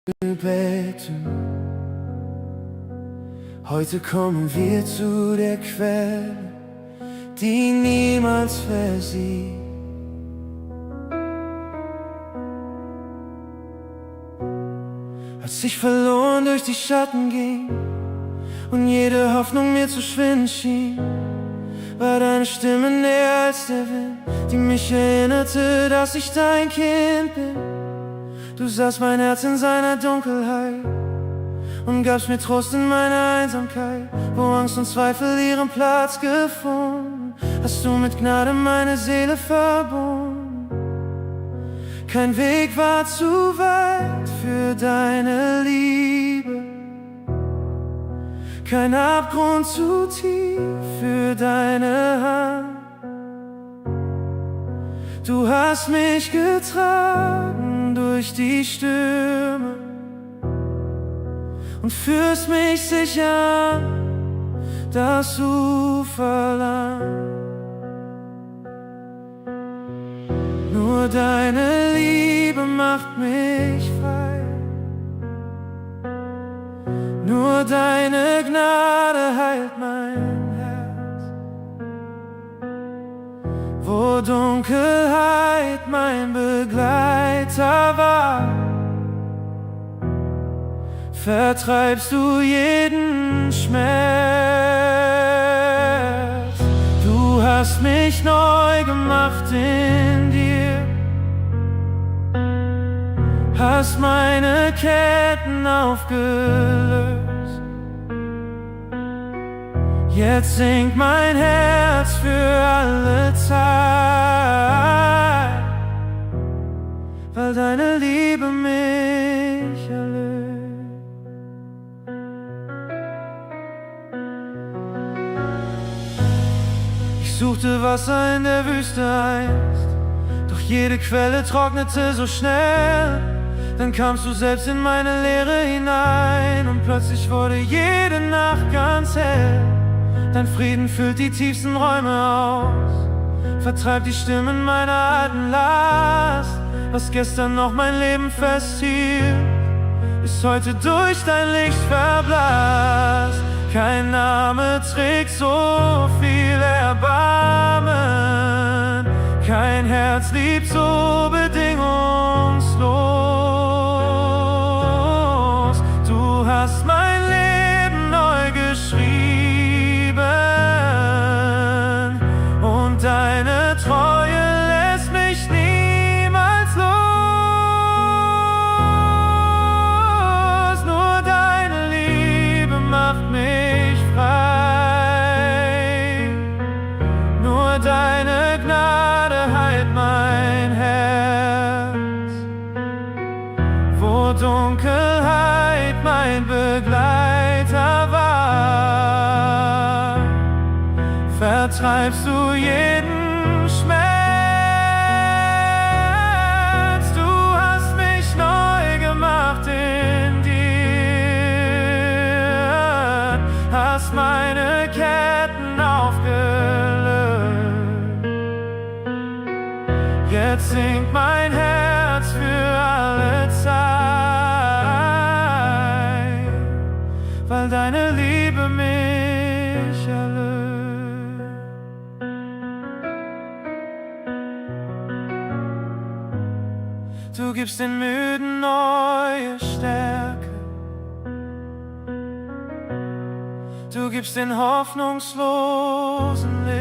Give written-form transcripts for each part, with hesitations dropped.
beten. Heute kommen wir zu der Quelle, die niemals versiegt. Als ich verloren durch die Schatten ging und jede Hoffnung mir zu schwinden schien, war deine Stimme näher als der Wind, die mich erinnerte, dass ich dein Kind bin. Du sahst mein Herz in seiner Dunkelheit und gabst mir Trost in meiner Einsamkeit, wo Angst und Zweifel ihren Platz gefunden. Hast du mit Gnade meine Seele verbunden. Kein Weg war zu weit für deine Liebe, kein Abgrund zu tief für deine Hand. Du hast mich getragen durch die Stürme und führst mich sicher an das Uferland. Nur deine Liebe macht mich frei, nur deine Gnade heilt mein Herz. Wo Dunkelheit mein Begleiter war, vertreibst du jeden Schmerz. Du hast mich neu gemacht in dir, hast meine Ketten aufgelöst. Jetzt singt mein Herz für alle Zeit, weil deine Liebe mich erlöst. Ich suchte Wasser in der Wüste einst, doch jede Quelle trocknete so schnell. Dann kamst du selbst in meine Leere hinein und plötzlich wurde jede Nacht ganz hell. Dein Frieden füllt die tiefsten Räume aus, vertreibt die Stimmen meiner alten Last. Was gestern noch mein Leben festhielt, ist heute durch dein Licht verblasst. Kein Name trägt so viel Erbarmen, kein Herz liebt so bedingungslos. Du hast mein Leben neu geschrieben und deine Treue lässt mich niemals los. Nur deine Liebe macht mich frei, nur deine Gnade heilt mein Herz. Wo Dunkelheit mein Begleiter war, vertreibst du jeden Schmerz. Du hast mich neu gemacht in dir, hast meine Ketten aufgelöst. Jetzt singt mein Herz für alle Zeit, weil deine Liebe mich erlöst. Du gibst den Müden neue Stärke, du gibst den Hoffnungslosen Licht.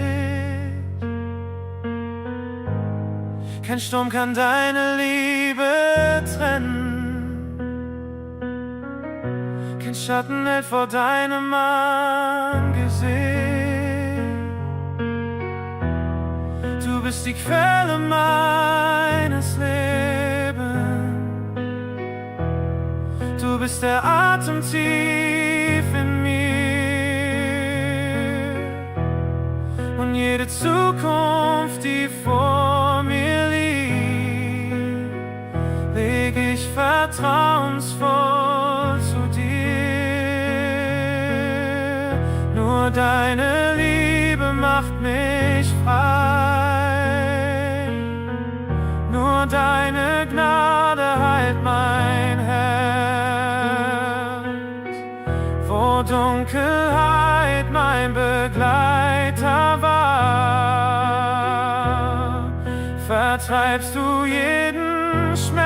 Kein Sturm kann deine Liebe trennen, kein Schatten hält vor deinem Angesicht. Du bist die Quelle meines Lebens, du bist der Atem tief in mir und jede Zukunft, die vor mir liegt, leg ich vertrauensvoll zu dir. Nur deine Liebe macht mich frei, nur deine Gnade heilt mein Herz. Dunkelheit mein Begleiter war, vertreibst du jeden Schmerz.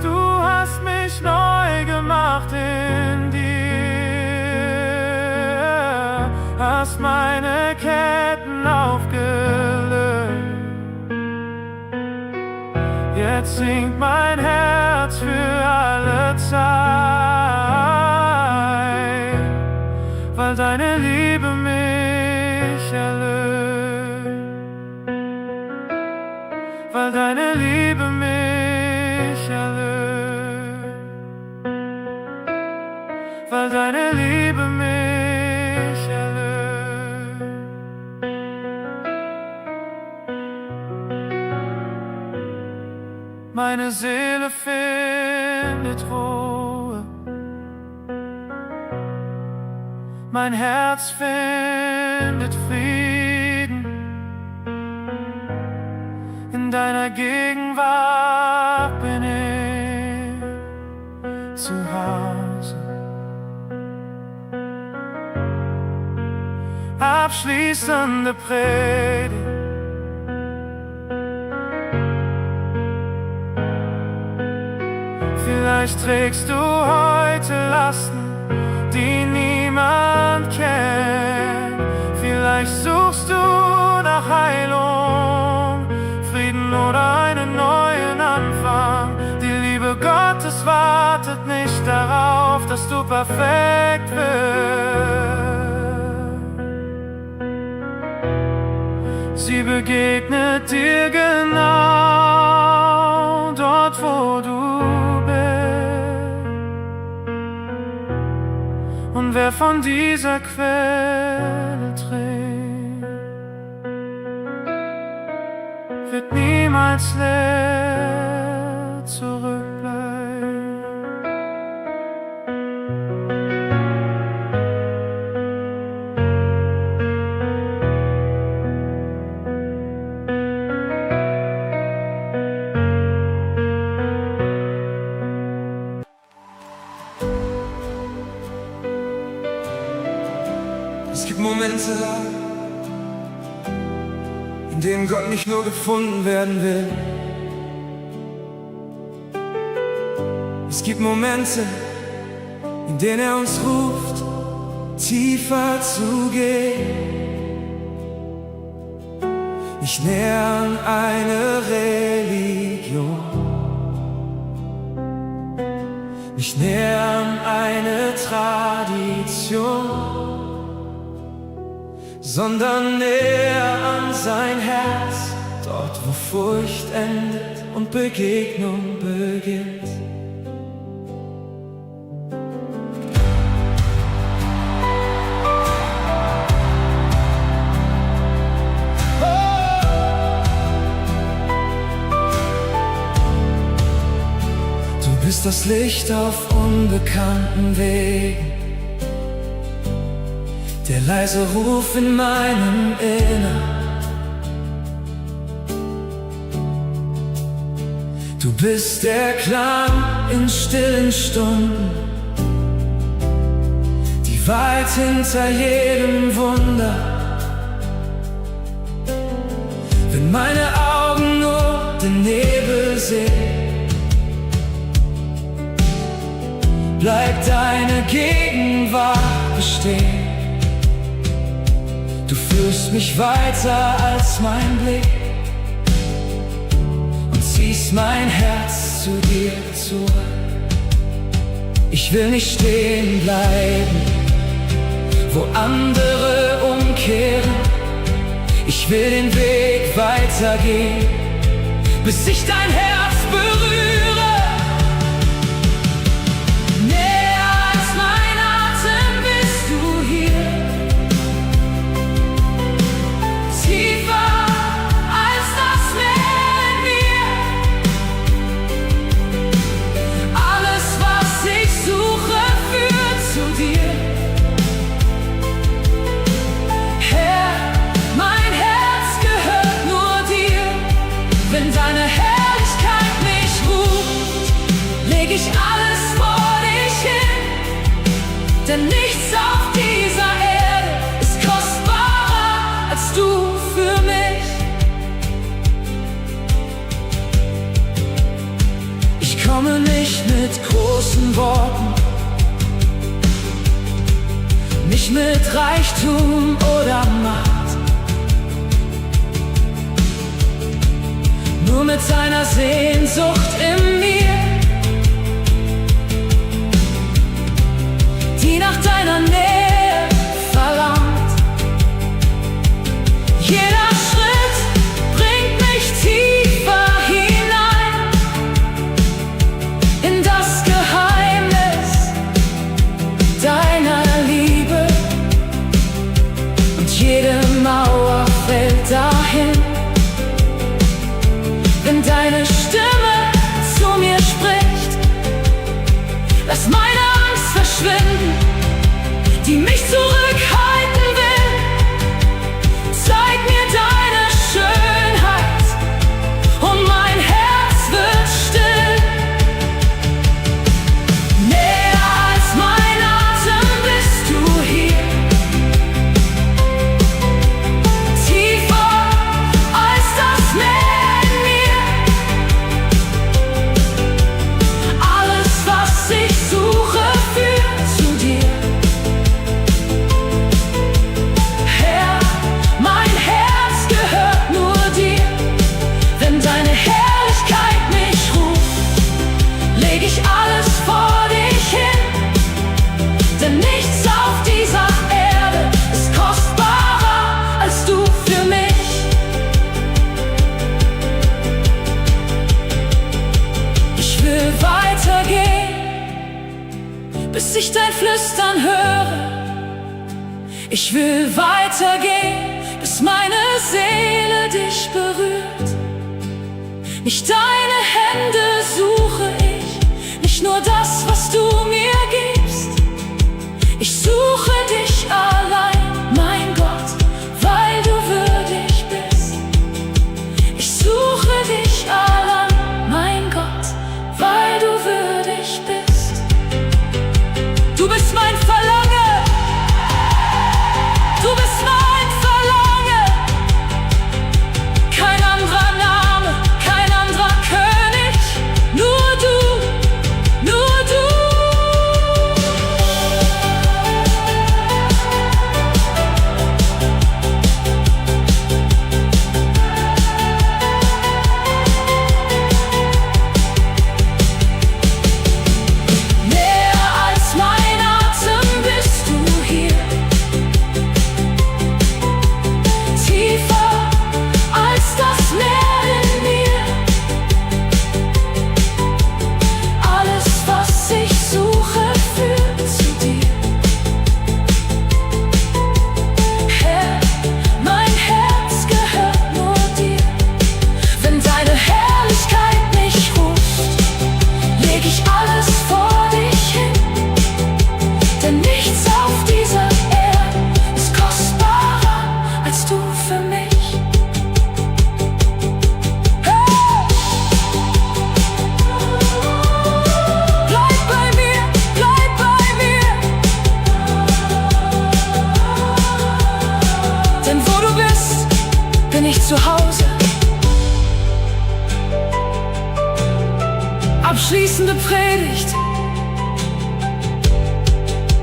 Du hast mich neu gemacht in dir, hast meine Ketten aufgelöst. Jetzt singt mein Herz für alle Zeit, weil deine Liebe mich erlöst, weil deine Liebe mich erlöst, weil deine Liebe mich erlöst. Meine Seele findet Ruhe, mein Herz findet Frieden. In deiner Gegenwart bin ich zu Hause. Abschließende Predigt. Vielleicht trägst du heute Lasten, die niemand kennt. Vielleicht suchst du nach Heilung, Frieden oder einen neuen Anfang. Die Liebe Gottes wartet nicht darauf, dass du perfekt wirst. Sie begegnet dir genau dort, wo du. Und wer von dieser Quelle trinkt, wird niemals leer zurückbleiben. Es gibt Momente, in denen Gott nicht nur gefunden werden will. Es gibt Momente, in denen er uns ruft, tiefer zu gehen. Nicht näher an eine Religion, nicht näher an eine Tradition, sondern näher an sein Herz, dort wo Furcht endet und Begegnung beginnt. Du bist das Licht auf unbekannten Wegen, der leise Ruf in meinem Innern. Du bist der Klang in stillen Stunden, die weit hinter jedem Wunder. Wenn meine Augen nur den Nebel sehen, bleibt deine Gegenwart bestehen. Du führst mich weiter als mein Blick und ziehst mein Herz zu dir zurück. Ich will nicht stehen bleiben, wo andere umkehren. Ich will den Weg weitergehen, bis ich dein Herz berühre. Ich alles vor dich hin. Denn nichts auf dieser Erde ist kostbarer als du für mich. Ich komme nicht mit großen Worten, nicht mit Reichtum oder Macht, nur mit seiner Sehnsucht in mir, die nach deiner Nähe verlangt. Jeder Schritt bringt mich tiefer hinein in das Geheimnis deiner Liebe, und jede Mauer fällt dahin, wenn deine Stimme zu mir spricht. Lass meine Angst verschwinden, die mich zurückhalten will. Zeig mir deine Schönheit und mein Herz wird still. Näher als mein Atem bist du hier, tiefer als das Meer in mir. Alles, was ich suche, führt zu dir. Herr, mein Herz gehört nur dir. Wenn deine Herrlichkeit mich ruft, leg ich alles vor dich hin. Denn nichts auf dieser Erde ist kostbarer als du für mich. Ich will weitergehen, bis ich dein Flüstern höre. Ich will weitergehen, bis meine Seele dich berührt. Nicht deine Hände suche ich, nicht nur das, was du mir gibst. Ich suche dich allein, mein Gott, weil du würdig bist. Ich suche dich allein, mein Gott, weil du würdig bist. Du bist mein Verlangen, du bist mein Verlangen. Kein anderer Name, kein anderer König, nur du, nur du. Näher als mein Atem bist du hier, tiefer als das Meer in mir. Alles, was ich suche, führt zu dir. Herr, mein Herz gehört nur dir. Wenn deine Herrlichkeit mich ruft, leg ich alles vor dich hin. Denn nichts auf dieser Erde ist kostbarer als du für mich. Hey! Bleib bei mir, bleib bei mir. Denn wo du bist, bin ich zu Hause. Abschließende Predigt.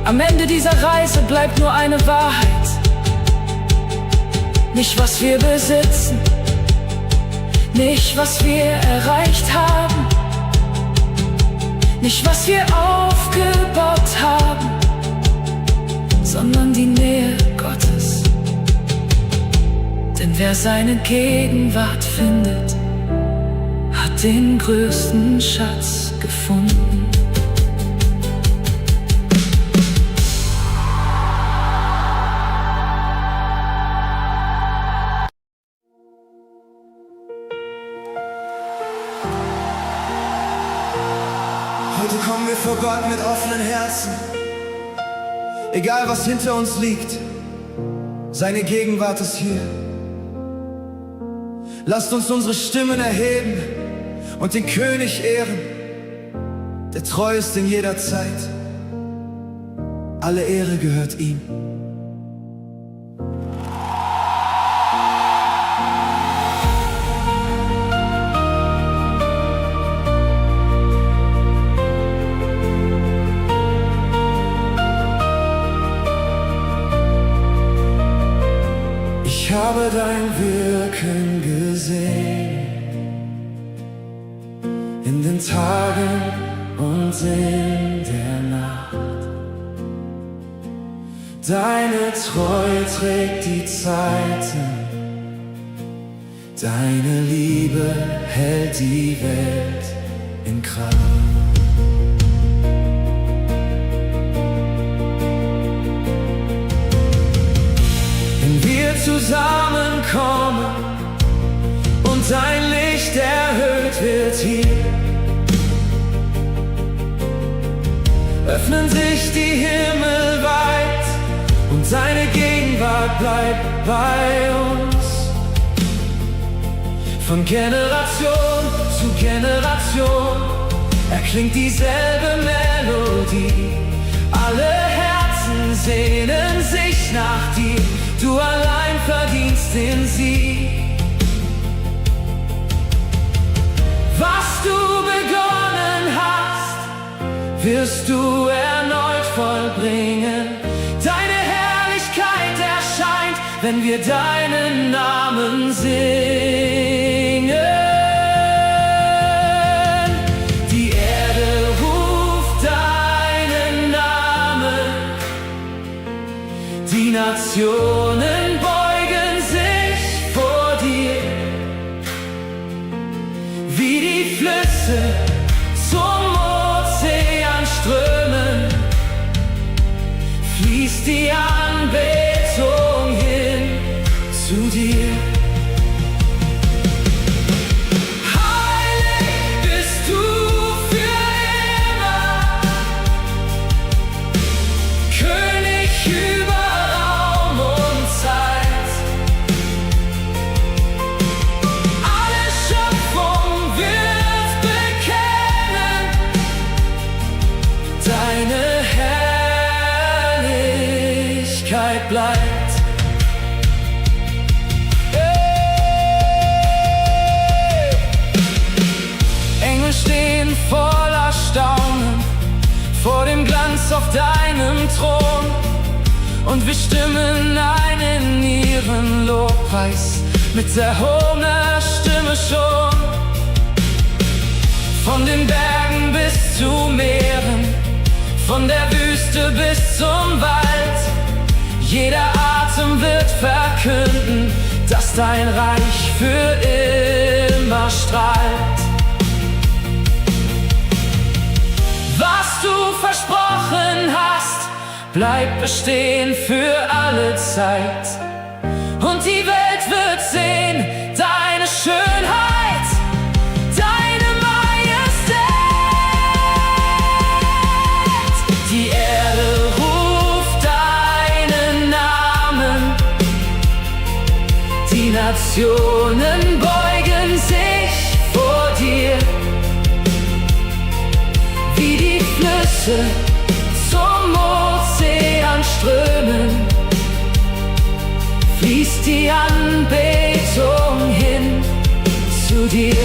Am Ende dieser Reise bleibt nur eine Wahrheit. Nicht, was wir besitzen, nicht, was wir erreicht haben, nicht, was wir aufgebaut haben, sondern die Nähe Gottes. Denn wer seine Gegenwart findet, hat den größten Schatz gefunden. Heute kommen wir vor Gott mit offenen Herzen. Egal was hinter uns liegt, seine Gegenwart ist hier. Lasst uns unsere Stimmen erheben und den König ehren, der treu ist in jeder Zeit. alle Ehre gehört ihm. Ich habe dein Wirken gesehen, in den Tagen und in der Nacht. Deine Treue trägt die Zeiten, deine Liebe hält die Welt in Kraft. Zusammenkommen und dein Licht erhöht wird hier, öffnen sich die Himmel weit und deine Gegenwart bleibt bei uns. Von Generation zu Generation erklingt dieselbe Melodie. Alle Herzen sehnen sich nach dir, du allein verdienst den Sieg. Was du begonnen hast, wirst du erneut vollbringen. Deine Herrlichkeit erscheint, wenn wir deinen Namen singen. Die Erde ruft deinen Namen, die Nationen beugen sich vor dir, wie die Flüsse zum Ozean strömen, fließt die Anbetung hin zu dir. Deine Herrlichkeit bleibt. Engel stehen voller Staunen vor dem Glanz auf deinem Thron, und wir stimmen ein in ihren Lobpreis mit erhobener Stimme schon. Von den Bergen bis zu Meeren, von der Wüste bis zum Wald, jeder Atem wird verkünden, dass dein Reich für immer strahlt. Was du versprochen hast, bleibt bestehen für alle Zeit, und die Welt wird sehen deine Schönheit, deine Majestät. Die Erde ruft deinen Namen, die Nationen beugen sich vor dir, wie die Flüsse zum Ozean strömen, fließt die Anbetung hin zu dir.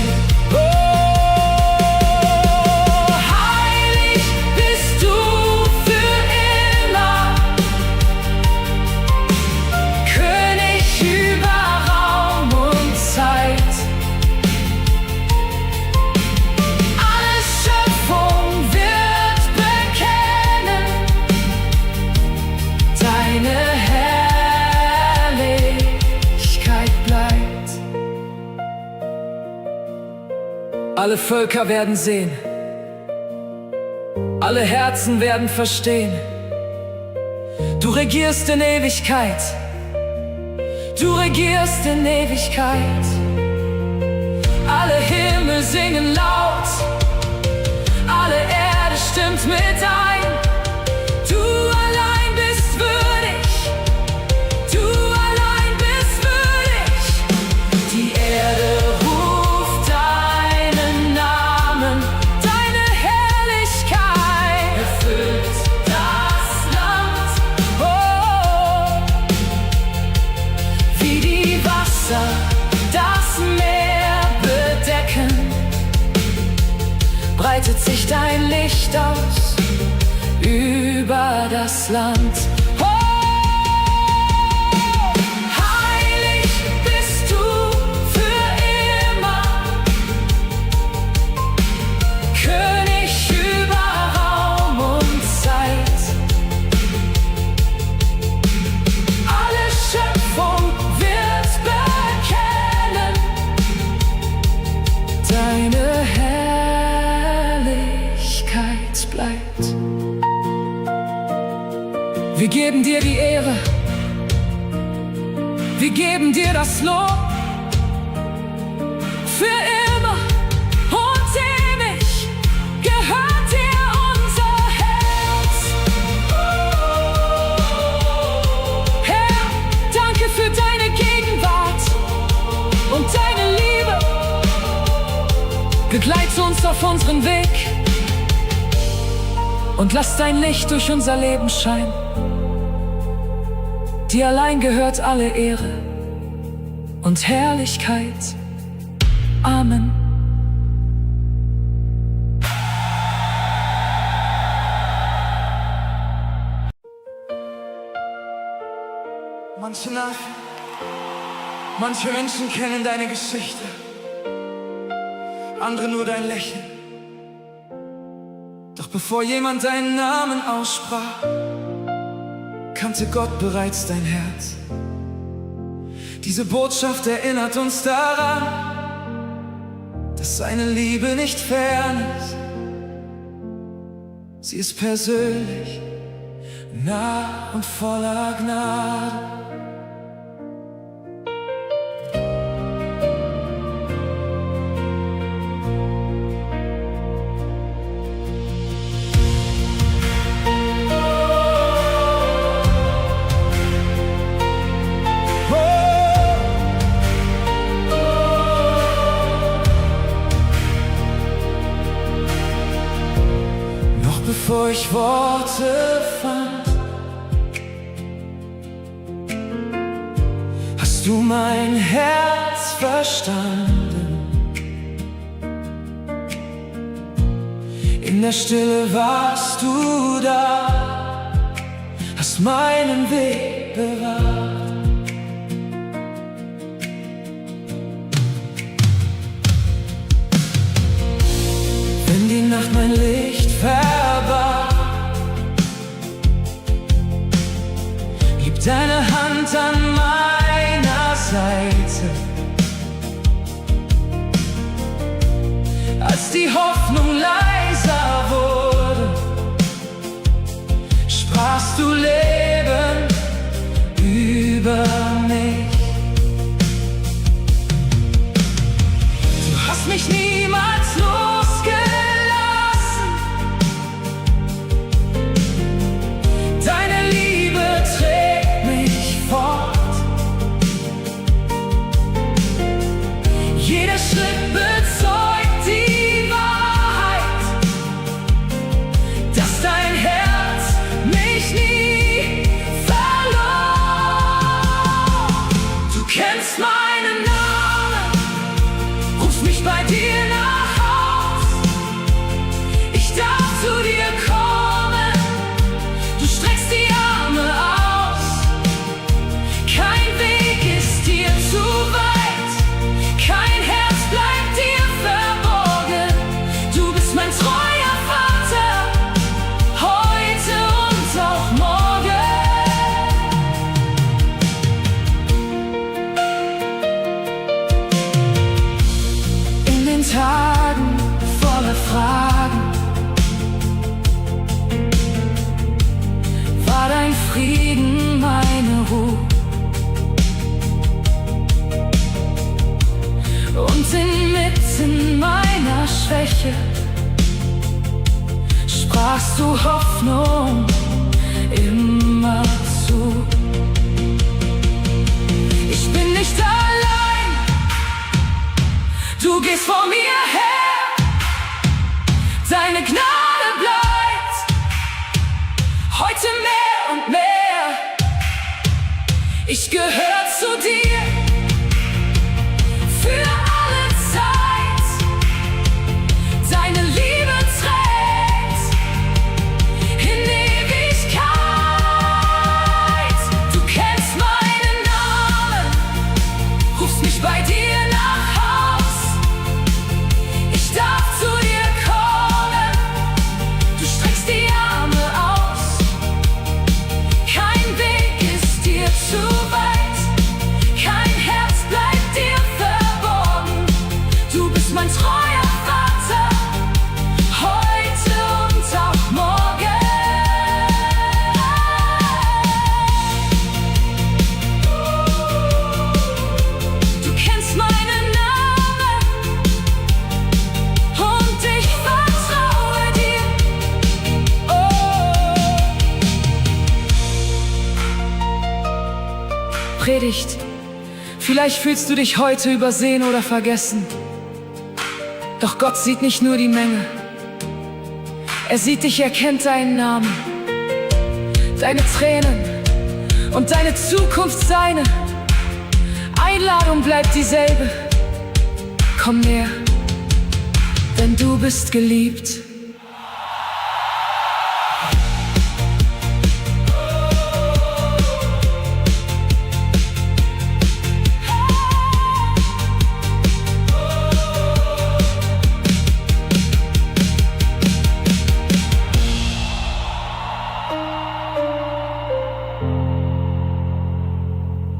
Alle Völker werden sehen, alle Herzen werden verstehen. Du regierst in Ewigkeit, du regierst in Ewigkeit. Alle Himmel singen laut, alle Erde stimmt mit ein. Du allein bist würdig, du allein bist würdig. Die Erde ruft deinen Namen, deine Herrlichkeit erfüllt das Land. breitet sich dein Licht aus über das Land. Oh, heilig bist du für immer, König über Raum und Zeit. Alle Schöpfung wird bekennen deine Herrlichkeit bleibt. Wir geben dir die Ehre, wir geben dir das Lob, für immer und ewig gehört dir unser Herz. Herr, danke für deine Gegenwart und deine Liebe. Begleite uns auf unseren Weg und lass dein Licht durch unser Leben scheinen. Dir allein gehört alle Ehre und Herrlichkeit. Amen. Manche Nacht, manche Menschen kennen deine Geschichte, andere nur dein Lächeln. Doch bevor jemand deinen Namen aussprach, kannte Gott bereits dein Herz. Diese Botschaft erinnert uns daran, dass seine Liebe nicht fern ist. Sie ist persönlich, nah und voller Gnade. Bevor ich Worte fand, hast du mein Herz verstanden. In der Stille warst du da, hast meinen Weg bewahrt. Wenn die Nacht mein Licht verbarg, blieb deine Hand an meiner Seite. Als die Hoffnung leiser wurde, sprachst du Leben über mich. Du hast mich niemals losgelassen. Deine Liebe trägt mich fort. Jeder Schritt bezeugt die Wahrheit, dass dein Herz mich nie verlor. Du kennst meinen Namen, rufst mich bei dir nach Haus. Ich darf zu dir kommen, du streckst die Arme aus. Kein Weg ist dir zu weit, kein Herz bleibt dir verborgen. Du bist mein treuer Vater, heute und auch morgen. In den Tagen voller Fragen war dein Frieden meine Ruhe. Und inmitten meiner Schwäche sprachst du Hoffnung immer zu. Ich bin nicht allein, du gehst vor mir her, deine Gnade bleibt heute mehr und mehr. Ich gehöre zu dir für alle Zeit. Deine Liebe treuer Vater, heute und auch morgen. Du kennst meinen Namen und ich vertraue dir. Predigt. Vielleicht fühlst du dich heute übersehen oder vergessen. Doch Gott sieht nicht nur die Menge. Er sieht dich, er kennt deinen Namen, deine Tränen und deine Zukunft seine. Einladung bleibt dieselbe. Komm näher, denn du bist geliebt.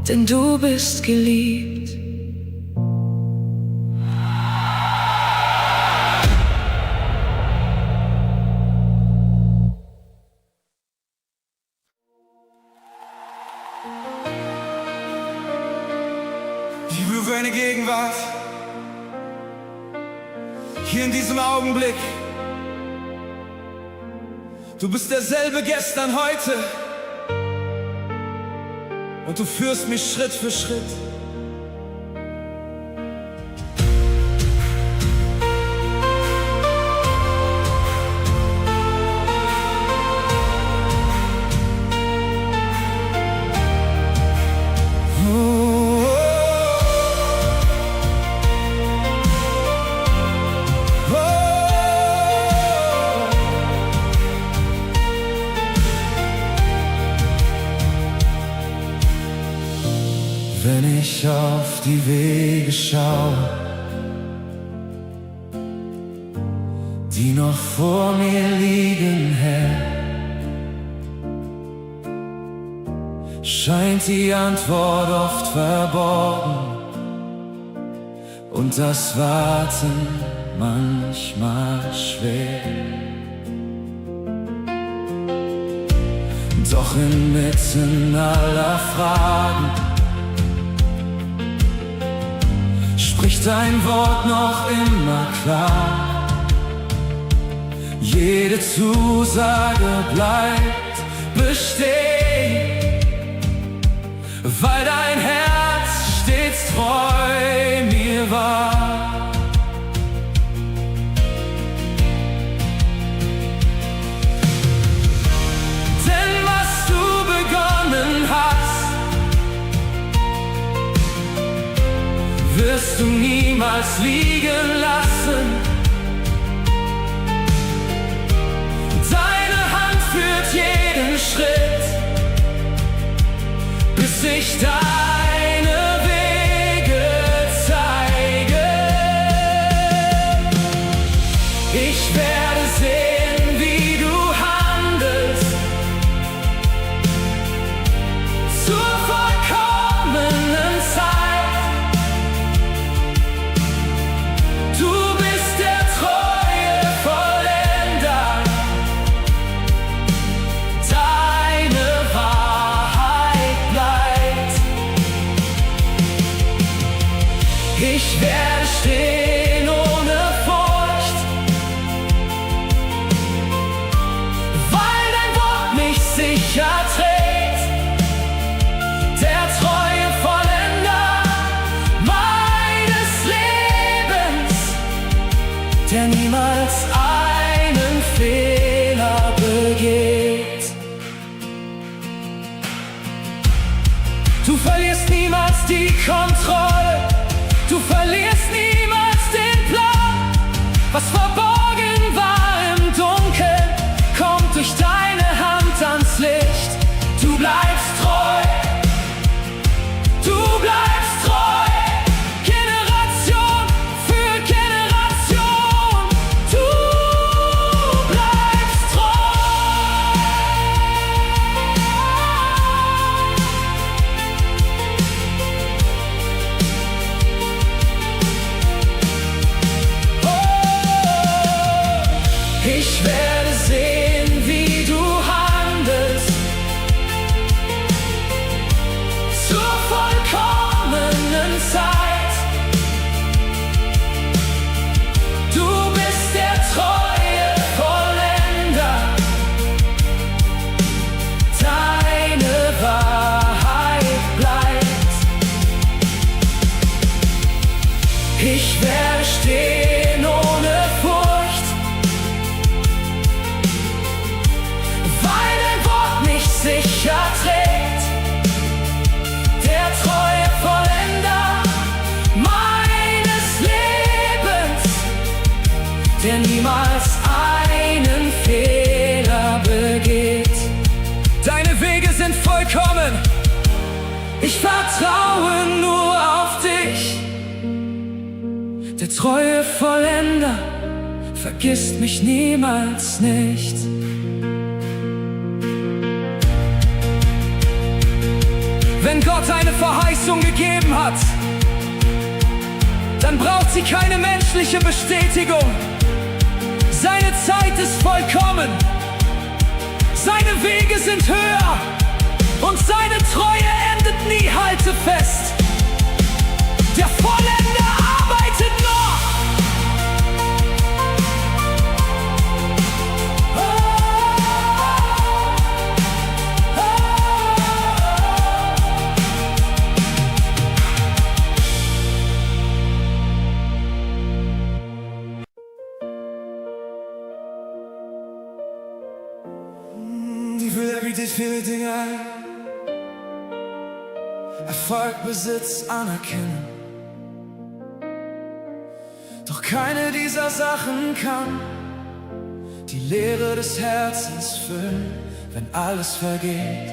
Denn du bist geliebt. Ich prüfe deine Gegenwart hier in diesem Augenblick. Du bist derselbe gestern, heute. Und du führst mich Schritt für Schritt. Wenn ich auf die Wege schaue, die noch vor mir liegen, Herr, scheint die Antwort oft verborgen und das Warten manchmal schwer. Doch inmitten aller Fragen spricht dein Wort noch immer klar. Jede Zusage bleibt bestehen, weil dein Herz stets treu mir war. Denn was du begonnen hast, wirst du niemals liegen lassen. Deine Hand führt jeden Schritt, bis ich deine Wege zeige. Ich werde sehen, wie du handelst, zur vollkommenen Zeit. Du bist der treue Vollender, deine Wahrheit bleibt. Ich werde stehen ohne Furcht, weil dein Wort mich sicher trägt. Der treue Vollender meines Lebens, der niemals einen Fehler begeht. Du verlierst niemals die Kontrolle, du verlierst niemals den Plan. Was verborgen war im Dunkeln, kommt durch deine Hand ans Licht. Du bleibst treu, du bleibst treu. Generation für Generation, du bleibst treu. der niemals einen Fehler begeht. Deine Wege sind vollkommen. Ich vertraue nur auf dich. Der treue Vollender vergisst mich niemals nicht. Wenn Gott eine Verheißung gegeben hat, dann braucht sie keine menschliche Bestätigung. Seine Zeit ist vollkommen. Seine Wege sind höher und seine Treue endet nie. Halte fest, der Vollender arbeitet noch. Die Welt bietet viele Dinge ein. Erfolg, Besitz, Anerkennung. Doch keine dieser Sachen kann die Leere des Herzens füllen. Wenn alles vergeht,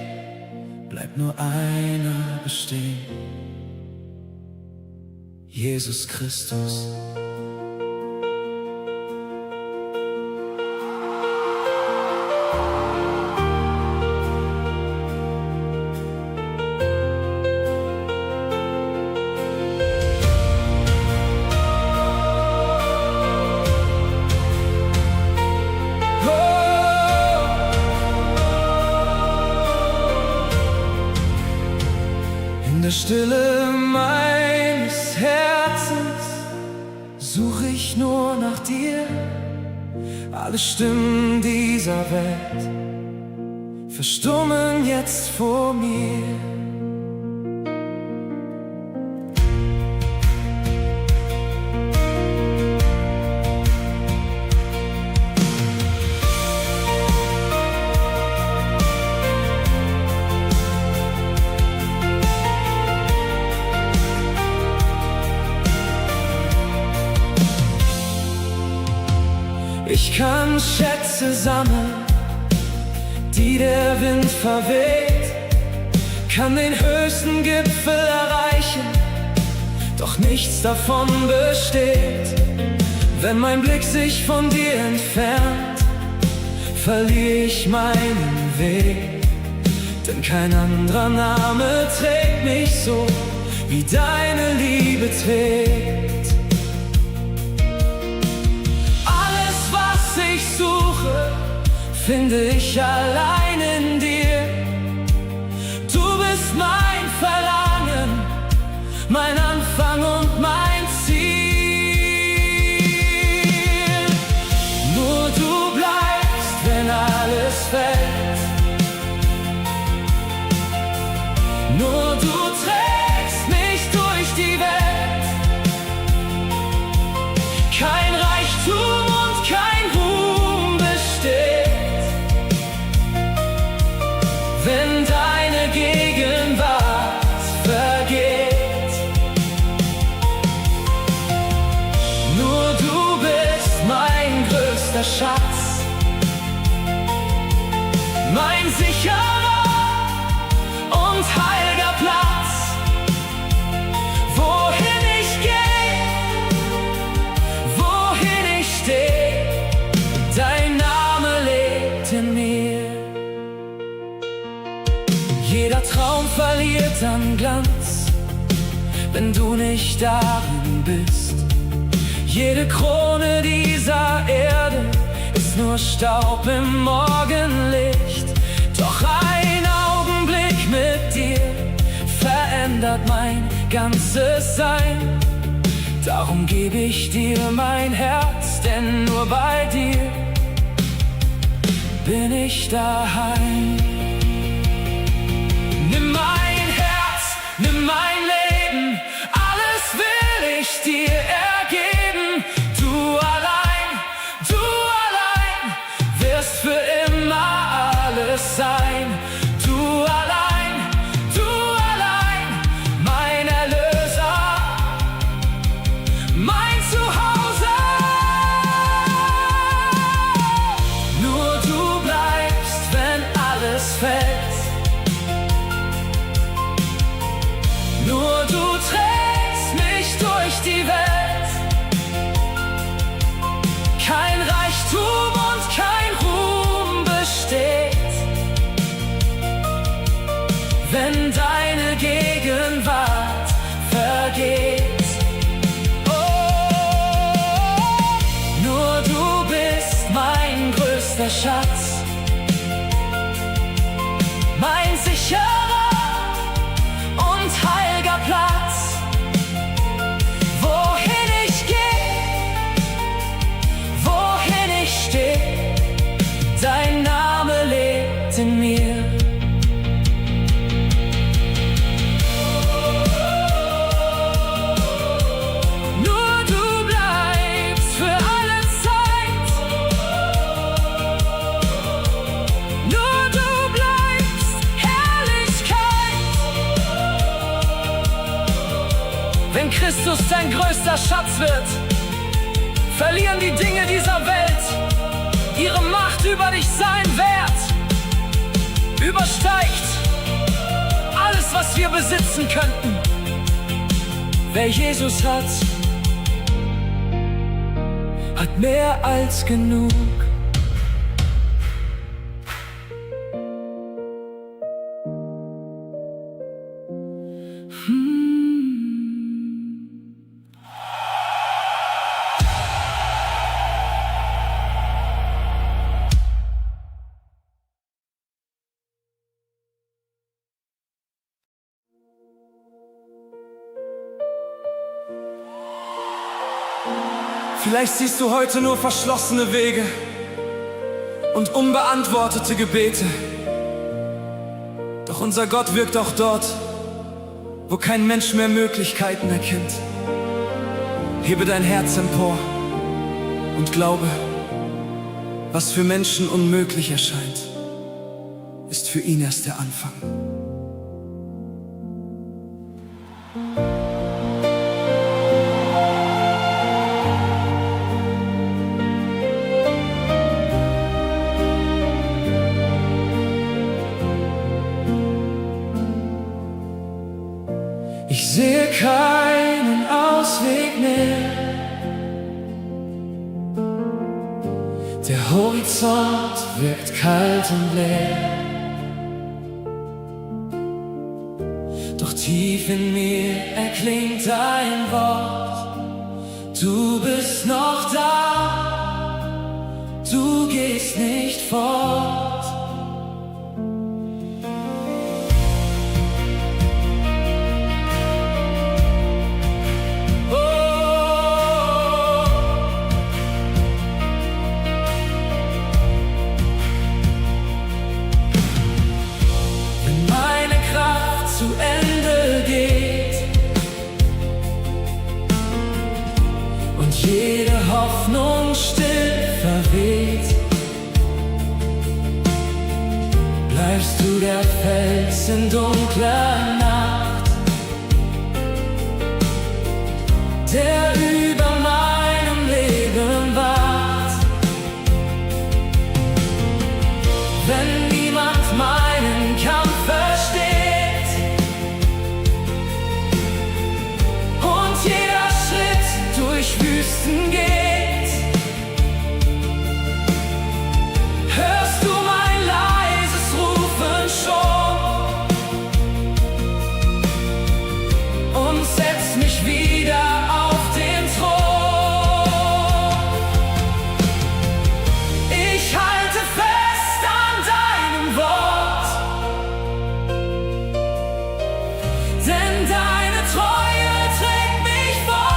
bleibt nur einer bestehen: Jesus Christus. In der Stille meines Herzens suche ich nur nach dir. Alle Stimmen dieser Welt verstummen jetzt vor mir. Ich kann Schätze sammeln, die der Wind verweht, kann den höchsten Gipfel erreichen, doch nichts davon besteht. Wenn mein Blick sich von dir entfernt, verliere ich meinen Weg, denn kein anderer Name trägt mich so, wie deine Liebe trägt. Ich suche, finde ich allein in dir. Du bist mein Verlangen, mein Anfang und mein Ziel. Nur du bleibst, wenn alles fällt. Nur du trägst mich durch die Welt. Kein Reichtum und kein Ruhm besteht, wenn deine Gegenwart vergeht. Nur du bist mein größter Schatz, mein sicherer und heiliger Platz. Wohin ich gehe, wohin ich stehe, dein Name lebt in mir. Jeder Traum verliert an Glanz, wenn du nicht darin bist. Jede Krone dieser Erde ist nur Staub im Morgenlicht. Doch ein Augenblick mit dir verändert mein ganzes Sein. Darum gebe ich dir mein Herz, denn nur bei dir bin ich daheim. Nimm mein Herz, nimm mein Leben, alles will ich dir ergeben. Du allein wirst für immer alles sein. Du allein, mein Erlöser, mein Zuhause. Schatz, mein sicherer und heiliger Platz. Wohin ich geh, wohin ich steh, dein Name lebt in mir. Nur du bleibst für alle Zeit, nur du bleibst Herrlichkeit. Wenn Christus dein größter Schatz wird, verlieren die Dinge dieser Welt ihre Macht über dich. Sein Wert übersteigt alles, was wir besitzen könnten. Wer Jesus hat, hat mehr als genug. Vielleicht siehst du heute nur verschlossene Wege und unbeantwortete Gebete. Doch unser Gott wirkt auch dort, wo kein Mensch mehr Möglichkeiten erkennt. Hebe dein Herz empor und glaube, was für Menschen unmöglich erscheint, ist für ihn erst der Anfang. Ich sehe keinen Ausweg mehr. Der Horizont wirkt kalt und leer. Doch tief in mir erklingt ein Wort: Du bist noch da, du gehst nicht fort. Zu Ende geht und jede Hoffnung still verweht, bleibst du der Fels in dunkler Nacht, der über meinem Leben wacht. Wenn niemand meinen Kampf versteht durch Wüsten geht, hörst du mein leises Rufen schon und setzt mich wieder auf den Thron. Ich halte fest an deinem Wort, denn deine Treue trägt mich fort.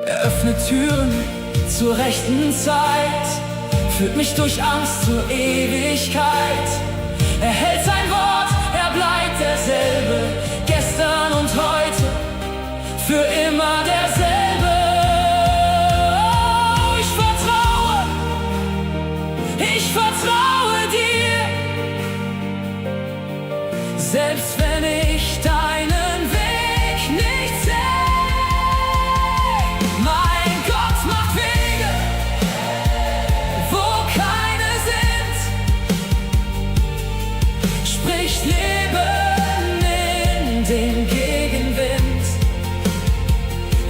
Er öffnet Türen zur rechten Zeit, führt mich durch Angst zur Ewigkeit. Er hält sein Wort, er bleibt derselbe, gestern und heute, für immer derselbe. Oh, ich vertraue dir, selbst wenn ich deinen Weg nicht sehe. Mein Gott macht Wege, wo keine sind, spricht Leben in den Gegenwind.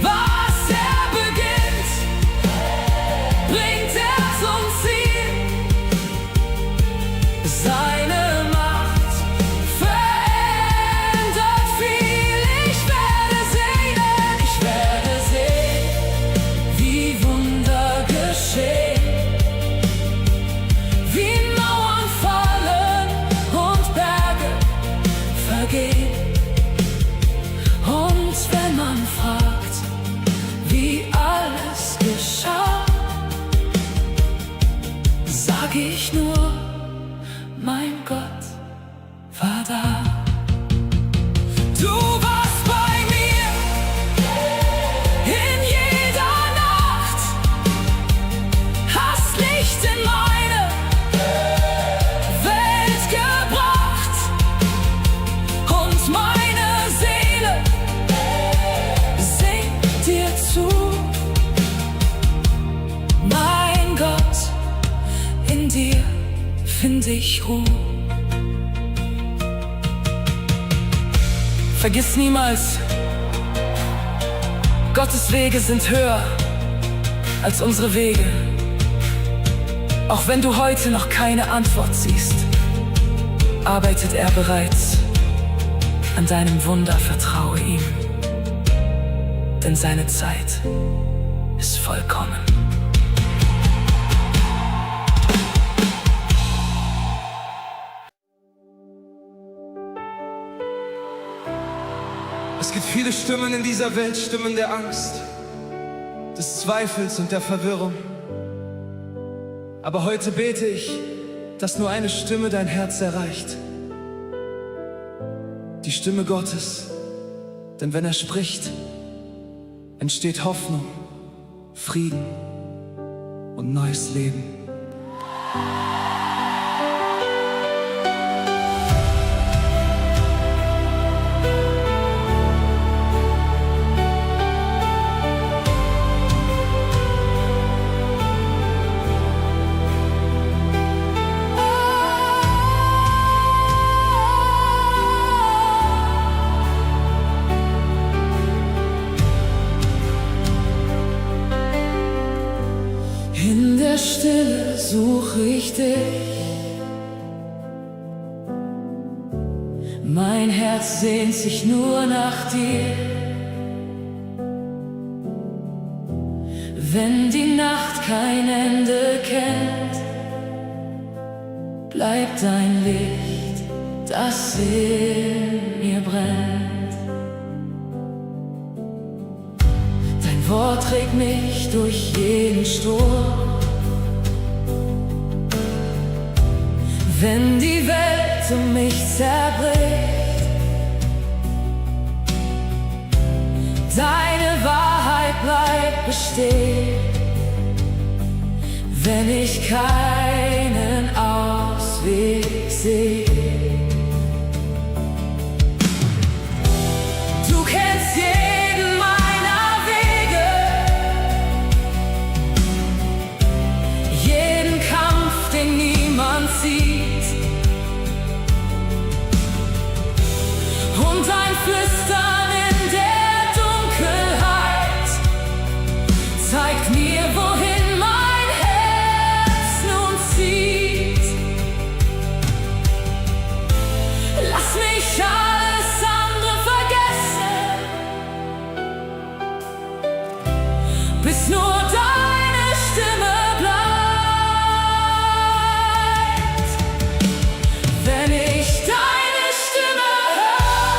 Was er beginnt, bringt er zum Ziel. Seine Macht verändert viel. Ich werde sehen, wie Wunder geschehen, wie Mauern fallen und Berge vergehen. Und wenn man fragt, wie alles geschah, sag ich nur, mein Gott war da. Du warst bei mir in jeder Nacht, hast Licht in meine Welt gebracht und meine Seele singt dir zu. Mein Gott, in dir find ich Ruhe. Vergiss niemals, Gottes Wege sind höher als unsere Wege. Auch wenn du heute noch keine Antwort siehst, arbeitet er bereits an deinem Wunder. Vertraue ihm, denn seine Zeit ist vollkommen. Es gibt viele Stimmen in dieser Welt, Stimmen der Angst, des Zweifels und der Verwirrung. Aber heute bete ich, dass nur eine Stimme dein Herz erreicht. Die Stimme Gottes. Denn wenn er spricht, entsteht Hoffnung, Frieden und neues Leben. In der Stille suche ich dich, mein Herz sehnt sich nur nach dir. Wenn die Nacht kein Ende kennt, bleibt dein Licht, das in mir brennt. Dein Wort trägt mich durch jeden Sturm. Wenn die Welt um mich zerbricht, deine Wahrheit bleibt bestehen. Wenn ich keinen Ausweg sehe, du kennst jeden meiner Wege, jeden Kampf, den niemand sieht. Und ein Flüstern in der Dunkelheit zeigt mir, wohin mein Herz nun zieht. Lass mich alles andere vergessen, bis nur deine Stimme bleibt. Wenn ich deine Stimme höre,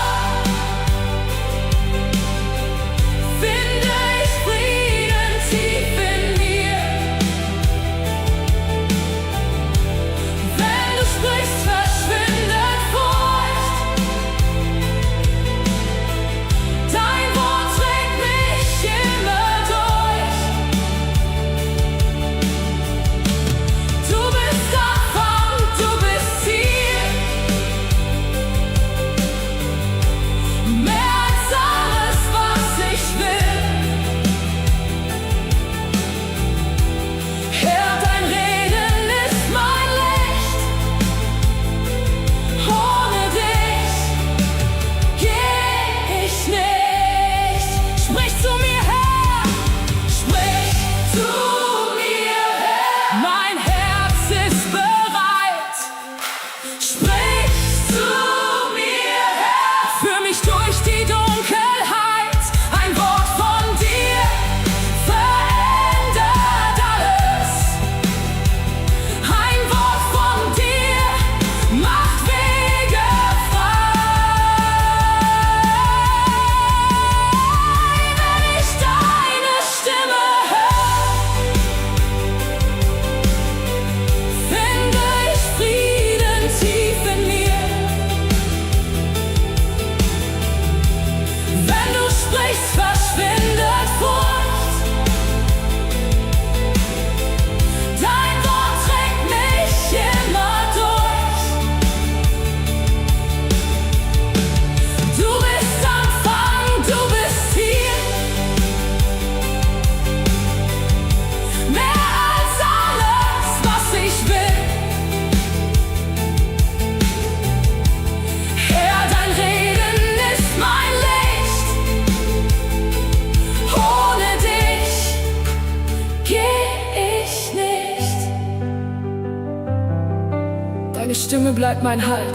Deine Stimme bleibt mein Halt,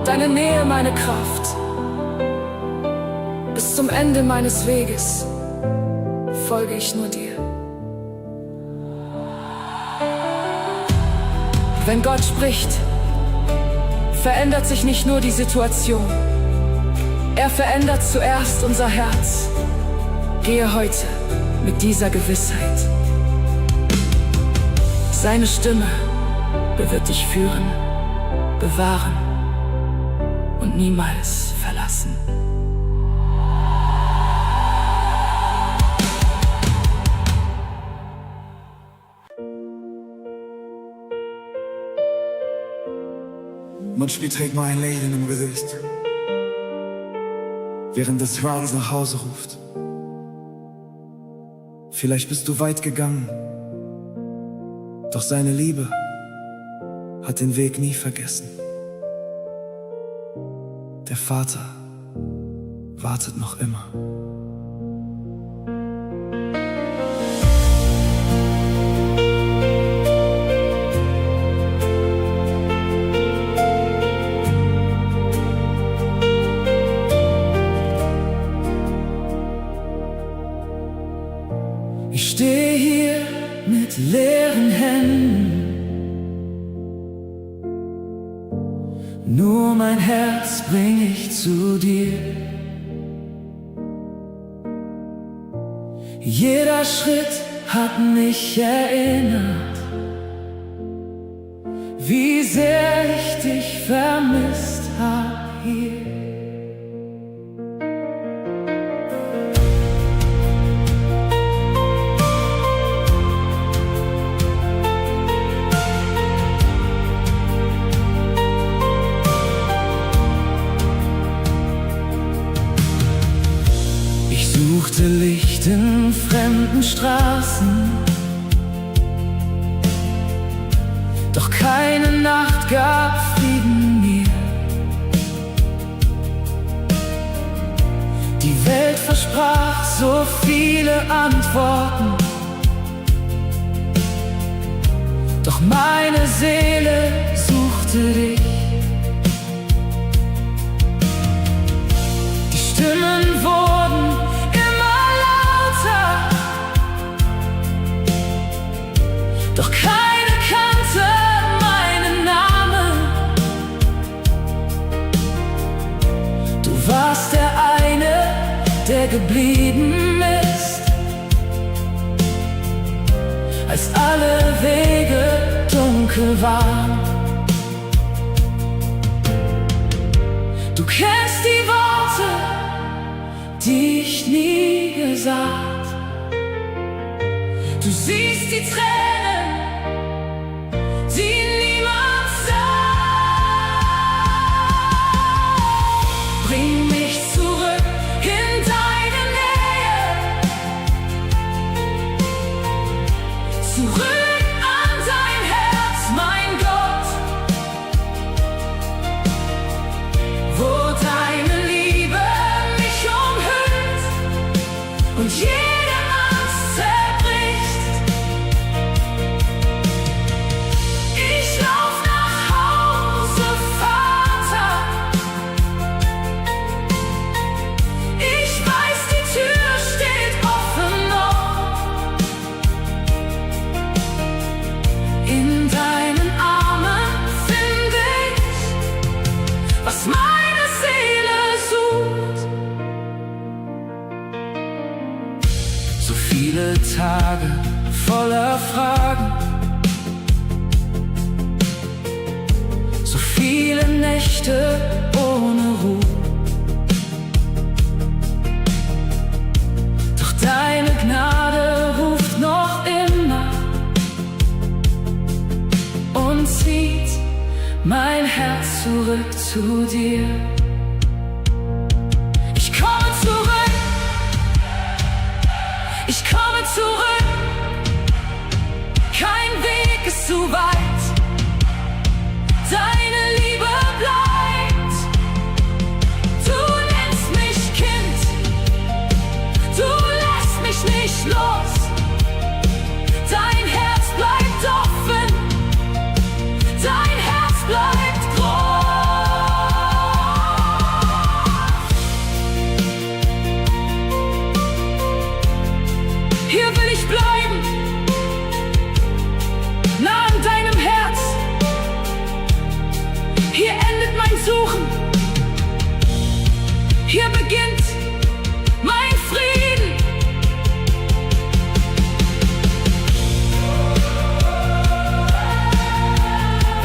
deine Nähe meine Kraft. Bis zum Ende meines Weges folge ich nur dir. Wenn Gott spricht, verändert sich nicht nur die Situation, er verändert zuerst unser Herz. Gehe heute mit dieser Gewissheit. Seine Stimme wird dich führen, bewahren und niemals verlassen. Manchmal trägt man ein Lächeln im Gesicht, während das Herz nach Hause ruft. Vielleicht bist du weit gegangen, doch seine Liebe hat den Weg nie vergessen. Der Vater wartet noch immer. Ich stehe hier mit leeren Händen, nur mein Herz bring ich zu dir. Jeder Schritt hat mich erinnert, wie sehr ich dich vermisst hab hier. Suchte Licht in fremden Straßen, doch keine Nacht gab Frieden mir. Die Welt versprach so viele Antworten, doch meine Seele suchte dich. Die Stimmen wurden doch keine kannte meinen Namen. Du warst der eine, der geblieben ist, als alle Wege dunkel waren. Du kennst die Worte, die ich nie gesagt. Du siehst die Tränen, die niemand sah. Bring mich zurück in deine Nähe, zurück an dein Herz, mein Gott, wo deine Liebe mich umhüllt und jede Angst zerbricht. Ich lauf nach Hause, Vater. Ich weiß, die Tür steht offen noch. In deinen Armen finde ich, was meine Seele sucht. So viele Tage voller Fragen, so viele Nächte ohne Ruhe. Doch deine Gnade ruft noch immer und zieht mein Herz zurück zu dir. Ich komme zurück, ich komme zurück. Kein Weg ist zu weit, deine Liebe bleibt. Du nennst mich Kind, du lässt mich nicht los. Dein Herz bleibt offen,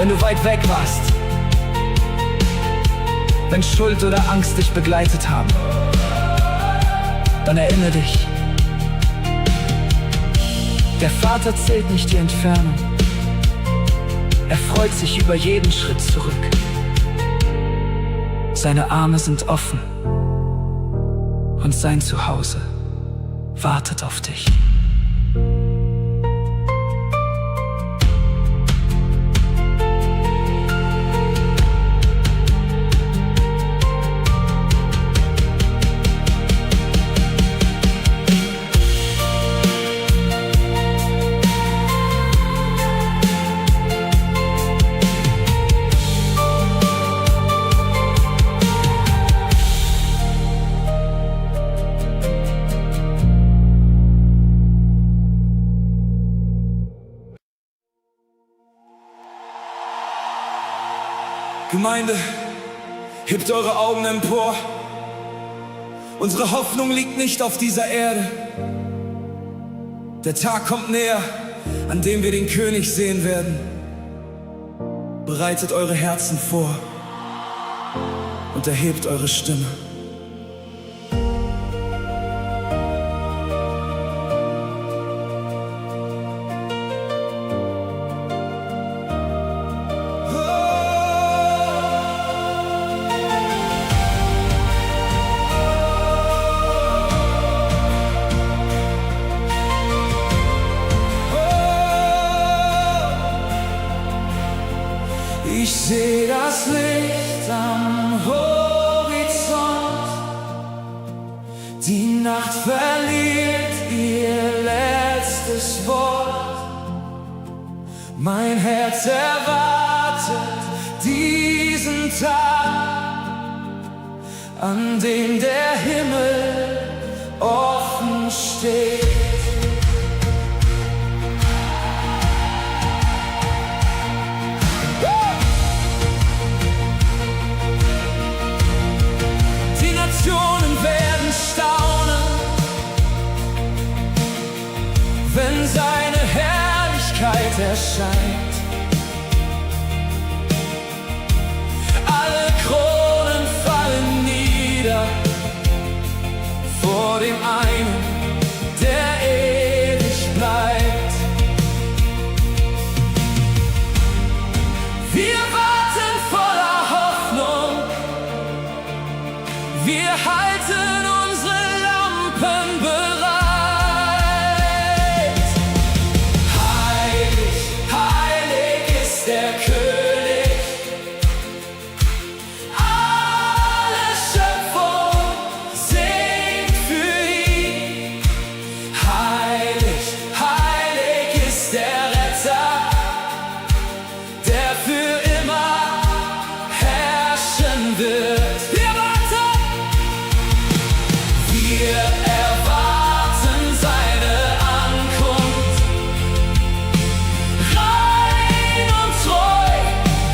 wenn du weit weg warst, wenn Schuld oder Angst dich begleitet haben, dann erinnere dich. Der Vater zählt nicht die Entfernung. Er freut sich über jeden Schritt zurück. Seine Arme sind offen und sein Zuhause wartet auf dich. Gemeinde, hebt eure Augen empor. Unsere Hoffnung liegt nicht auf dieser Erde. Der Tag kommt näher, an dem wir den König sehen werden. Bereitet eure Herzen vor und erhebt eure Stimme. Ich seh das Licht am Horizont. Die Nacht verliert ihr letztes Wort. Mein Herz erwartet diesen Tag, an dem der Himmel offen steht. Werden staunen, wenn seine Herrlichkeit erscheint. Alle Kronen fallen nieder vor dem einen, der ewig bleibt. Wir warten voller Hoffnung. Wir halten unsere Lampen bereit. Heilig, heilig ist der König. Alle Schöpfung singt für ihn. Heilig, heilig ist der Retter, der für immer herrschen wird. Wir erwarten seine Ankunft, rein und treu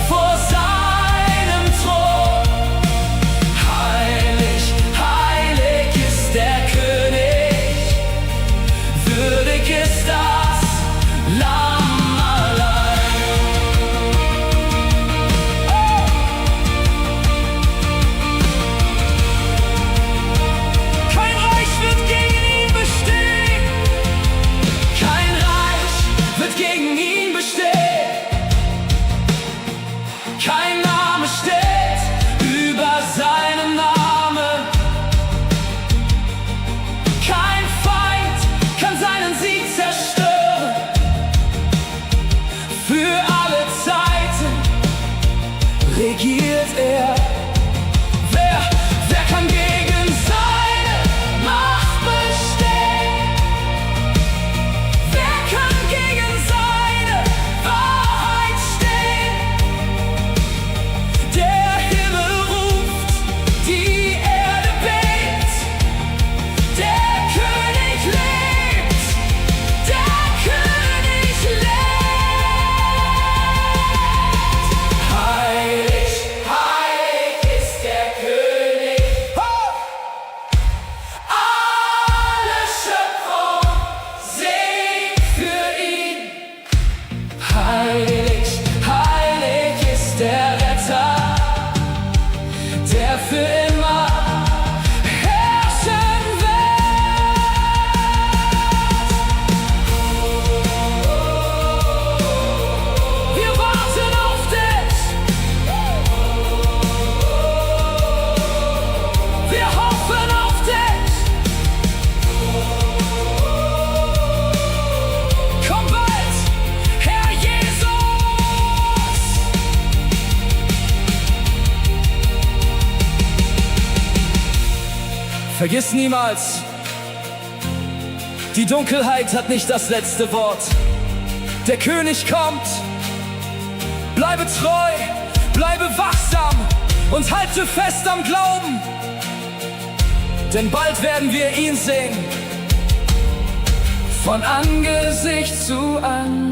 vor seinem Thron. Heilig, heilig ist der König, würdig ist das Lamm allein. Kein Name steht über seinen Namen. Kein Feind kann seinen Sieg zerstören. Für alle Zeiten regiert er. Wer kann gegen seine Macht bestehen? Wer kann gegen seine Wahrheit stehen? Der Himmel ruft, die Erde bebt. Der König lebt, der König lebt. Heilig, heilig Vergiss niemals, die Dunkelheit hat nicht das letzte Wort. Der König kommt. Bleibe treu, bleibe wachsam und halte fest am Glauben. Denn bald werden wir ihn sehen, von Angesicht zu Angesicht.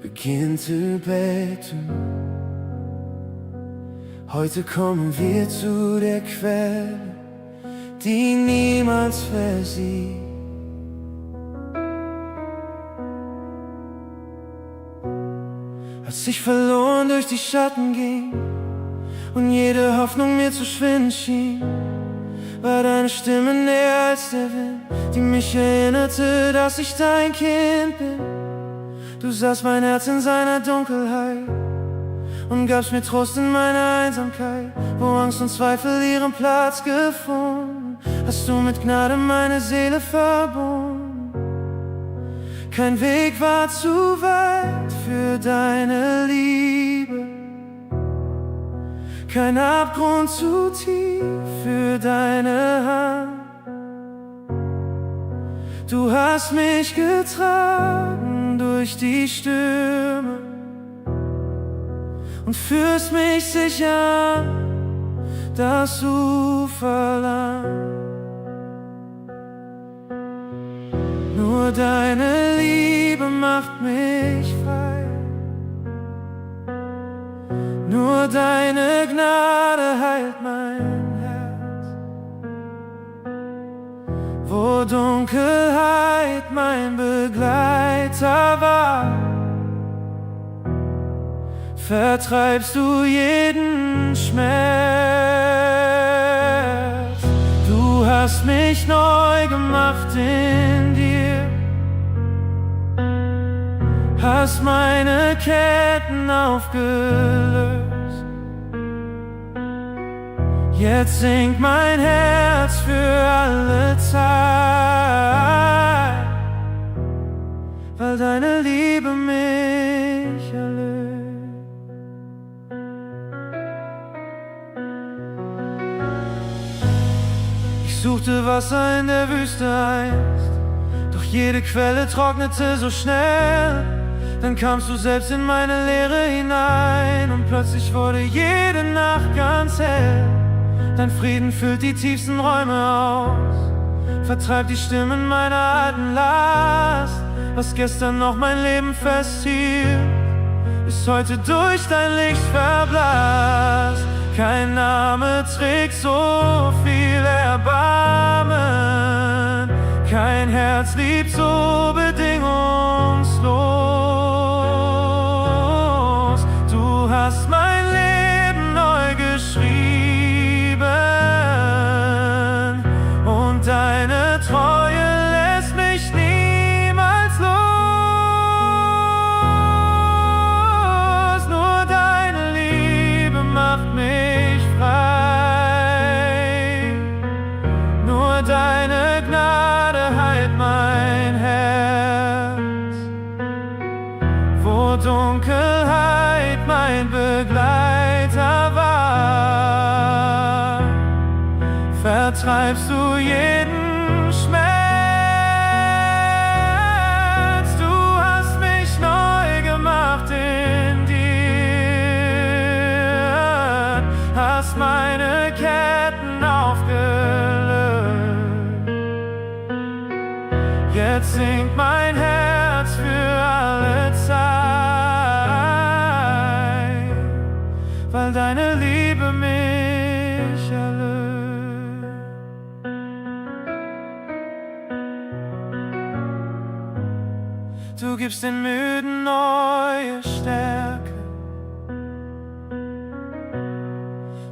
Begin zu beten. Heute kommen wir zu der Quelle, die niemals versiegt. Als ich verloren durch die Schatten ging und jede Hoffnung mir zu schwinden schien, war deine Stimme näher als der Wind, die mich erinnerte, dass ich dein Kind bin. Du sahst mein Herz in seiner Dunkelheit und gabst mir Trost in meiner Einsamkeit. Wo Angst und Zweifel ihren Platz gefunden, hast du mit Gnade meine Seele verbunden. Kein Weg war zu weit für deine Liebe, kein Abgrund zu tief für deine Hand. Du hast mich getragen durch die Stürme und führst mich sicher an das Ufer lang. Nur deine Liebe macht mich frei, nur deine Gnade heilt mein Herz. Wo Dunkelheit mein Begleiter war, vertreibst du jeden Schmerz. Du hast mich neu gemacht in dir, hast meine Ketten aufgelöst. Jetzt singt mein Herz für alle Zeit, weil deine Liebe mich erlöst. Ich suchte Wasser in der Wüste einst, doch jede Quelle trocknete so schnell. Dann kamst du selbst in meine Leere hinein und plötzlich wurde jede Nacht ganz hell. Dein Frieden füllt die tiefsten Räume aus, vertreibt die Stimmen meiner alten Last. Was gestern noch mein Leben festhielt, ist heute durch dein Licht verblasst. Kein Name trägt so viel Erbarmen, kein Herz liebt so bedingungslos. Du hast mein Leben neu geschrieben und deine Treue lässt mich niemals los. Nur deine Liebe macht mich frei, nur deine Gnade heilt mein Herz. Wo Dunkelheit mein Begleiter war, vertreibst du jeden Schmerz. Du hast mich neu gemacht in dir, hast meine Ketten aufgelöst. Jetzt singt mein Herz für alle Zeit, weil deine Liebe mich erlöst. Du gibst den Müden neue Stärke,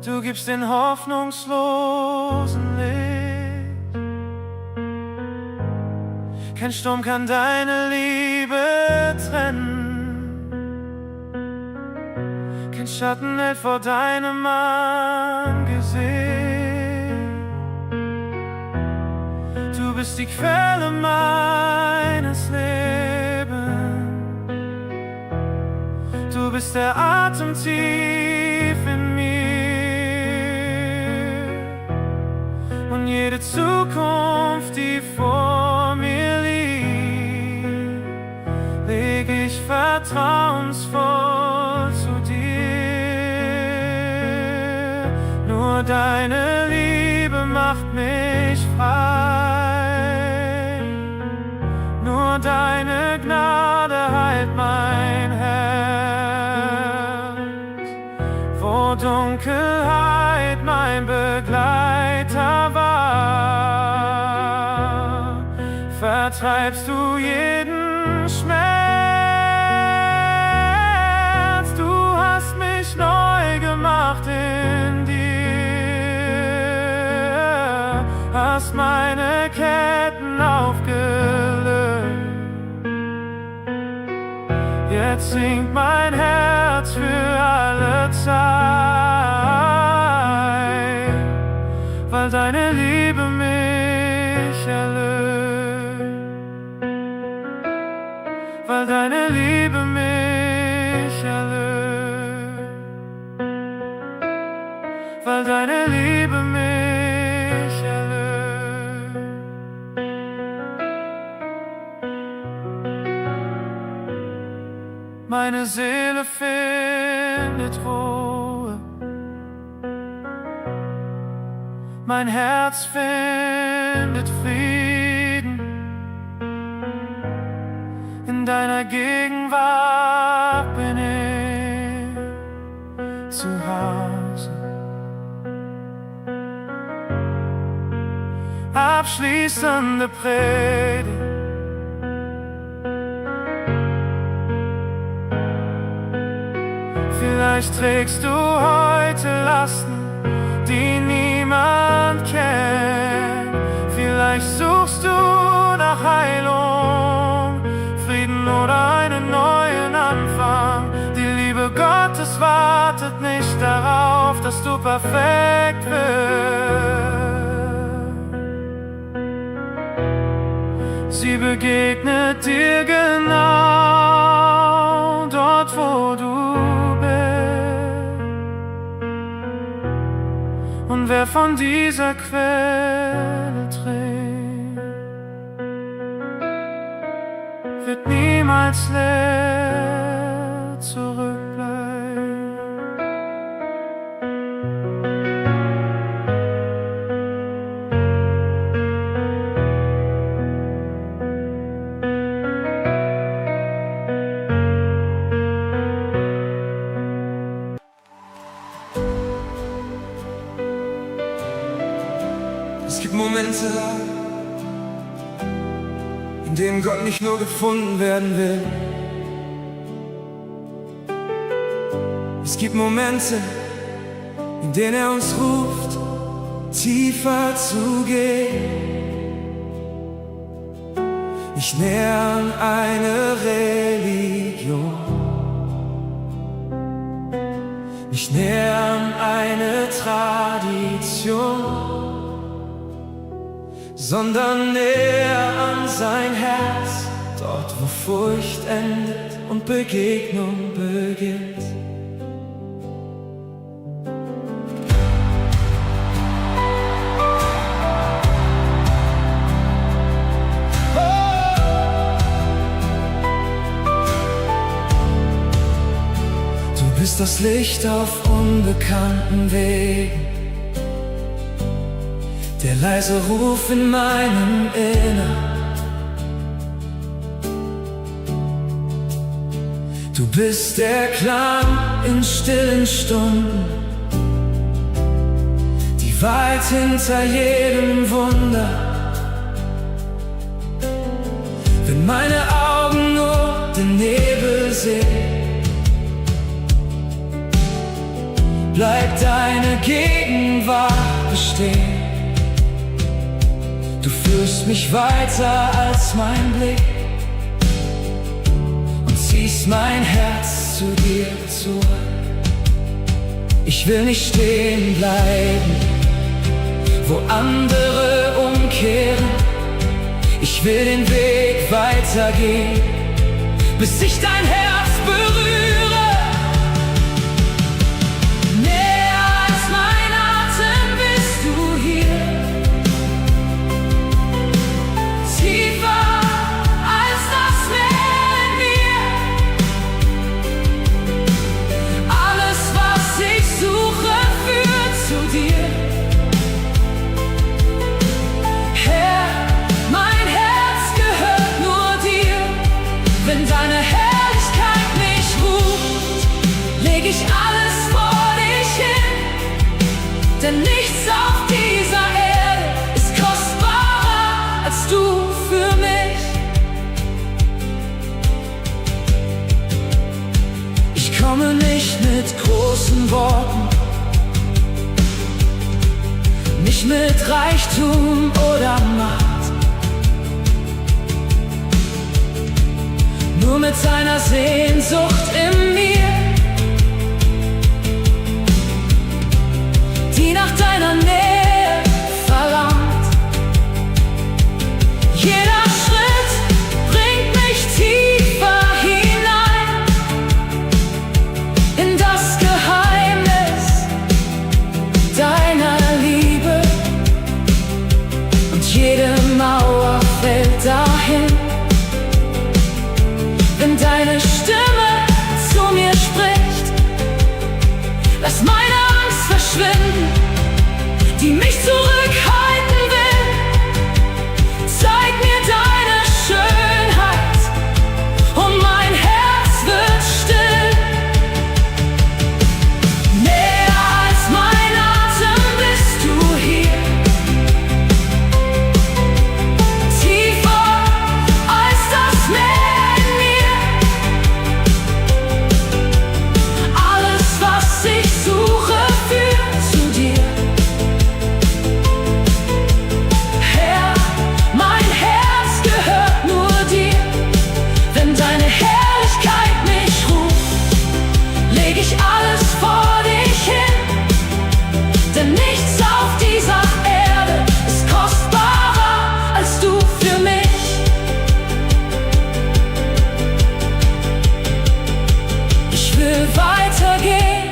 du gibst den Hoffnungslosen Licht. Kein Sturm kann deine Liebe trennen. Kein Schatten hält vor deinem Angesicht. Du bist die Quelle meines Lebens. Du bist der Atem tief in mir. Und jede Zukunft, die vor mir liegt, leg ich vertrauensvoll zu dir. Nur deine Liebe macht mich frei. Nur deine Gnade heilt mein Herz. Wo Dunkelheit mein Begleiter war, vertreibst du jeden Schmerz. Du hast mich neu gemacht in dir, hast meine Ketten aufgelöst. Jetzt singt mein Herz für alle Zeit, weil deine Liebe mich erlöst. Weil deine Liebe mich erlöst. Weil deine Liebe mich erlöst. Meine Seele findet Ruhe, mein Herz findet Frieden. In deiner Gegenwart bin ich zu Hause. Abschließende Predigt. Vielleicht trägst du heute Lasten, die niemand kennt. Vielleicht suchst du nach Heilung, Frieden oder einen neuen Anfang. Die Liebe Gottes wartet nicht darauf, dass du perfekt wirst. Sie begegnet dir genau dort, wo du bist. Und wer von dieser Quelle trinkt, wird niemals leer zurückbleiben. Es gibt Momente, in denen Gott nicht nur gefunden werden will. Es gibt Momente, in denen er uns ruft, tiefer zu gehen. Nicht näher an eine Religion, nicht näher an eine Tradition, sondern näher an sein Herz, dort wo Furcht endet und Begegnung beginnt. Du bist das Licht auf unbekannten Wegen, der leise Ruf in meinem Innern. Du bist der Klang in stillen Stunden, die weit hinter jedem Wunder. Wenn meine Augen nur den Nebel sehen, bleibt deine Gegenwart bestehen. Du führst mich weiter als mein Blick. ziehst mein Herz zu dir zurück. Ich will nicht stehen bleiben, wo andere umkehren. Ich will den Weg weitergehen, bis ich dein Herz berühre. Näher als mein Atem bist du hier, tiefer als das Meer in mir. Alles, was ich suche, führt zu dir. Herr, mein Herz gehört nur dir. Wenn deine Herrlichkeit mich ruft, leg ich alles vor dich hin. Denn nichts auf dieser Erde ist kostbarer als du für mich. Ich komme nicht mit großen Worten, nicht mit Reichtum oder Macht, nur mit seiner Sehnsucht in mir, die nach deiner Nähe verlangt. Jeder Schritt bringt mich tiefer hinein in das Geheimnis deiner Liebe, und jede Mauer fällt dahin, wenn deine Stimme zu mir spricht. Lass meine Angst verschwinden, die mich zurückhalten will. Zeig mir deine Schönheit und mein Herz wird still. Näher als mein Atem bist du hier, tiefer als das Meer in mir. Alles, was ich suche, führt zu dir. Herr, mein Herz gehört nur dir. Wenn deine Herrlichkeit mich ruft, leg ich alles vor dich hin. Denn nichts auf dieser Erde ist kostbarer als du für mich. Ich will weitergehen,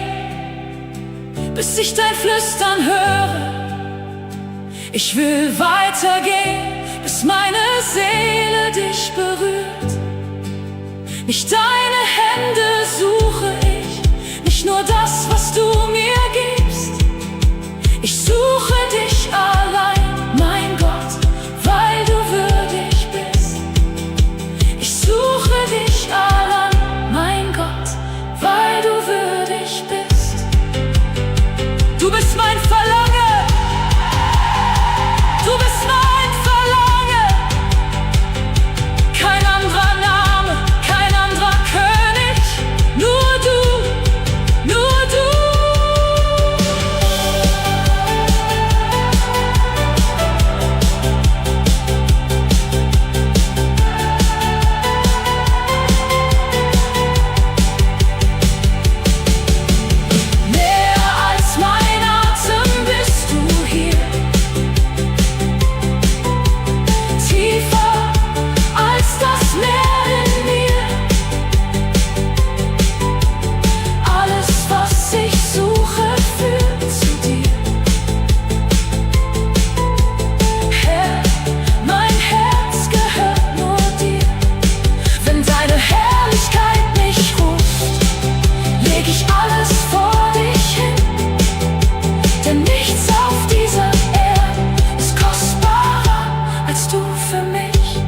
bis ich dein Flüstern höre. Ich will weitergehen, bis meine Seele dich berührt. Nicht deine Hände suche ich, nicht nur das, was du mir gibst. Ich suche dich allein, mein Gott, weil du würdig bist. Ich suche dich allein, mein Gott, weil du würdig bist. Du bist mein Verlangen, du bist mein Verlangen. Kein anderer Name, kein anderer König, nur du, nur du. Näher als mein Atem bist du hier, tiefer als das Meer in mir. Alles, was ich suche, führt zu dir. Herr, mein Herz gehört nur dir. Wenn deine Herrlichkeit mich ruft, leg ich alles vor dich hin. Denn nichts auf dieser Erde ist kostbarer als du für mich.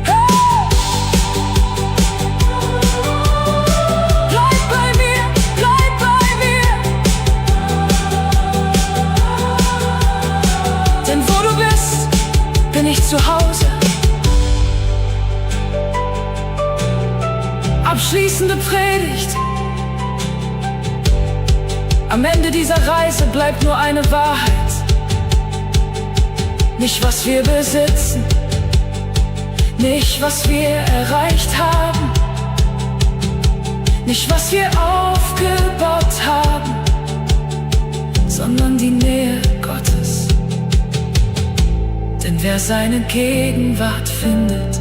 Hey! Bleib bei mir, bleib bei mir. Denn wo du bist, bin ich zu Hause. Abschließende Predigt. Am Ende dieser Reise bleibt nur eine Wahrheit. Nicht was wir besitzen, Nicht, was wir erreicht haben, nicht, was wir aufgebaut haben, sondern die Nähe Gottes. Denn wer seine Gegenwart findet,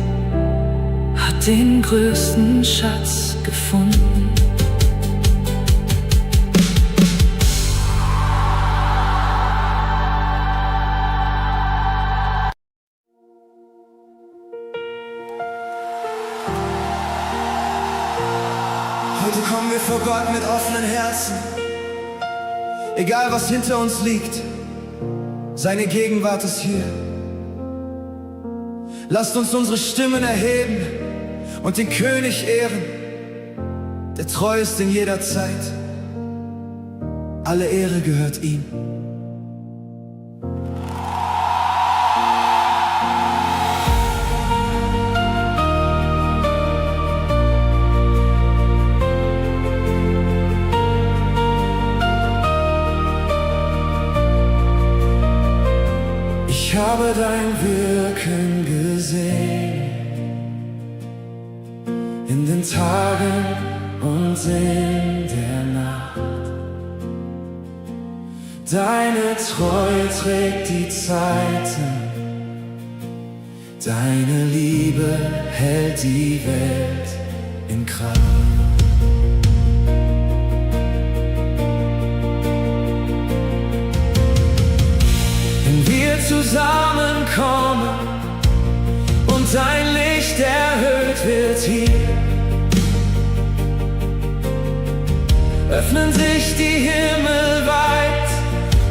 hat den größten Schatz gefunden. Heute kommen wir vor Gott mit offenen Herzen. Egal was hinter uns liegt, seine Gegenwart ist hier. Lasst uns unsere Stimmen erheben und den König ehren, der treu ist in jeder Zeit. Alle Ehre gehört ihm. Ich habe dein Wirken gesehen, in den Tagen und in der Nacht. Deine Treue trägt die Zeiten, deine Liebe hält die Welt in Kraft. Zusammenkommen und dein Licht erhöht wird hier, öffnen sich die Himmel weit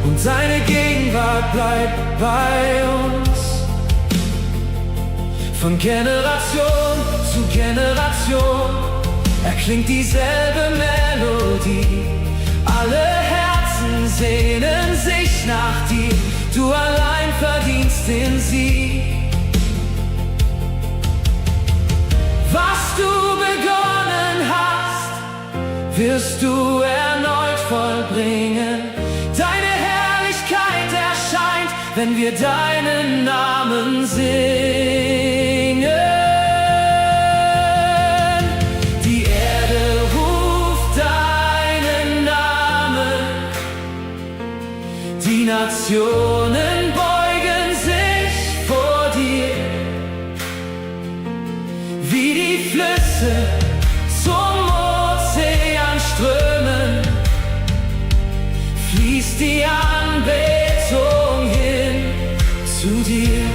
und deine Gegenwart bleibt bei uns. Von Generation zu Generation erklingt dieselbe Melodie. Alle Herzen sehnen sich nach dir, du allein verdienst den Sieg. Was du begonnen hast, wirst du erneut vollbringen. Deine Herrlichkeit erscheint, wenn wir deinen Namen singen. Die Erde ruft deinen Namen, die Nationen beugen sich vor dir, wie die Flüsse zum Ozean strömen, fließt die Anbetung hin zu dir.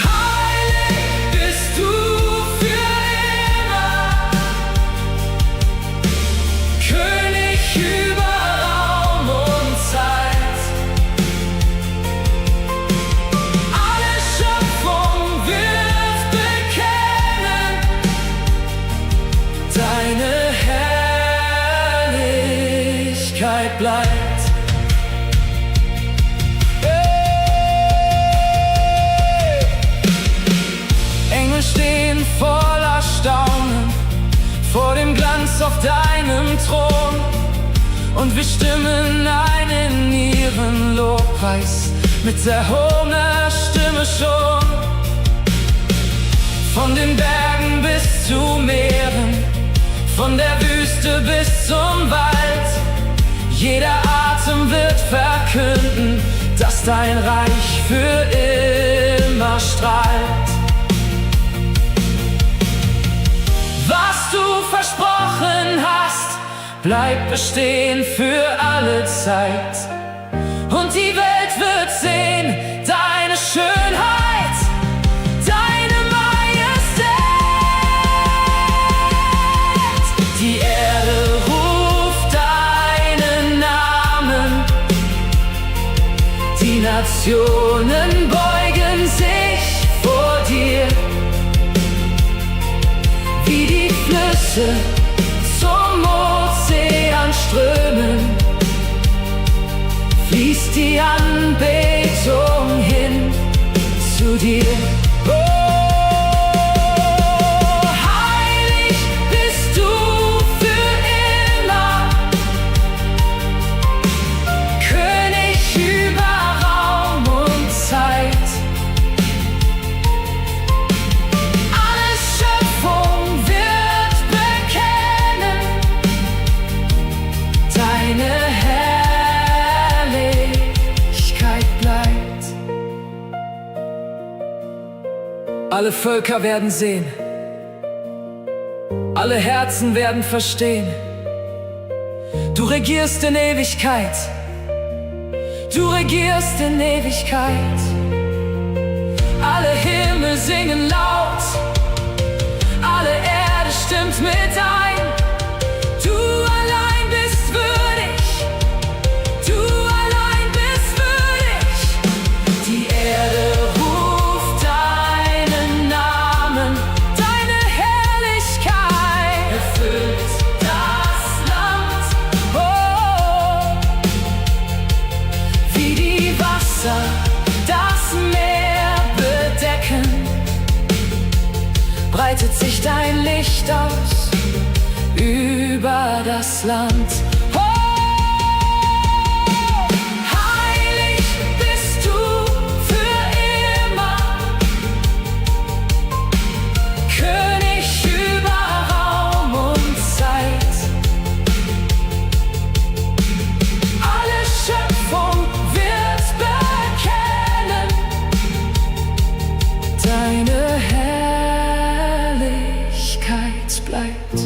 Heilig bist du für immer, König über Raum und Zeit. Alle Schöpfung wird bekennen, deine Herrlichkeit bleibt. Engel stehen voller Staunen vor dem Glanz auf deinem Thron, und wir stimmen ein in ihren Lobpreis mit erhobener Stimme schon. Von den Bergen bis zu Meeren, von der Wüste bis zum Wald, jeder Atem wird verkünden, dass dein Reich für immer strahlt. Was du versprochen hast, bleibt bestehen für alle Zeit. Und die Welt wird sehen deine Schönheit, deine Majestät. Die Erde ruft deinen Namen, die Nationen beugen sich vor dir, wie die Flüsse zum Ozean strömen, fließt die Anbetung hin zu dir. Heilig bist du für immer, König über Raum und Zeit. Alle Völker werden sehen, alle Herzen werden verstehen. Du regierst in Ewigkeit, du regierst in Ewigkeit. Alle Himmel singen laut, alle Erde stimmt mit ein. Du allein bist würdig, du allein bist würdig. Die Erde ruft deinen Namen, deine Herrlichkeit erfüllt das Land. Oh, wie die Wasser das Meer bedecken, breitet sich dein Licht aus über das Land. Oh, heilig bist du für immer, König über Raum und Zeit. Alle Schöpfung wird bekennen deine Herrlichkeit bleibt.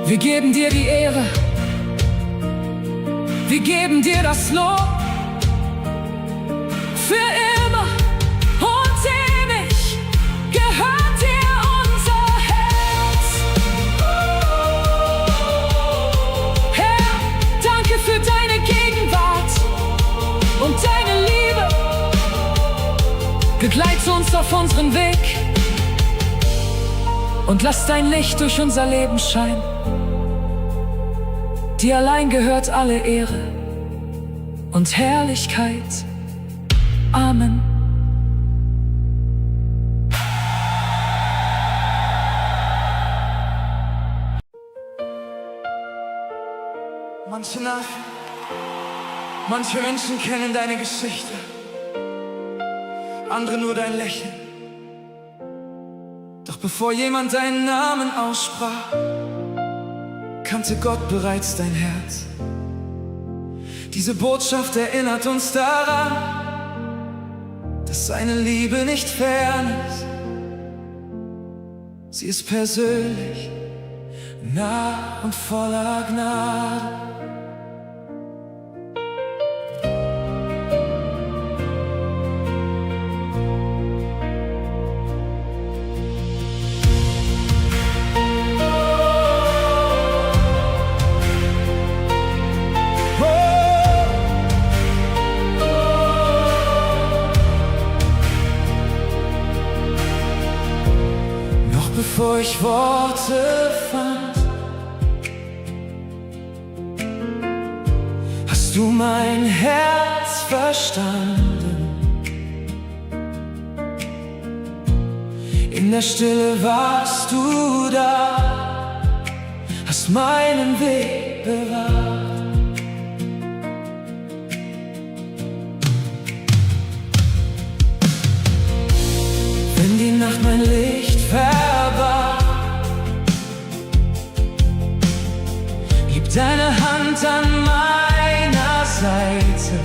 Wir geben dir die Ehre, wir geben dir das Lob, für immer und ewig gehört dir unser Herz. Herr, danke für deine Gegenwart und deine Liebe. Begleite uns auf unseren Weg und lass dein Licht durch unser Leben scheinen. Dir allein gehört alle Ehre und Herrlichkeit. Amen. Manche Nacht, manche Menschen kennen deine Geschichte, andere nur dein Lächeln. Doch bevor jemand deinen Namen aussprach, kannte Gott bereits dein Herz. Diese Botschaft erinnert uns daran, dass seine Liebe nicht fern ist. Sie ist persönlich, nah und voller Gnade. Bevor ich Worte fand, hast du mein Herz verstanden. In der Stille warst du da, hast meinen Weg bewahrt. Wenn die Nacht mein Licht verbarg, blieb deine Hand an meiner Seite.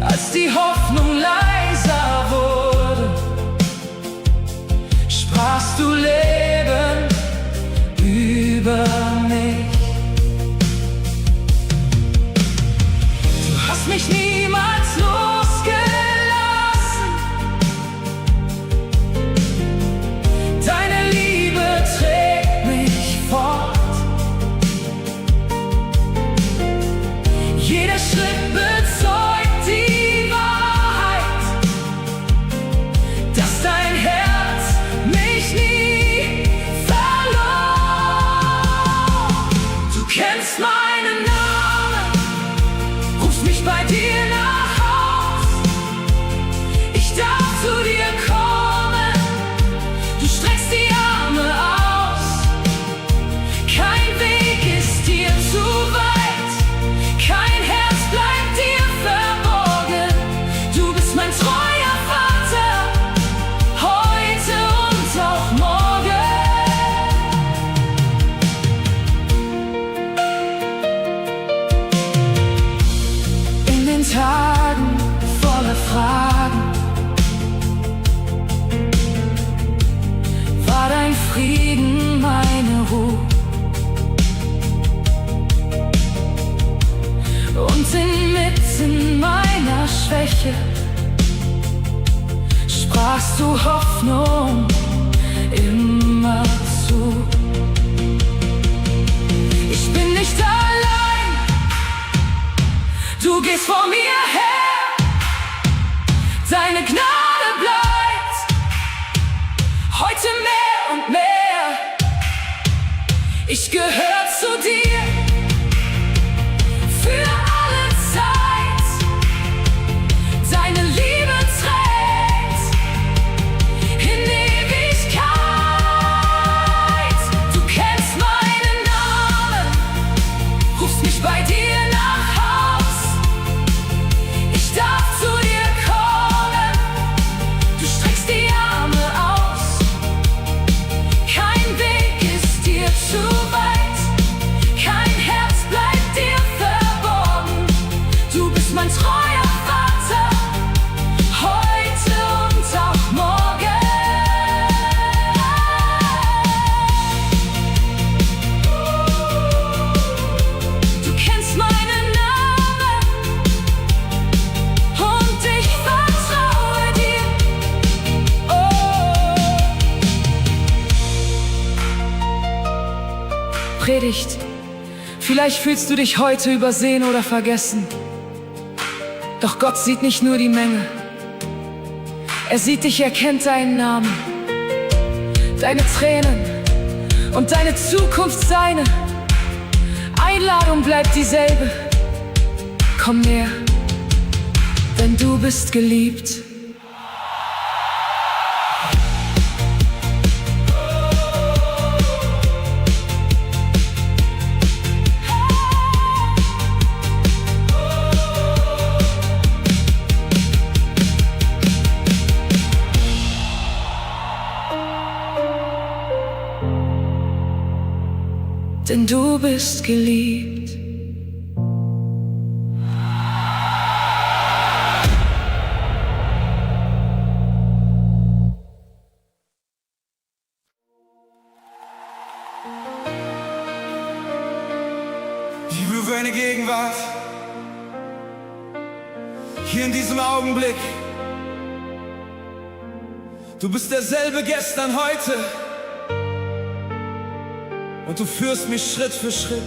Als die Hoffnung leiser wurde, sprachst du Leben über mich. Du hast mich niemals losgelassen. Deine Liebe trägt mich fort. Jeder Schritt bezeugt die Wahrheit. Schwäche sprachst du Hoffnung immer zu. Ich bin nicht allein, du gehst vor mir her, deine Gnade bleibt heute mehr und mehr. Ich gehör zu dir für alle Zeit, deine Liebe trägt in Ewigkeit. Du kennst meinen Namen, rufst mich bei dir nach Haus. Ich darf zu dir kommen, du streckst die Arme aus. Kein Weg ist dir zu weit, kein Herz bleibt dir verborgen. Du bist mein treuer Vater, heute und auch morgen. Du kennst meinen Namen und ich vertraue dir. Predigt. Vielleicht fühlst du dich heute übersehen oder vergessen. Doch Gott sieht nicht nur die Menge. Er sieht dich, er kennt deinen Namen, deine Tränen und deine Zukunft seine. Einladung bleibt dieselbe. Komm näher, denn du bist geliebt. Denn du bist geliebt. Ich rufe eine Gegenwart hier in diesem Augenblick. Du bist derselbe gestern, heute. Und du führst mich Schritt für Schritt.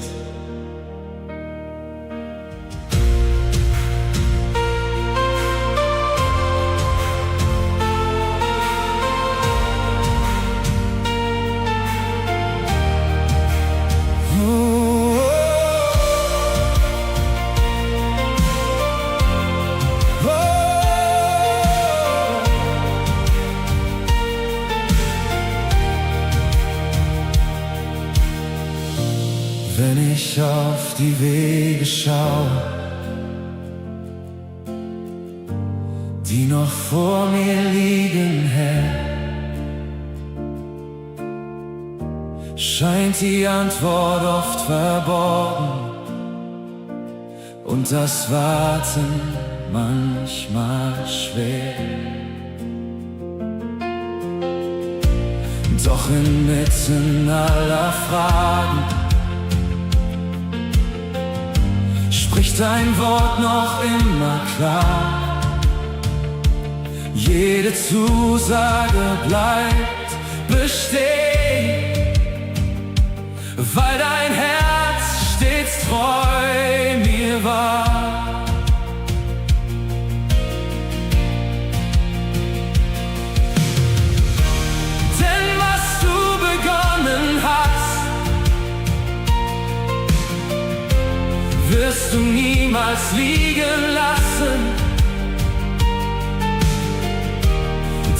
Wenn ich auf die Wege schaue, die noch vor mir liegen, Herr, scheint die Antwort oft verborgen und das Warten manchmal schwer. Doch inmitten aller Fragen spricht dein Wort noch immer klar. Jede Zusage bleibt bestehen, weil dein Herz stets treu mir war. Denn was du begonnen hast, wirst du niemals liegen lassen.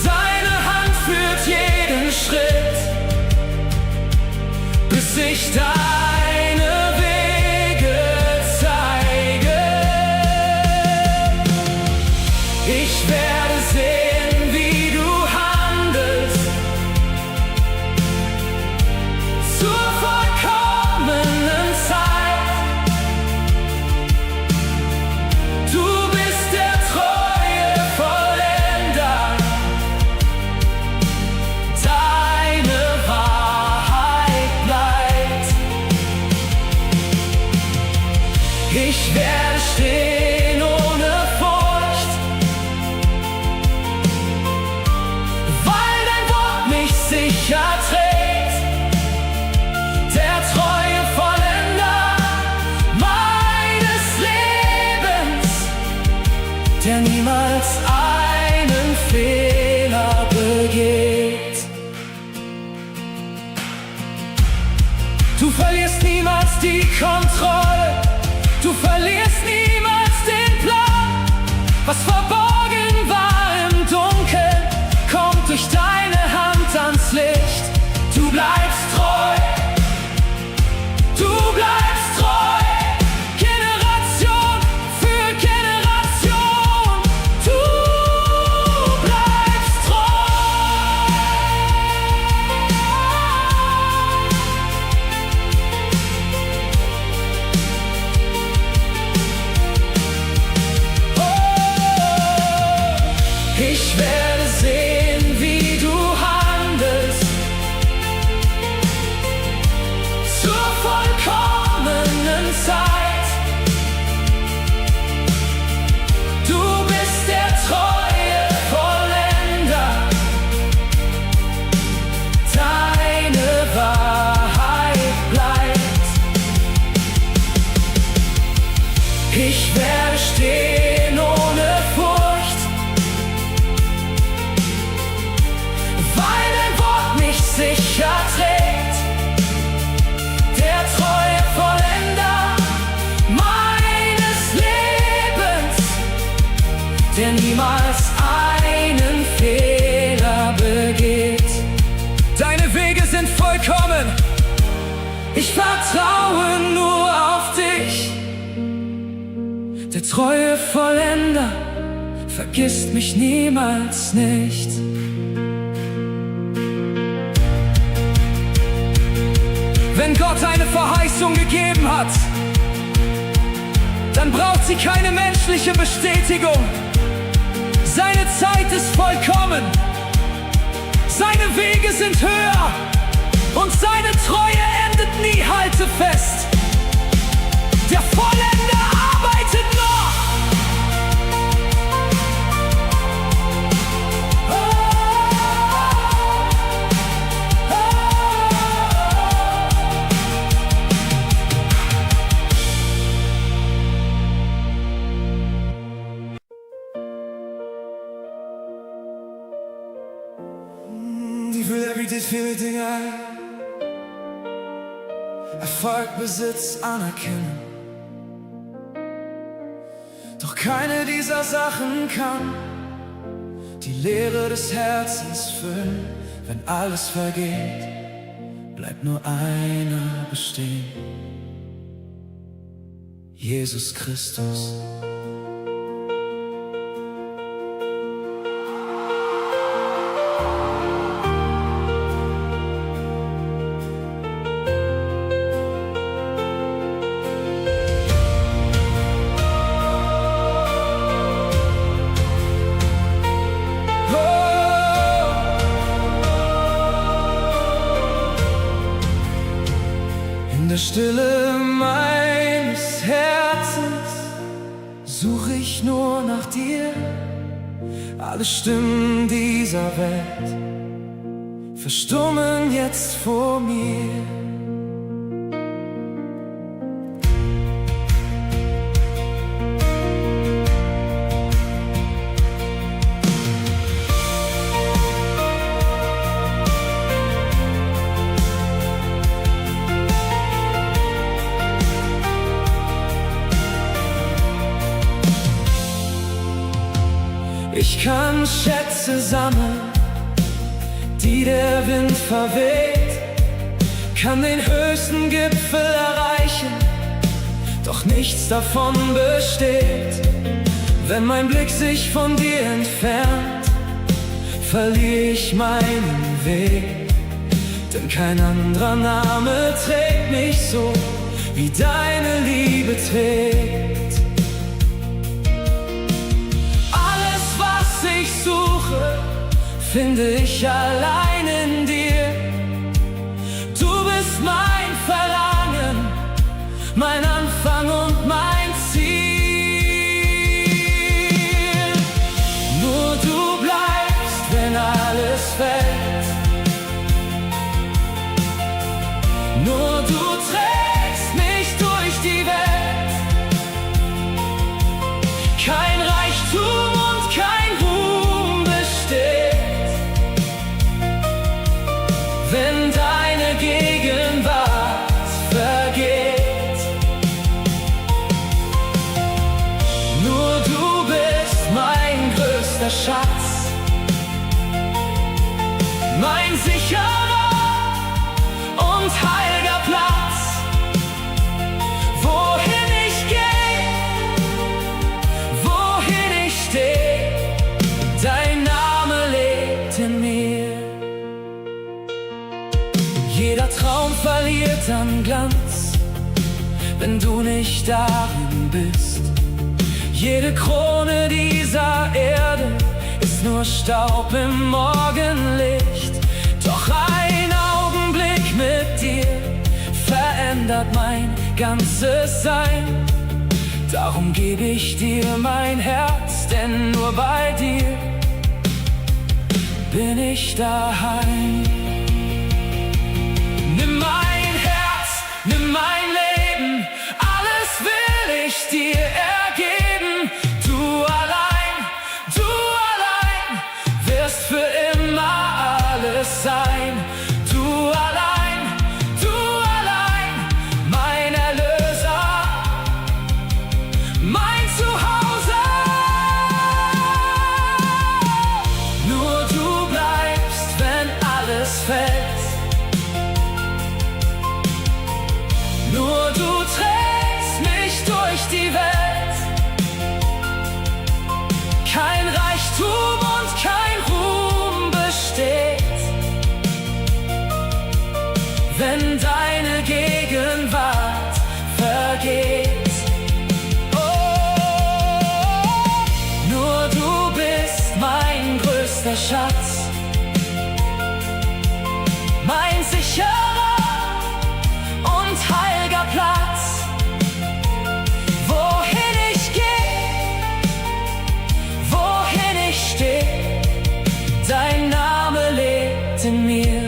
Deine Hand führt jeden Schritt, bis ich deine Wege zeige. Ich werde sehen, wie du handelst, zur vollkommenen Zeit. Du bist der treue Vollender, deine Wahrheit bleibt. Du verlierst niemals die Kontrolle, du verlierst niemals den Plan. Was verborgen war im Dunkeln, kommt durch deine Hand ans Licht. Du bleibst treu, du bleibst treu. Generation für Generation, du bleibst treu. Oh, ich werde sehen, wie du handelst zur vollkommenen Zeit. Du bist der treue Vollender, deine Wahrheit bleibt. Ich werde stehen ohne Furcht, weil dein Wort mich sicher trägt. Der treue Vollender meines Lebens, der niemals einen Fehler begeht. Deine Wege sind vollkommen, ich vertraue nur auf dich. Der treue Vollender vergisst mich niemals nicht. Wenn Gott eine Verheißung gegeben hat, dann braucht sie keine menschliche Bestätigung. Seine Zeit ist vollkommen, seine Wege sind höher und seine Treue endet nie. Halte fest, der Vollender arbeitet noch. Die Welt bietet viele Dinge, Erfolg, Besitz, Anerkennung. Doch keine dieser Sachen kann die Leere des Herzens füllen. Wenn alles vergeht, bleibt nur einer bestehen: Jesus Christus. In der Stille meines Herzens suche ich nur nach dir. Alle Stimmen dieser Welt verstummen jetzt vor mir. Ich kann Schätze sammeln, die der Wind verweht, kann den höchsten Gipfel erreichen, doch nichts davon besteht. Wenn mein Blick sich von dir entfernt, verliere ich meinen Weg, denn kein anderer Name trägt mich so, wie deine Liebe trägt. Ich suche, finde ich allein in dir. Du bist mein Verlangen, mein Anfang und mein Ziel. Nur du bleibst, wenn alles fällt. Nur du trägst mich durch die Welt. Kein Reichtum und kein Ruhm besteht, wenn deine Gegenwart mein sicherer und heiliger Platz. Wohin ich gehe, wohin ich stehe, dein Name lebt in mir. Jeder Traum verliert an Glanz, wenn du nicht darin bist. Jede Krone dieser Erde ist nur Staub im Morgenlicht. Doch ein Augenblick mit dir verändert mein ganzes Sein. Darum gebe ich dir mein Herz, denn nur bei dir bin ich daheim. Nimm mein Herz, nimm mein Leben, alles will ich dir ergeben. Du allein wirst für immer alles sein. Du allein, mein Erlöser, mein Zuhause. Nur du bleibst, wenn alles fällt. Nur du trägst mich durch die Welt. Kein Reichtum und kein Ruhm besteht, wenn deine Gegenwart vergeht. Oh, nur du bist mein größter Schatz, mein sicherer und heiliger Platz. Wohin ich gehe, wohin ich stehe, dein Name lebt in mir.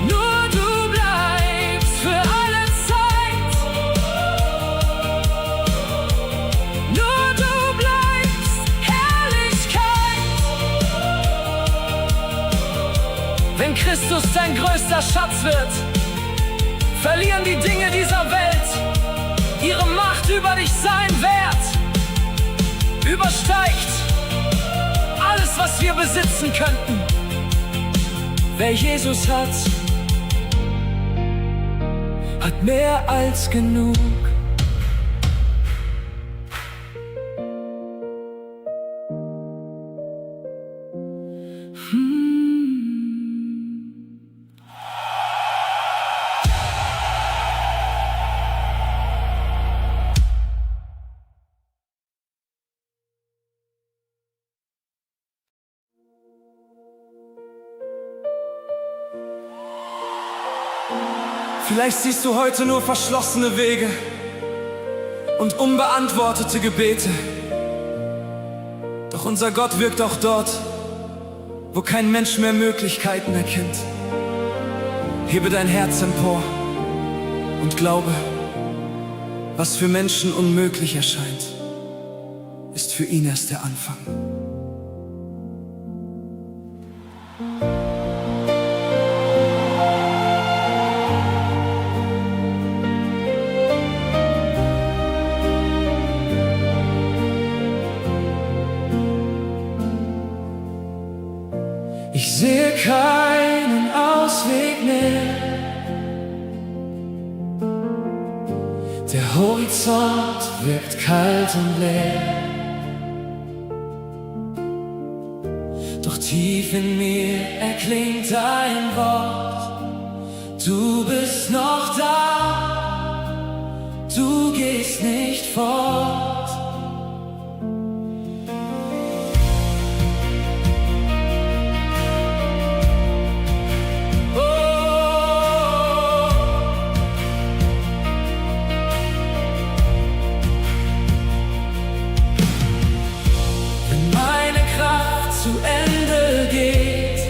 Nur du bleibst für alle Zeit. Nur du bleibst Herrlichkeit. Wenn Christus dein größter Schatz wird, verlieren die Dinge dieser Welt ihre Macht über dich. Sein Wert übersteigt alles, was wir besitzen könnten. Wer Jesus hat mehr als genug. Vielleicht siehst du heute nur verschlossene Wege und unbeantwortete Gebete. Doch unser Gott wirkt auch dort, wo kein Mensch mehr Möglichkeiten erkennt. Hebe dein Herz empor und glaube, was für Menschen unmöglich erscheint, ist für ihn erst der Anfang. Ich sehe keinen Ausweg mehr. Der Horizont wirkt kalt und leer. Doch tief in mir erklingt ein Wort. Du bist noch da, du gehst nicht fort. Zu Ende geht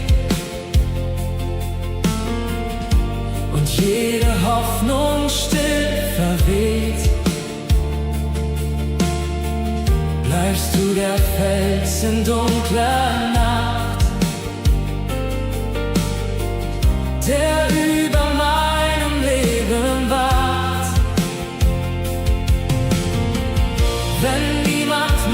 und jede Hoffnung still verweht, bleibst du der Fels in dunkler Nacht, der über meinem Leben wacht. Wenn niemand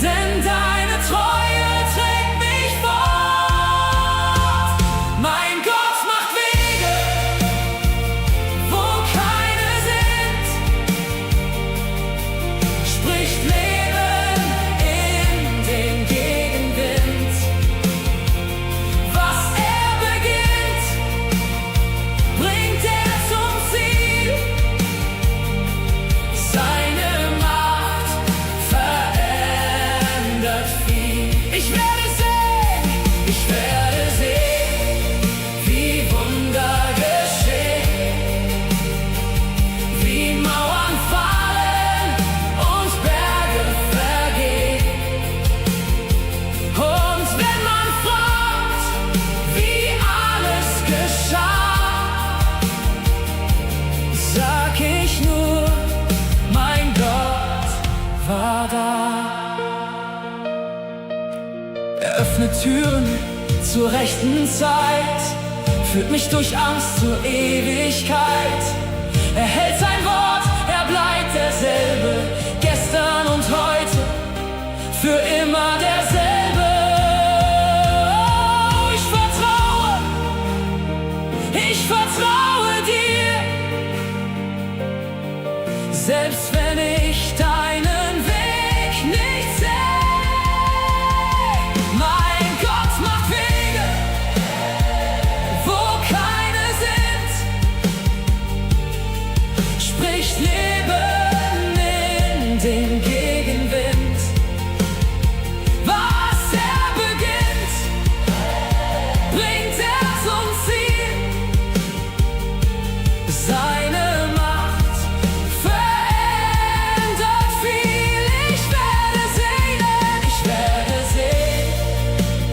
denn deine Treue trägt mich fort. Mein Gott macht Wege, wo keine sind, spricht Leben in den Gegenwind. Was er beginnt, bringt er zum Ziel. Seine Macht verändert viel. Ich werde sehen, wie Wunder geschehen, wie Mauern fallen und Berge vergehen. Und wenn man fragt, wie alles geschah, sag ich nur, mein Gott war da. Er öffnet Türen zur rechten Zeit, führt mich durch Angst zur Ewigkeit. Er hält sein Wort, er bleibt derselbe, gestern und heute, für immer derselbe. Oh, ich vertraue dir, selbst wenn ich deinen Weg nicht sehe. Mein Gott macht Wege, wo keine sind, spricht Leben in den Gegenwind. Was er beginnt, bringt er zum Ziel. Seine Macht verändert viel. Ich werde sehen,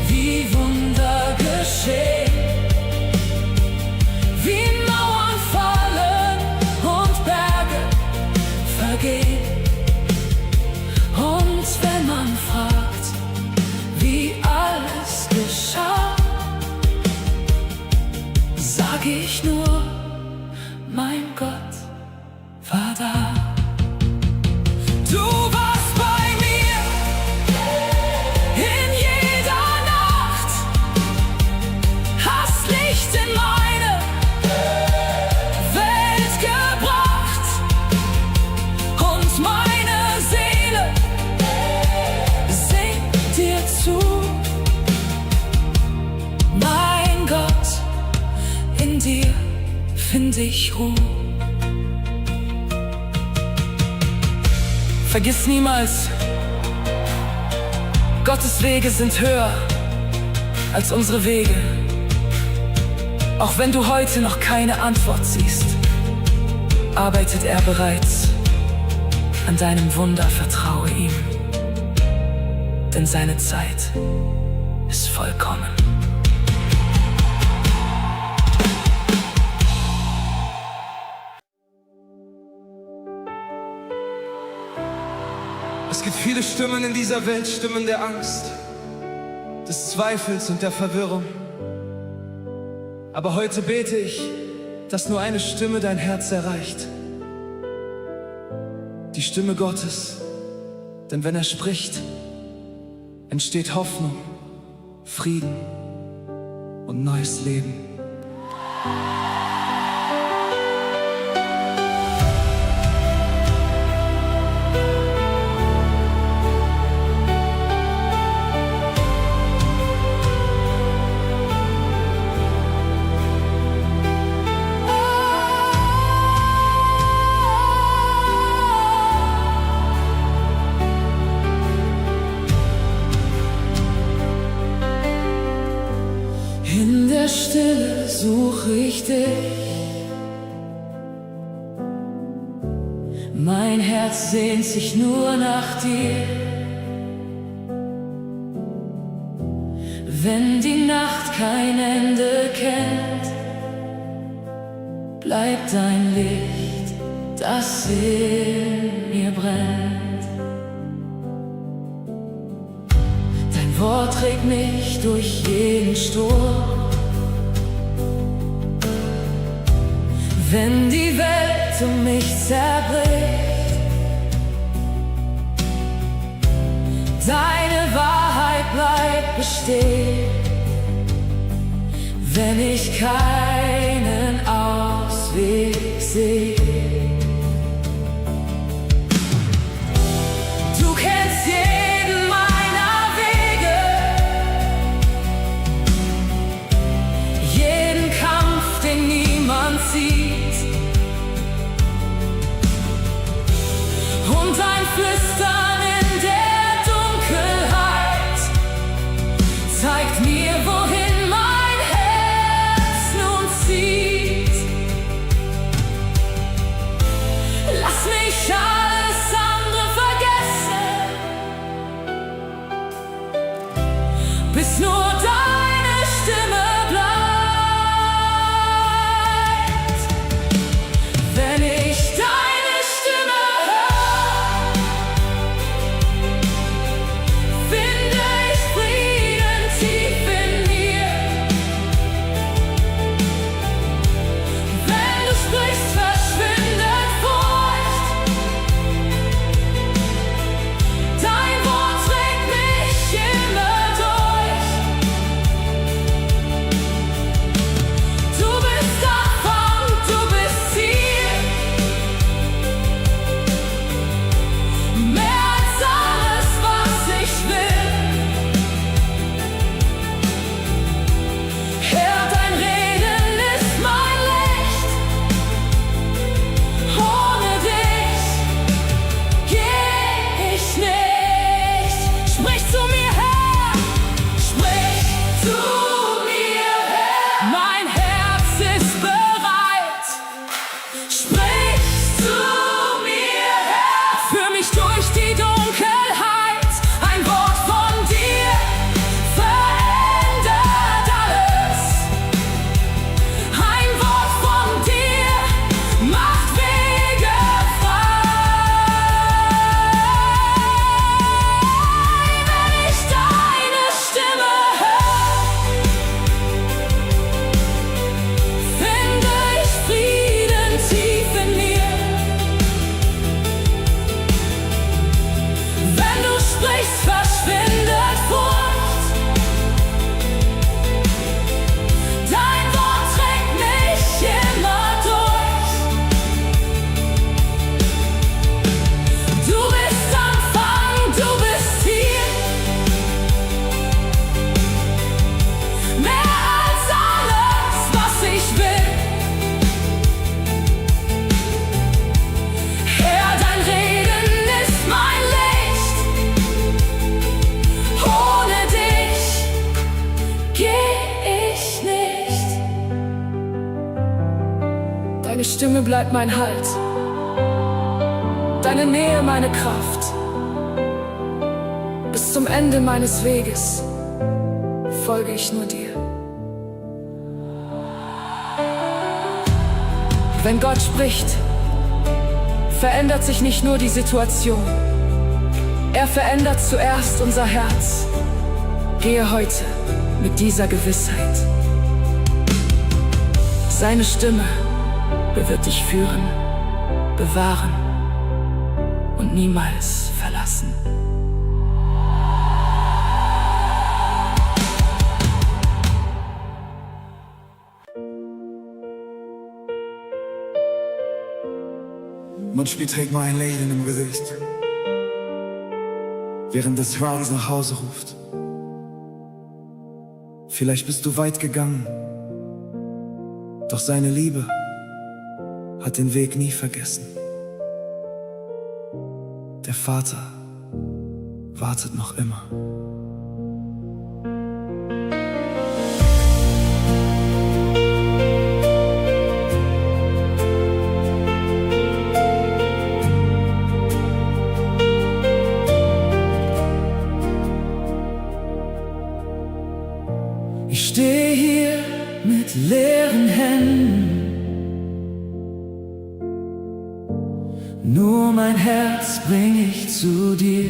wie Wunder geschehen, wie Mauern fallen und Berge vergehen. Und wenn man fragt, wie alles geschah, sag ich nur, mein Gott war da. Du warst bei mir in jeder Nacht, hast Licht in meine Welt gebracht und meine Seele singt dir zu. Mein Gott, in dir finde ich Ruhe. Vergiss niemals, Gottes Wege sind höher als unsere Wege. Auch wenn du heute noch keine Antwort siehst, arbeitet er bereits an deinem Wunder. Vertraue ihm, denn seine Zeit ist vollkommen. Es gibt viele Stimmen in dieser Welt, Stimmen der Angst, des Zweifels und der Verwirrung. Aber heute bete ich, dass nur eine Stimme dein Herz erreicht. Die Stimme Gottes. Denn wenn er spricht, entsteht Hoffnung, Frieden und neues Leben. In der Stille suche ich dich. Mein Herz sehnt sich nur nach dir. Wenn die Nacht kein Ende kennt, bleibt dein Licht, das in mir brennt. Dein Wort trägt mich durch jeden Sturm. Wenn die Welt um mich zerbricht, Deine Wahrheit bleibt bestehen, wenn ich keinen Ausweg sehe. Du kennst jeden meiner Wege, jeden Kampf, den niemand sieht, und ein Flüstern in der Dunkelheit zeigt mir, wohin mein Herz nun zieht. Lass mich alles andere vergessen, bis nur deine Stimme bleibt. Wenn ich deine Stimme höre, finde ich Frieden tief in mir. Wenn du sprichst, verschwindet Furcht. Dein Wort trägt mich immer durch. Du bist Anfang, du bist Ziel. Mehr als alles, was ich will. Herr, dein Reden ist mein Licht. Ohne dich geh ich nicht. Sprich zu mir, Herr. Sprich zu mir, Herr. Mein Herz ist bereit. Sprich zu mir, Herr. Führ mich durch die Dunkelheit. Ein Wort von dir verändert alles. Ein Wort von dir macht Wege frei. Wenn ich deine Stimme höre, finde ich Frieden tief in mir. Wenn du sprichst, verschwindet Furcht. Dein Wort trägt mich immer durch. Du bist Anfang, du bist Ziel. Mehr als alles, was ich will. Herr, dein Reden ist mein Licht. Ohne dich geh ich nicht. Deine Stimme bleibt mein Halt. Deine Nähe meine Kraft. Bis zum Ende meines Weges folge ich nur dir. Wenn Gott spricht, verändert sich nicht nur die Situation. Er verändert zuerst unser Herz. Gehe heute mit dieser Gewissheit. Seine Stimme wird dich führen, bewahren und niemals verlassen. Manchmal trägt man ein Lächeln im Gesicht, während das Herz nach Hause ruft. Vielleicht bist du weit gegangen, doch seine Liebe hat den Weg nie vergessen. Der Vater wartet noch immer. Ich stehe hier mit leeren Händen. Nur mein Herz bring ich zu dir.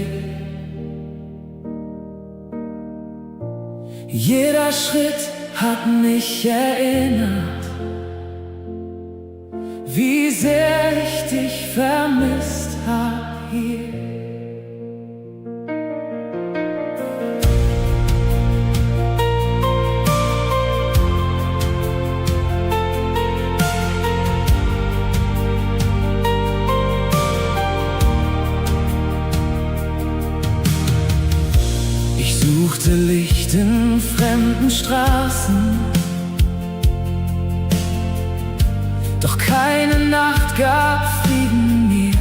Jeder Schritt hat mich erinnert, wie sehr ich dich vermisst hab hier. suchte Licht in fremden Straßen, doch keine Nacht gab Frieden mir.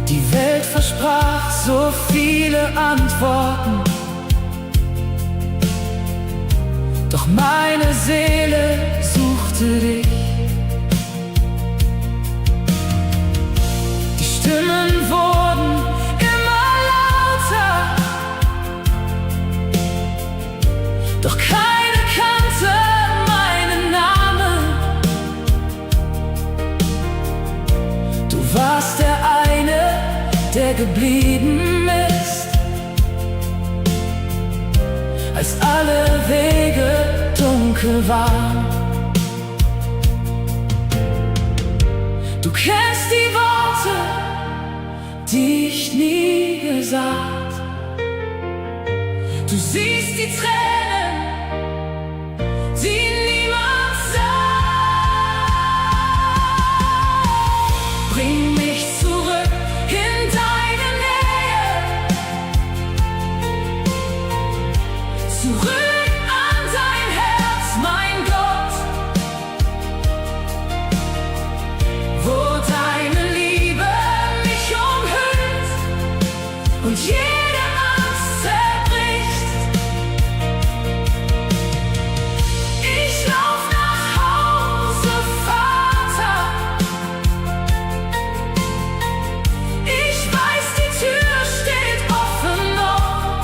Die Welt versprach so viele Antworten, doch meine Seele suchte dich. Die Stimmen wurden immer lauter, doch keine kannte meinen Namen. Du warst der eine, der geblieben ist, als alle Wege dunkel waren. Du kennst die Worte, die ich nie gesagt. Du siehst die Tränen, die niemand sah. Bring mich zurück in deine Nähe, zurück an dein Herz, mein Gott, wo deine Liebe mich umhüllt und jede Angst zerbricht. Ich lauf nach Hause, Vater. Ich weiß, die Tür steht offen noch.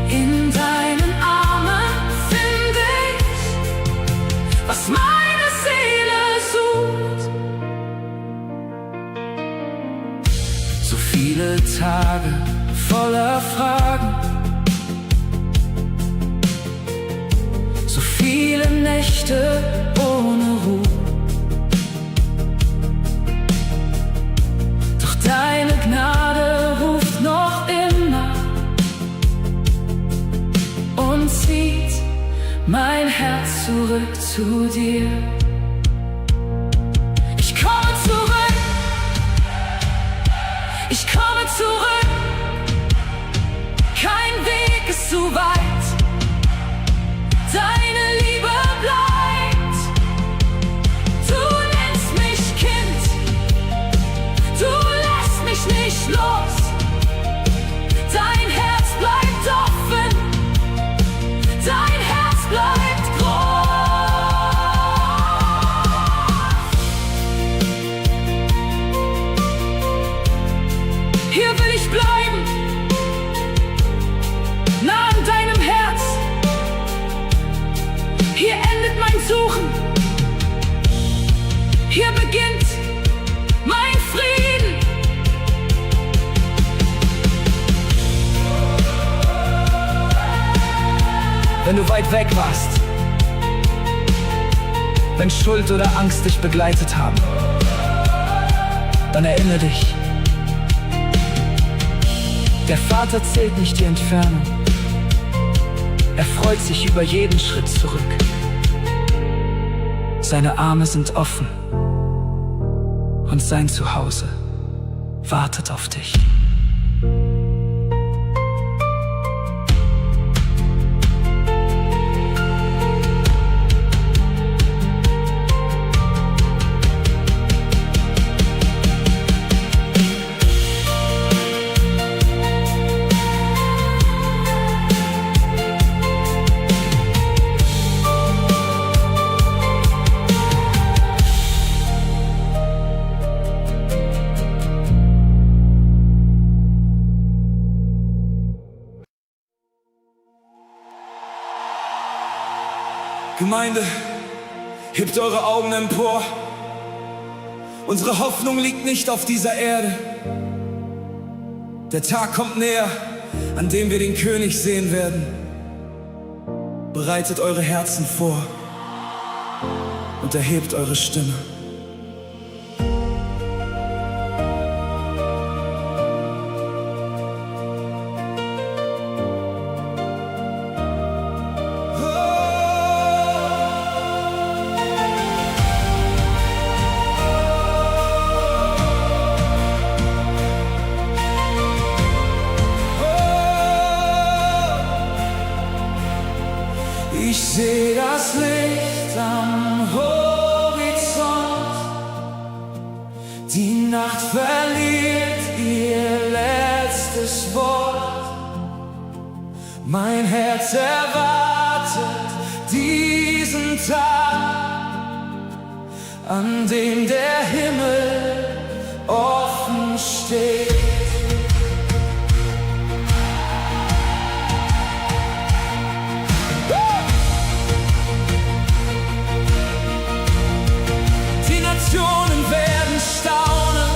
In deinen Armen finde ich, was meine Seele sucht. So viele Tage voller Fragen, so viele Nächte ohne Ruhe. Doch deine Gnade ruft noch immer und zieht mein Herz zurück zu dir. Ich komme zurück, ich komme zurück. Kein Weg ist zu weit, deine Liebe bleibt. Du nennst mich Kind, du lässt mich nicht los. Dein Herz bleibt offen, dein Herz bleibt groß. Hier will ich bleiben, nah an deinem Herz. Hier endet mein Suchen, hier beginnt mein Frieden. Wenn du weit weg warst, wenn Schuld oder Angst dich begleitet haben, dann erinnere dich. Der Vater zählt nicht die Entfernung, er freut sich über jeden Schritt zurück. Seine Arme sind offen und sein Zuhause wartet auf dich. Gemeinde, hebt eure Augen empor. Unsere Hoffnung liegt nicht auf dieser Erde. Der Tag kommt näher, an dem wir den König sehen werden. Bereitet eure Herzen vor und erhebt eure Stimme. Die Nacht verliert ihr letztes Wort. Mein Herz erwartet diesen Tag, an dem der Himmel offen steht. Die Nationen werden staunen,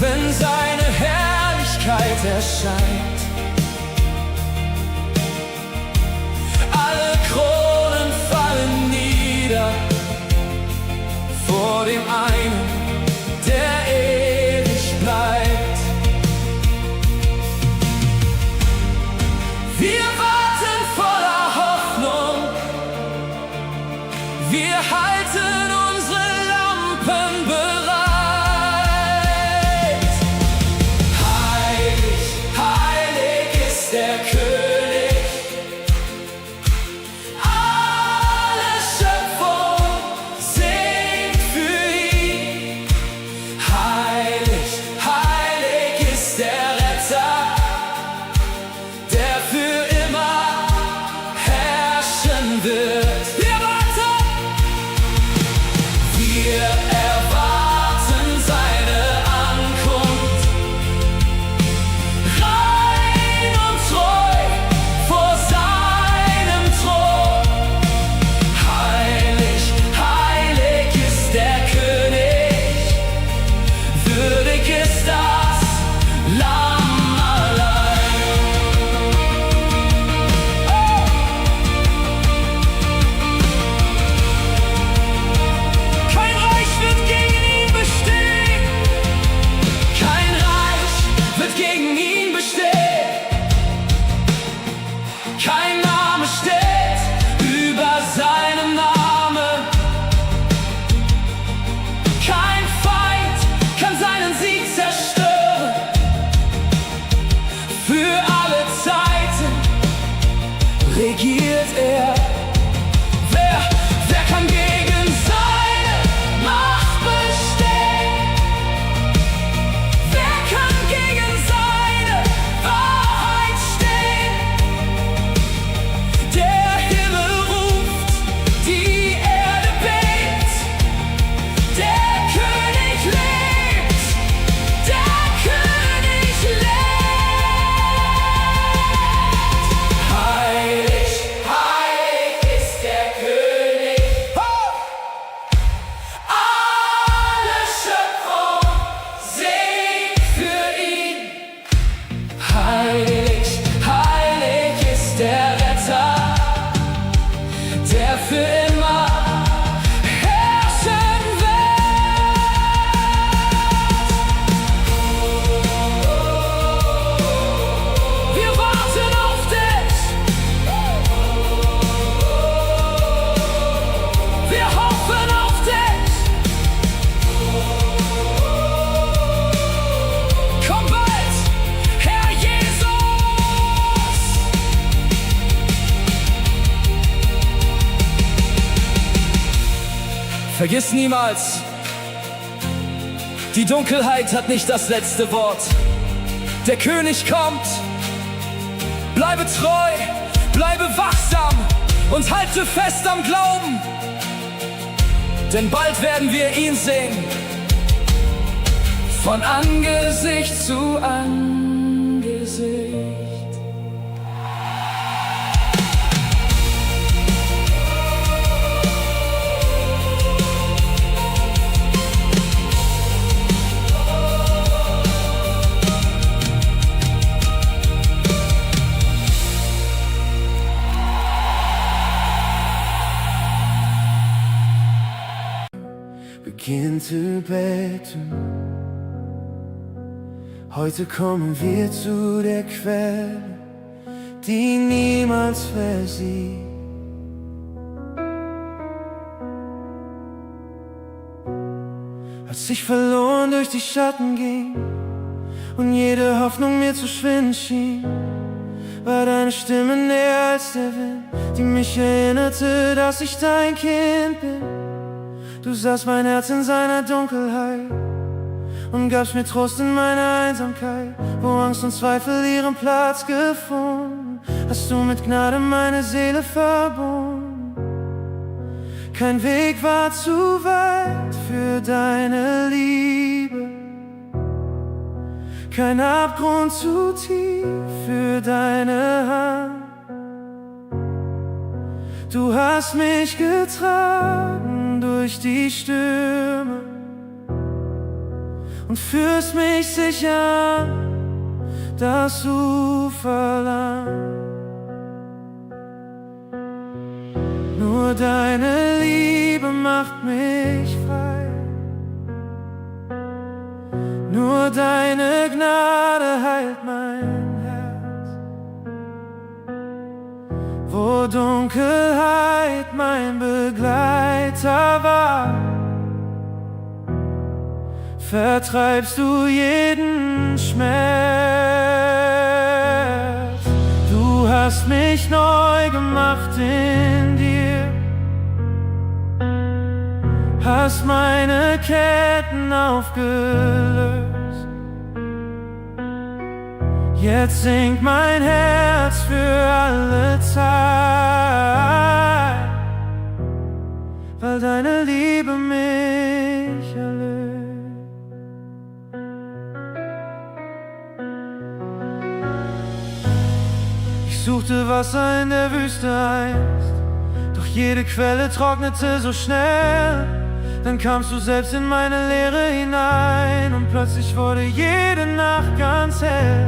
wenn seine Herrlichkeit erscheint. Alle Kronen fallen nieder vor dem einen, der ewig bleibt. Wir warten voller Hoffnung, wir halten unsere Lampen bereit. Heilig, heilig ist der König, alle Schöpfung singt für ihn. Heilig, heilig ist der Retter, der für immer herrschen wird. Wir erwarten seine Ankunft, rein und treu vor seinem Thron. Heilig, heilig ist der König, würdig ist das Lamm allein. Kein Reich wird gegen ihn bestehen. Kein Reich wird gegen ihn bestehen. Kein Name steht über seinem Namen. Kein Feind kann seinen Sieg zerstören. Für alle Zeiten regiert er. Wer kann gegen seine Macht bestehen? Wer kann gegen seine Wahrheit stehen? Der Himmel ruft, die Erde bebt. Der König lebt, der König lebt. Heilig, heilig ist der König. Alle Schöpfung singt für ihn. Heilig, heilig ist der Retter, der für immer herrschen wird. Wir warten auf dich. Wir hoffen auf dich. Komm bald, Herr Jesus. Vergiss niemals, die Dunkelheit hat nicht das letzte Wort. Der König kommt. Bleibe treu, bleibe wachsam und halte fest am Glauben. Denn bald werden wir ihn sehen, von Angesicht zu Angesicht. Beginn zu beten. Heute kommen wir zu der Quelle, die niemals versiegt. Als ich verloren durch die Schatten ging und jede Hoffnung mir zu schwinden schien, war deine Stimme näher als der Wind, die mich erinnerte, dass ich dein Kind bin. Du sahst mein Herz in seiner Dunkelheit und gabst mir Trost in meiner Einsamkeit, wo Angst und Zweifel ihren Platz gefunden. Hast du mit Gnade meine Seele verbunden. Kein Weg war zu weit für deine Liebe, kein Abgrund zu tief für deine Hand. Du hast mich getragen durch die Stürme und führst mich sicher an das Ufer lang. Nur deine Liebe macht mich frei, nur deine Gnade heilt mein Herz. Wo Dunkelheit mein Begleiter war, vertreibst du jeden Schmerz. Du hast mich neu gemacht in dir, hast meine Ketten aufgelöst. Jetzt singt mein Herz für alle Zeit, weil deine Liebe mich erlöst. Ich suchte Wasser in der Wüste einst, doch jede Quelle trocknete so schnell. Dann kamst du selbst in meine Leere hinein und plötzlich wurde jede Nacht ganz hell.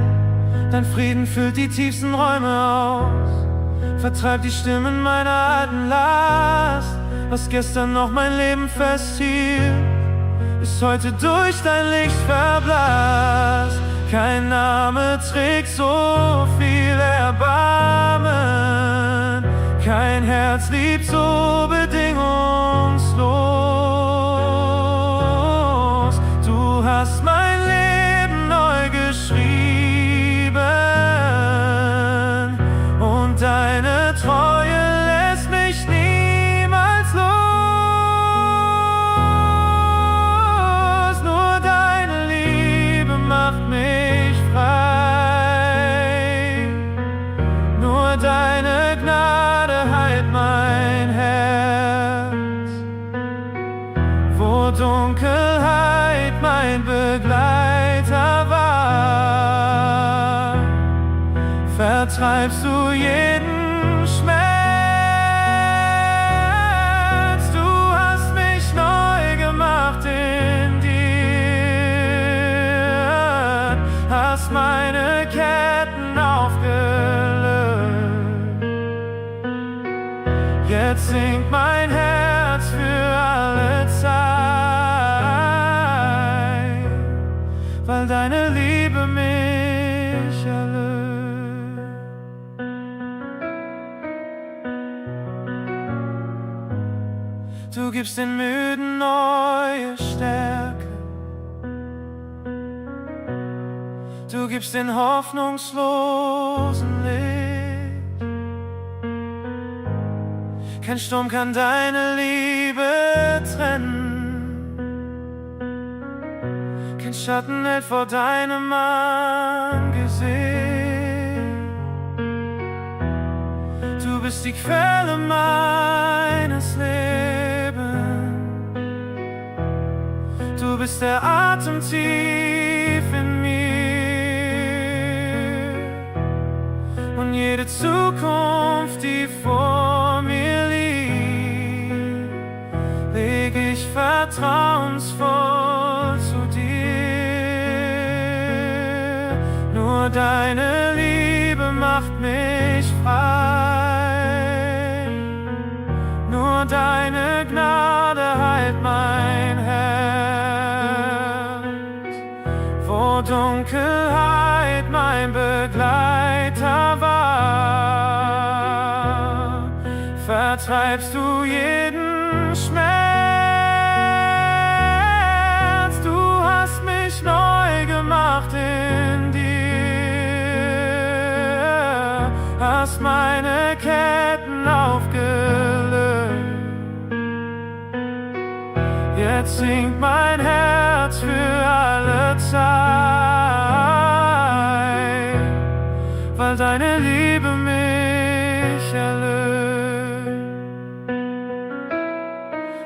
Dein Frieden füllt die tiefsten Räume aus, vertreibt die Stimmen meiner alten Last. Was gestern noch mein Leben festhielt, ist heute durch dein Licht verblasst. Kein Name trägt so viel Erbarmen, kein Herz liebt so bedingungslos. Du hast mein Leben neu geschrieben und deine Treue lässt mich niemals los. Nur deine Liebe macht mich frei, nur deine Gnade heilt mein Herz. Wo Dunkelheit mein Begleiter war, vertreibst du jeden Schmerz. Du hast mich neu gemacht in dir, hast meine Ketten aufgelöst. Jetzt singt mein Herz für alle Zeit, weil deine Liebe mich erlöst. Du gibst den Müden neue Stärke, du gibst den Hoffnungslosen Licht. Kein Sturm kann deine Liebe trennen, kein Schatten hält vor deinem Angesicht. Du bist die Quelle meines Lebens, du bist der Atem tief in mir und jede Zukunft, die vor mir liegt, leg ich vertrauensvoll zu dir. Nur deine Liebe macht mich frei, nur deine Gnade heilt mein Herz. Wo Dunkelheit mein Begleiter war, vertreibst du jeden Schmerz. Du hast mich neu gemacht in dir, hast meine Ketten aufgelöst. Jetzt singt mein Herz für alle Zeit, weil deine Liebe mich erlöst,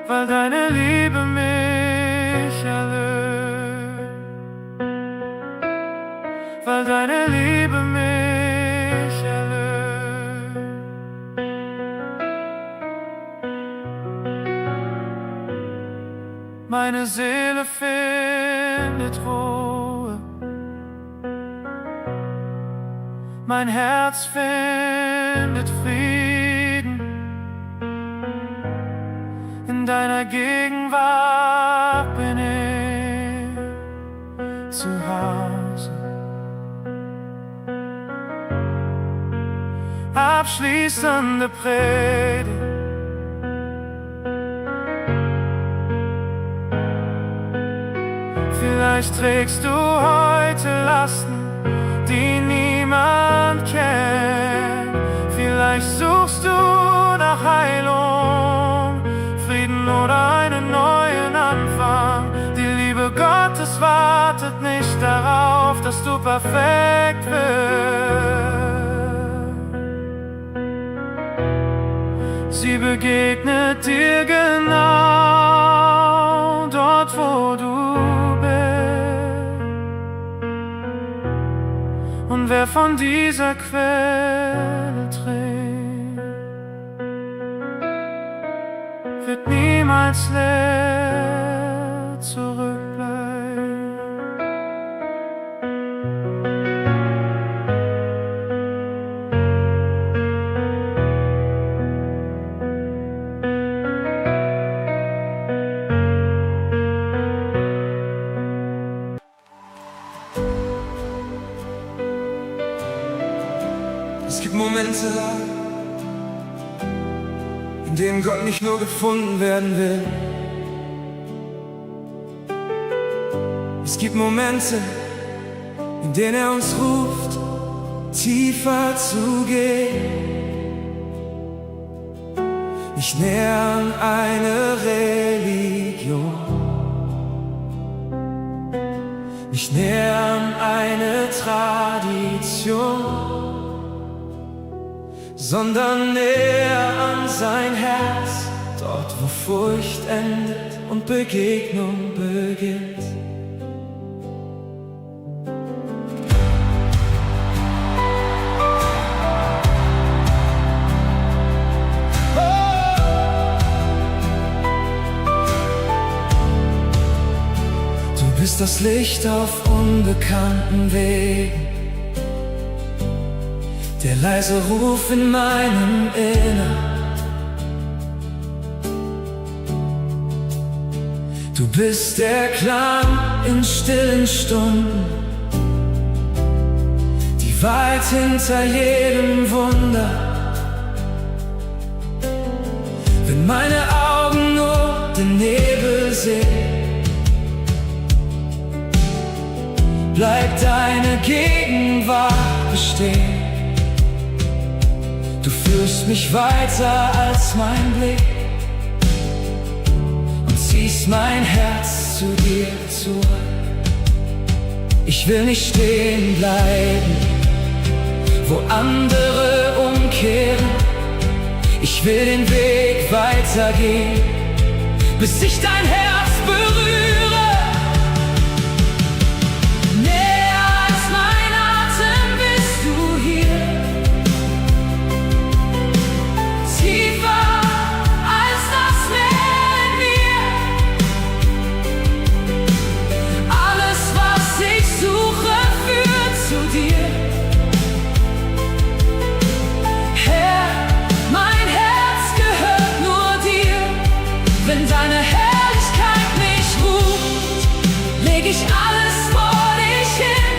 weil deine Liebe mich erlöst, weil deine Liebe mich erlöst. Meine Seele findet Ruhe, mein Herz findet Frieden. In deiner Gegenwart bin ich zu Hause. Abschließende Predigt. Vielleicht trägst du heute Lasten, die niemand kennt. Vielleicht suchst du nach Heilung, Frieden oder einen neuen Anfang. Die Liebe Gottes wartet nicht darauf, dass du perfekt wirst. Sie begegnet dir genau dort, wo du und wer von dieser Quelle trinkt, wird niemals leer zurückbleiben. Es gibt Momente, in denen Gott nicht nur gefunden werden will. Es gibt Momente, in denen er uns ruft, tiefer zu gehen. Nicht näher an eine Religion, nicht näher an eine Tradition, sondern näher an sein Herz, dort wo Furcht endet und Begegnung beginnt. Du bist das Licht auf unbekannten Wegen, der leise Ruf in meinem Innern. Du bist der Klang in stillen Stunden, die weit hinter jedem Wunder. Wenn meine Augen nur den Nebel sehen, bleibt deine Gegenwart bestehen. Du führst mich weiter als mein Blick und ziehst mein Herz zu dir zurück. Ich will nicht stehen bleiben, wo andere umkehren. Ich will den Weg weitergehen, bis ich dein Herz berühre. Wenn deine Herrlichkeit mich ruft, leg ich alles vor dich hin,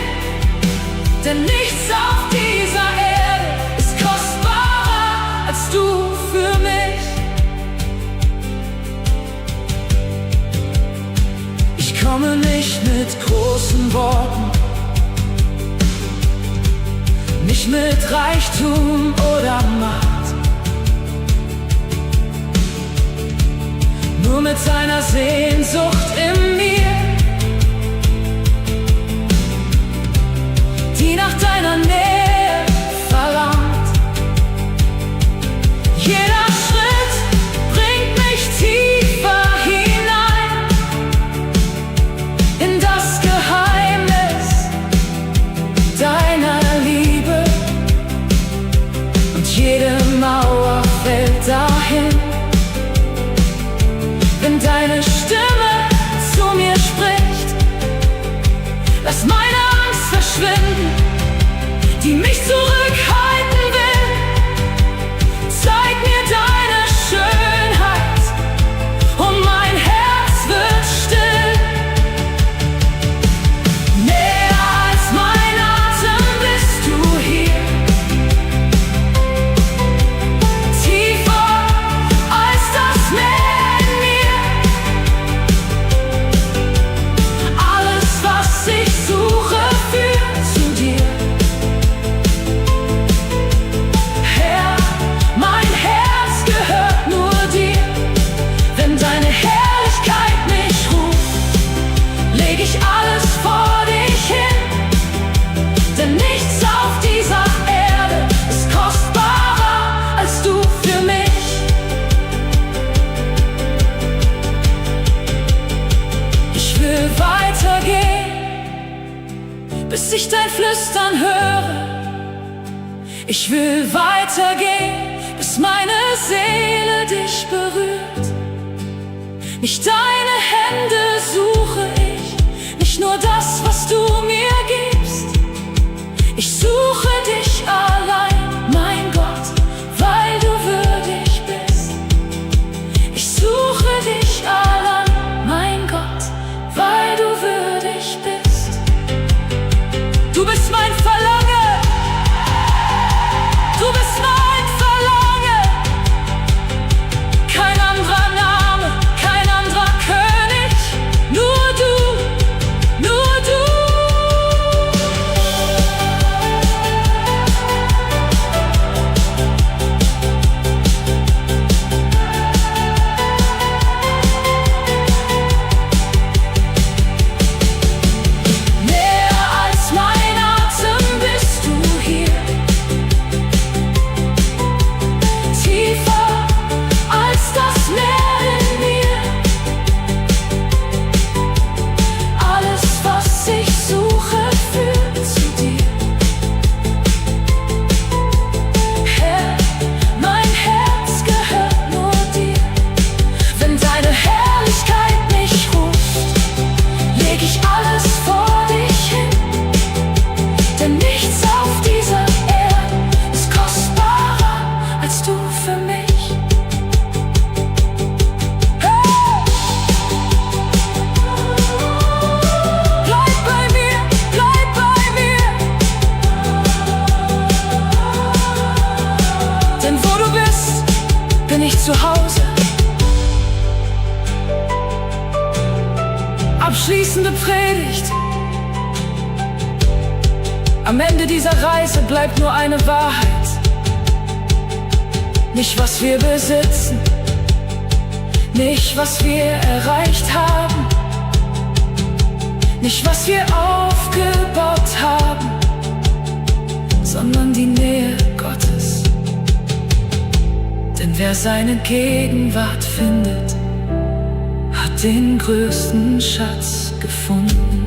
denn nichts auf dieser Erde ist kostbarer als du für mich. Ich komme nicht mit großen Worten, nicht mit Reichtum oder Macht. nur mit seiner Sehnsucht in mir, die nach deiner Nähe verlangt. Jeder Schritt bringt mich tiefer hinein in das Geheimnis deiner Liebe, und jede Mauer fällt dahin, wenn deine Stimme zu mir spricht. Lass meine Angst verschwinden, die mich zurückhalten will. Zeig mir deine Schönheit und mein Herz wird still. Näher als mein Atem bist du hier, tiefer als das Meer in mir. Alles, was ich suche, führt zu dir. Herr, mein Herz gehört nur dir. Wenn deine Herrlichkeit mich ruft, leg ich alles vor dich hin. Denn nichts auf dieser Erde ist kostbarer als du für mich. Ich will weitergehen, bis ich dein Flüstern höre. Ich will weitergehen, bis meine Seele dich berührt. Nicht deine Hände suche ich, nicht nur das, was du mir gibst. Ich suche dich allein, mein Gott, weil du würdig bist. Ich suche dich allein, mein Gott, weil du würdig bist. Du bist mein Verlangen, du bist mein Verlangen. Kein anderer Name, kein anderer König, nur du, nur du. Näher als mein Atem bist du hier, tiefer als das Meer in mir. Alles, was ich suche, führt zu dir. Herr, mein Herz gehört nur dir. Wenn deine Herrlichkeit mich ruft, leg ich alles vor dich hin. Denn nichts auf dieser Erde ist kostbarer als du für mich. Hey! Bleib bei mir, bleib bei mir. Denn wo du bist, bin ich zu Hause. Abschließende Predigt. Am Ende dieser Reise bleibt nur eine Wahrheit. Nicht, was wir besitzen, nicht, was wir erreicht haben, nicht, was wir aufgebaut haben, sondern die Nähe Gottes. Denn wer seine Gegenwart findet, hat den größten Schatz gefunden.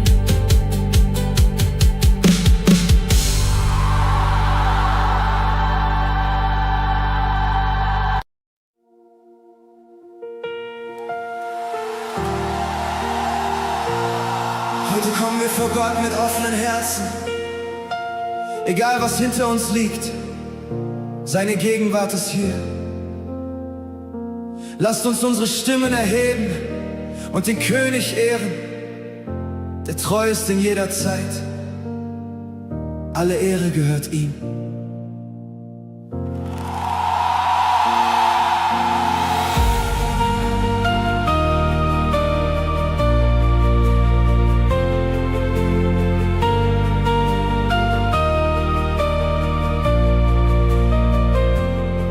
Heute kommen wir vor Gott mit offenen Herzen. Egal was hinter uns liegt, seine Gegenwart ist hier. Lasst uns unsere Stimmen erheben und den König ehren, der treu ist in jeder Zeit. Alle Ehre gehört ihm.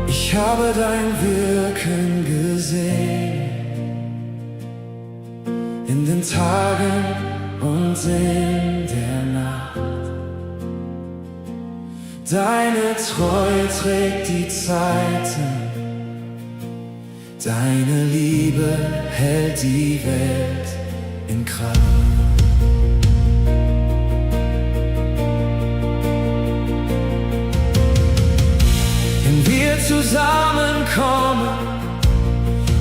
Ich habe dein Wirken gesehen, in den Tagen und in der Nacht. Deine Treue trägt die Zeiten, deine Liebe hält die Welt in Kraft. Wenn wir zusammenkommen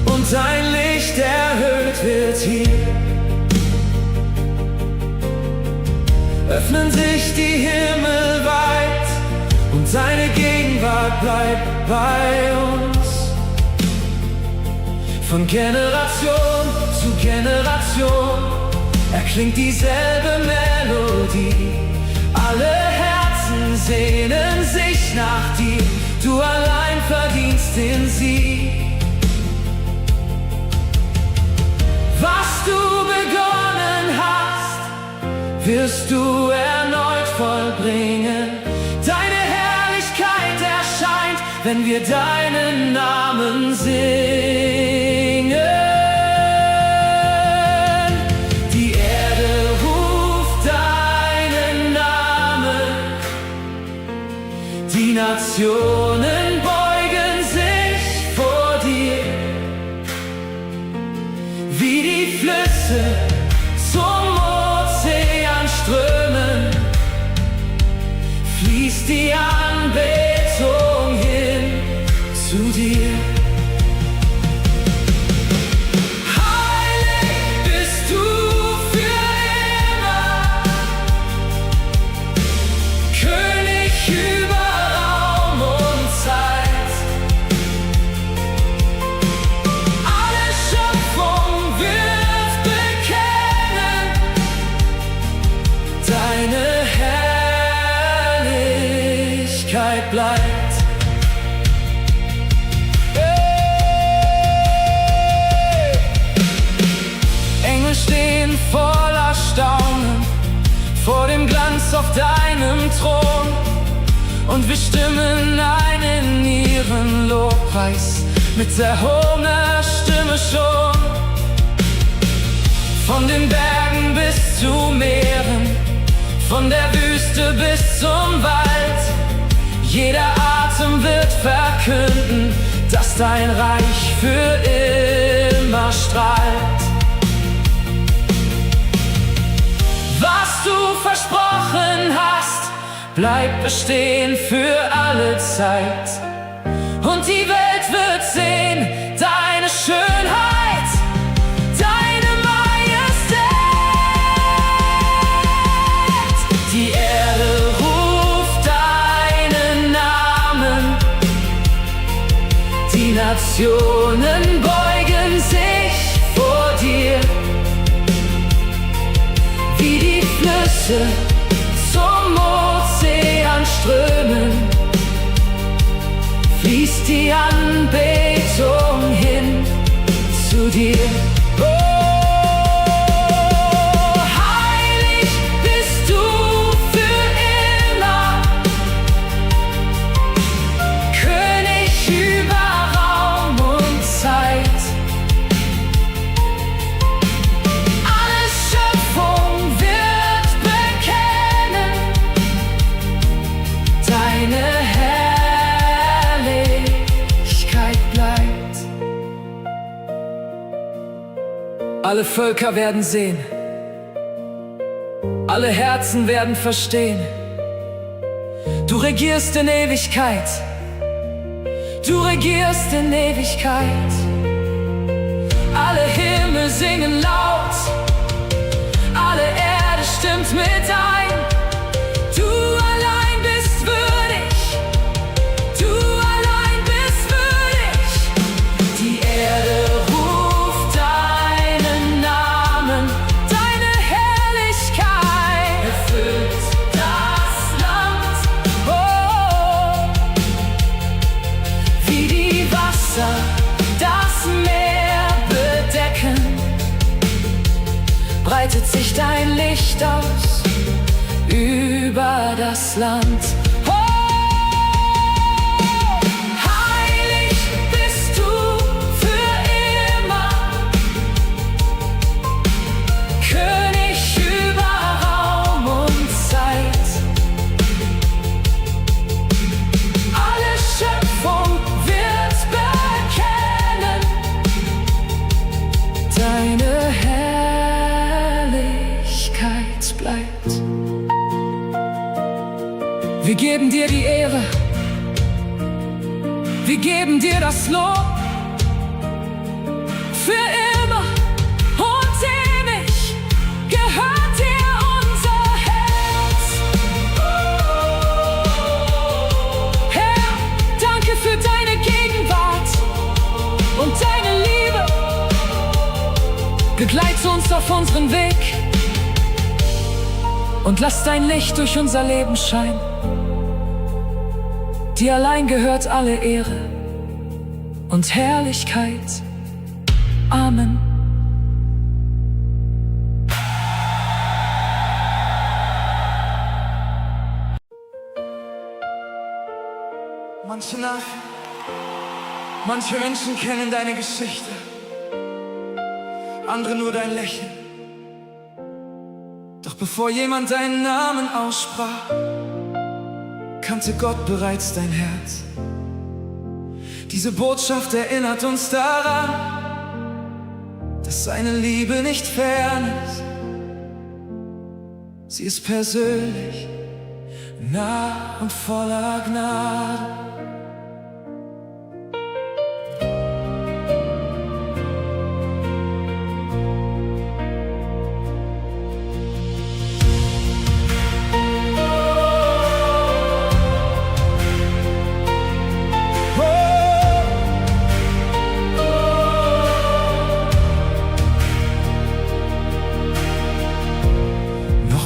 und dein Licht erhöht wird hier, öffnen sich die Himmel weit und deine Gegenwart bleibt bei uns. Von Generation zu Generation erklingt dieselbe Melodie. Alle Herzen sehnen sich nach dir, du allein verdienst den Sieg. Was du begonnen hast, wirst du erneut vollbringen. Deine Herrlichkeit erscheint, wenn wir deinen Namen singen. Die Erde ruft deinen Namen, die Nationen beugen sich vor dir, wie die Flüsse zum Ozean strömen, fließt die Anbetung hin zu dir. Heilig bist du für immer, König über Raum und Zeit. Alle Schöpfung wird bekennen, deine Herrlichkeit bleibt. Engel stehen voller Staunen vor dem Glanz auf deinem Thron, und wir stimmen ein in ihren Lobpreis mit erhobener Stimme schon. Von den Bergen bis zu Meeren, von der Wüste bis zum Wald, jeder Atem wird verkünden, dass dein Reich für immer strahlt. Was du versprochen hast, bleibt bestehen für alle Zeit. Und die Welt wird sehen deine Schönheit, deine Majestät. Die Erde ruft deinen Namen, die Nationen beugen sich vor dir, wie die Flüsse zum Ozean strömen, fließt die Anbetung hin zu dir. Oh, heilig bist du für immer, König über Raum und Zeit. Alle Schöpfung wird bekennen, deine Herrlichkeit bleibt. Alle Völker werden sehen, alle Herzen werden verstehen, du regierst in Ewigkeit, du regierst in Ewigkeit. Alle Himmel singen laut, alle Erde stimmt mit ein. Du allein bist würdig, du allein bist würdig. Die Erde ruft deinen Namen, deine Herrlichkeit erfüllt das Land. Oh, wie die Wasser das Meer bedecken, breitet sich dein Licht aus über das Land. Oh, heilig bist du für immer, Wir geben dir die Ehre, wir geben dir das Lob. Für immer und ewig gehört dir unser Herz. Herr, danke für deine Gegenwart und deine Liebe. Begleite uns auf unseren Weg und lass dein Licht durch unser Leben scheinen. Dir allein gehört alle Ehre und Herrlichkeit. Amen. Manche Nacht, manche Menschen kennen deine Geschichte, andere nur dein Lächeln. Doch bevor jemand deinen Namen aussprach, kannte Gott bereits dein Herz. Diese Botschaft erinnert uns daran, dass seine Liebe nicht fern ist. Sie ist persönlich, nah und voller Gnade.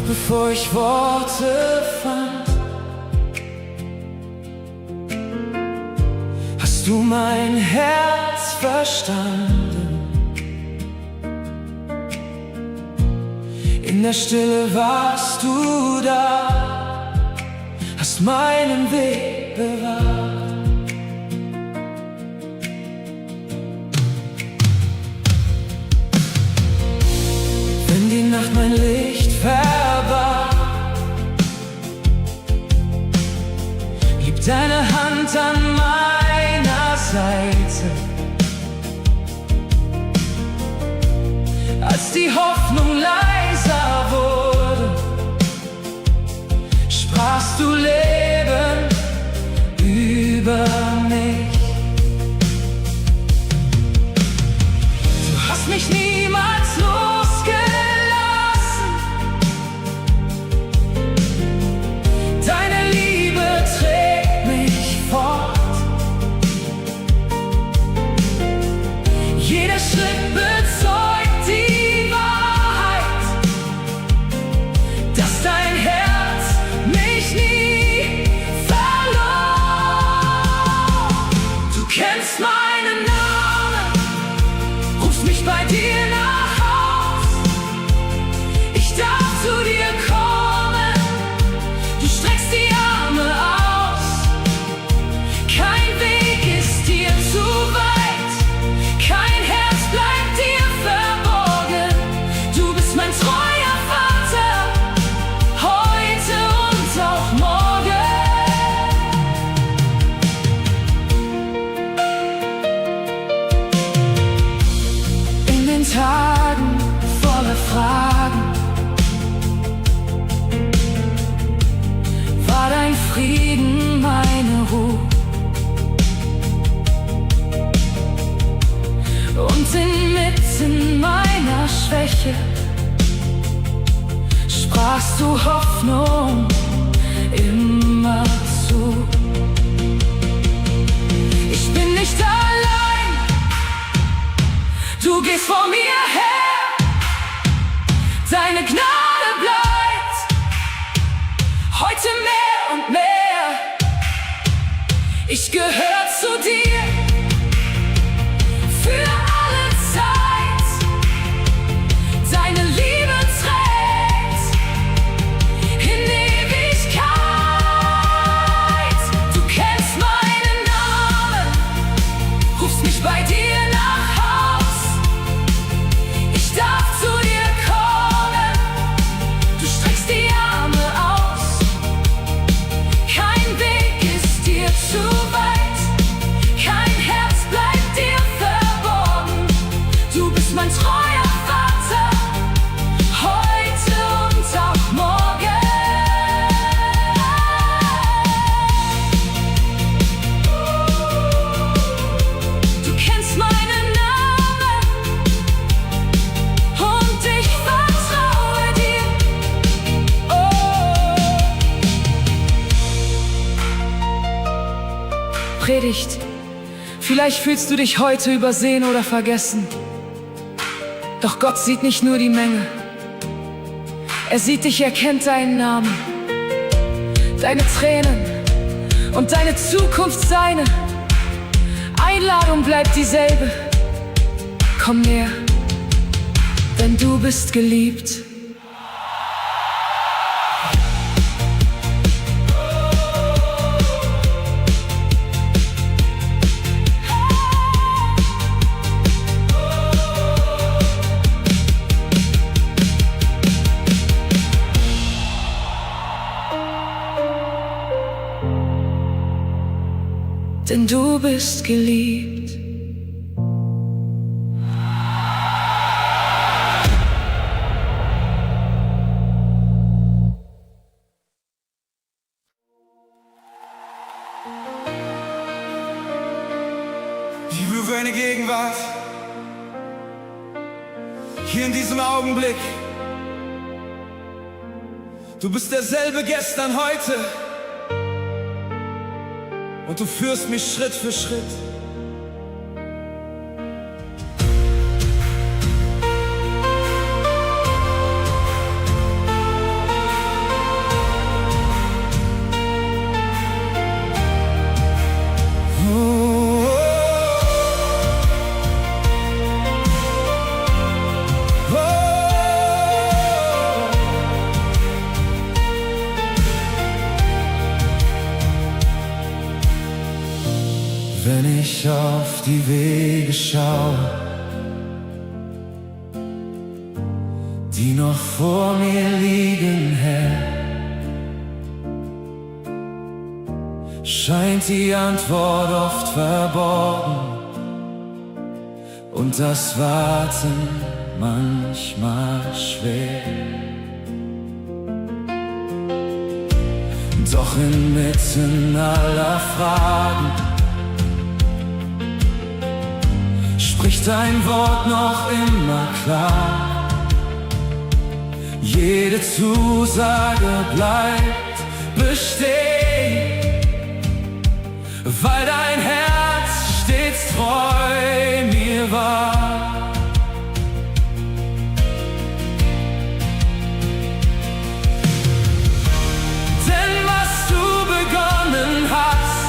Bevor ich Worte fand, hast du mein Herz verstanden. In der Stille warst du da, hast meinen Weg bewahrt. Wenn die Nacht mein Licht verbarg, blieb deine Hand an meiner Seite. Als die Hoffnung leiser wurde, sprachst du Leben über mich. Du hast mich niemals losgelassen. Deine Liebe trägt mich fort. Jeder Schritt bezeugt die Wahrheit, dass dein Herz mich nie verlor. Du kennst meinen Namen, rufst mich bei dir nach Haus. Ich darf zu dir kommen, du streckst die Arme aus. Kein Weg ist dir zu weit, kein Herz bleibt dir verborgen. Du bist mein treuer Vater, heute und auch morgen. In den Tagen voller Fragen war dein Frieden meine Ruhe. Und inmitten meiner Schwäche sprachst du Hoffnung immer zu. Ich bin nicht allein, du gehst vor mir her, deine Gnade bleibt heute mehr und mehr. Ich gehöre zu dir für alle Zeit. Deine Liebe trägt in Ewigkeit. Du kennst meinen Namen, rufst mich bei dir nach Haus. Ich darf zu dir kommen, du streckst die Arme aus. Kein Weg ist dir zu weit, Predigt. Vielleicht fühlst du dich heute übersehen oder vergessen. Doch Gott sieht nicht nur die Menge. Er sieht dich, er kennt deinen Namen, deine Tränen und deine Zukunft seine. Einladung bleibt dieselbe. Komm näher, denn du bist geliebt. Denn du bist geliebt. Ich prüfe eine Gegenwart, hier in diesem Augenblick. Du bist derselbe gestern, heute. Und du führst mich Schritt für Schritt. Wenn ich auf die Wege schaue, die noch vor mir liegen, Herr, scheint die Antwort oft verborgen und das Warten manchmal schwer. Doch inmitten aller Fragen spricht dein Wort noch immer klar. Jede Zusage bleibt bestehen, weil dein Herz stets treu mir war. Denn was du begonnen hast,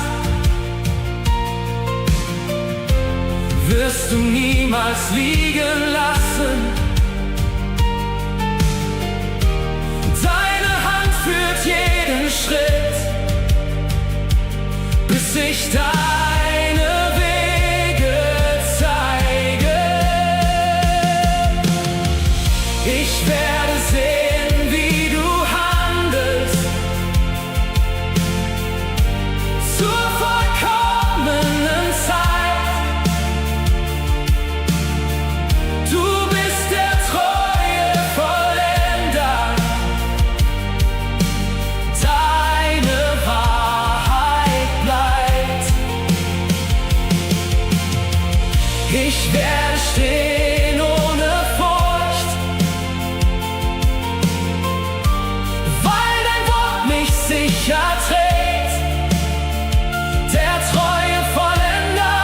wirst du niemals liegen lassen. Deine Hand führt jeden Schritt, bis ich deine Wege zeige. Ich werde sehen, wie du handelst, zur vollkommenen Zeit. Du bist der treue Vollender, deine Wahrheit bleibt. Ich werde stehen ohne Furcht, weil dein Wort mich sicher trägt. Der treue Vollender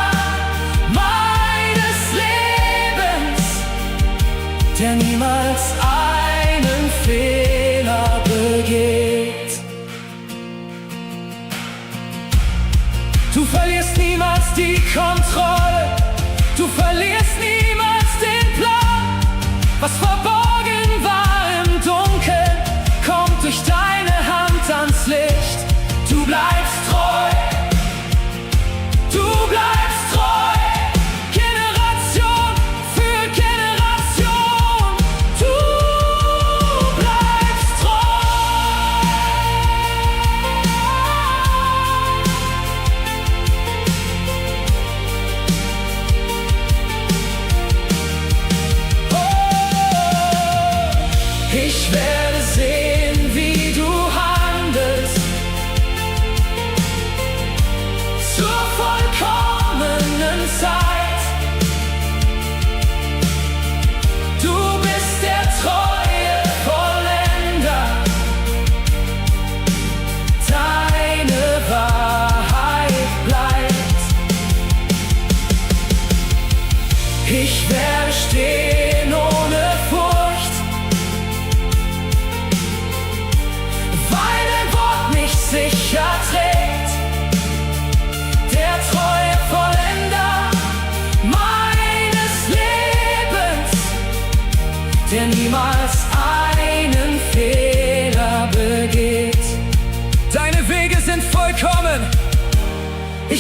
meines Lebens, der niemals einen Fehler begeht. Du verlierst niemals die Kontrolle, du verlierst niemals den Plan. Was verborgen war im Dunkeln, kommt durch deine Hand ans Licht. Du bleibst treu, du bleibst treu. Generation für Generation, du bleibst treu. Ich werde sehen, wie du handelst, zur vollkommenen Zeit. Du bist der treue Vollender, deine Wahrheit bleibt.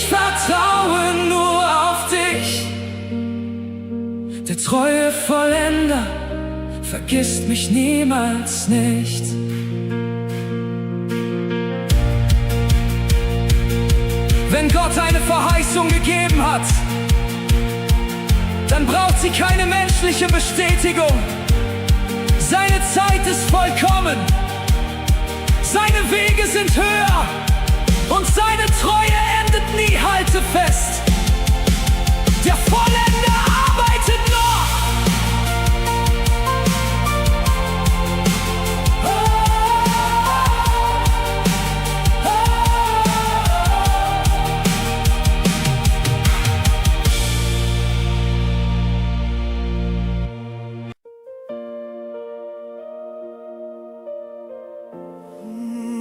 Ich vertraue nur auf dich. Der treue Vollender vergisst mich niemals nicht. Wenn Gott eine Verheißung gegeben hat, dann braucht sie keine menschliche Bestätigung. Seine Zeit ist vollkommen, seine Wege sind höher und seine Treue endet nie. Halte fest, der Vollender arbeitet noch.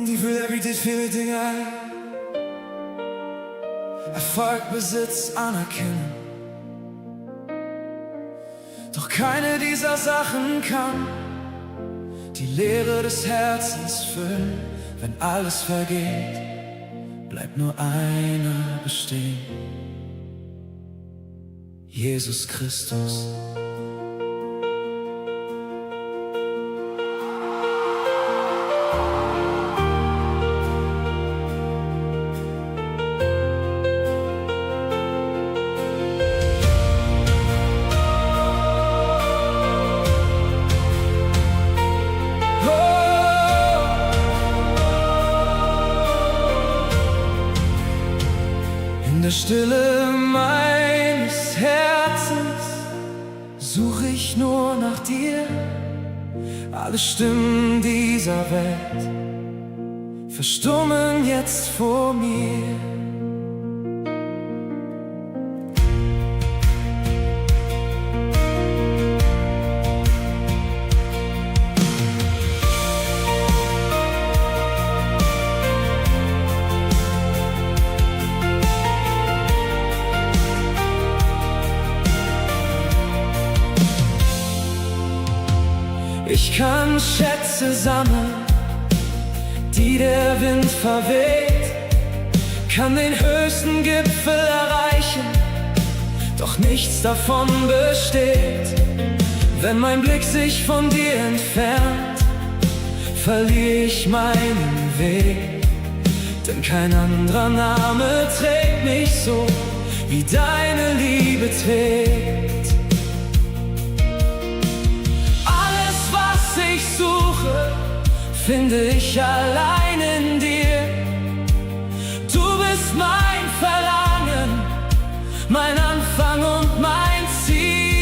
Die Welt bietet viele Dinge ein: Erfolg, Besitz, Anerkennung. Doch keine dieser Sachen kann die Leere des Herzens füllen. Wenn alles vergeht, bleibt nur einer bestehen: Jesus Christus. In der Stille meines Herzens suche ich nur nach dir. Alle Stimmen dieser Welt verstummen jetzt vor mir. Ich kann Schätze sammeln, die der Wind verweht, kann den höchsten Gipfel erreichen, doch nichts davon besteht. Wenn mein Blick sich von dir entfernt, verliere ich meinen Weg, denn kein anderer Name trägt mich so, wie deine Liebe trägt. Ich suche, finde ich allein in dir. Du bist mein Verlangen, mein Anfang und mein Ziel.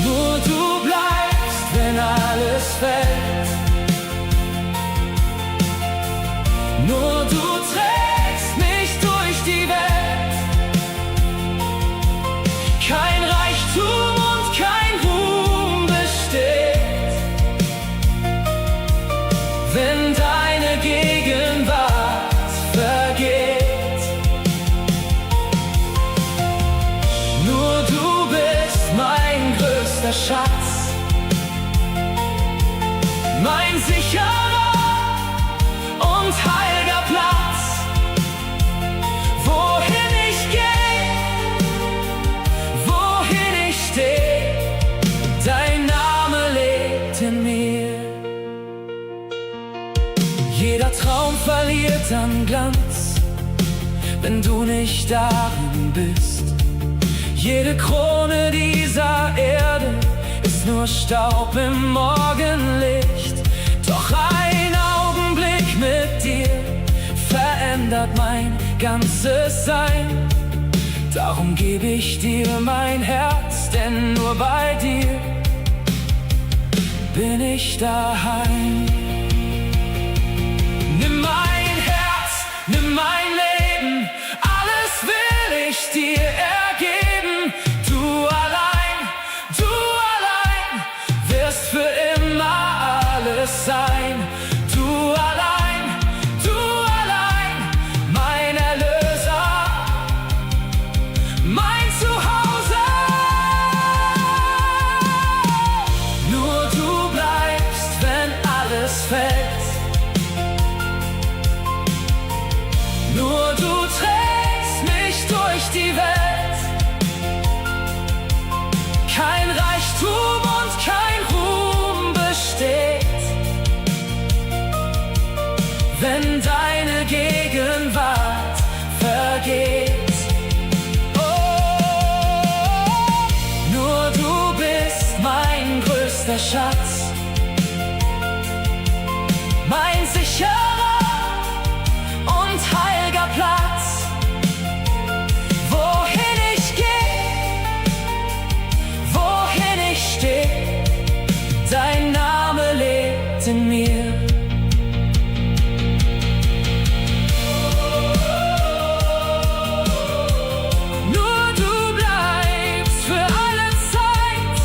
Nur du bleibst, wenn alles fällt. Nur du trägst mich durch die Welt. Kein Reichtum und kein Ruhm besteht, wenn deine Gegenwart vergeht. Nur du bist mein größter Schatz, mein sicherer und heiliger Platz. Wohin ich gehe, wohin ich stehe, dein Name lebt in mir. Jeder Traum verliert an Glanz, wenn du nicht darin bist. Jede Krone dieser Erde ist nur Staub im Morgenlicht. Doch ein Augenblick mit dir verändert mein ganzes Sein. Darum gebe ich dir mein Herz, denn nur bei dir bin ich daheim. Nimm mein Herz, nimm mein Leben, alles will ich dir ergeben. Du allein wirst für immer alles sein. Du allein, mein Erlöser, mein Zuhause. Nur du bleibst, wenn alles fällt. größter Schatz, mein sicherer und heiliger Platz. Wohin ich geh, wohin ich steh, dein Name lebt in mir. Nur du bleibst für alle Zeit,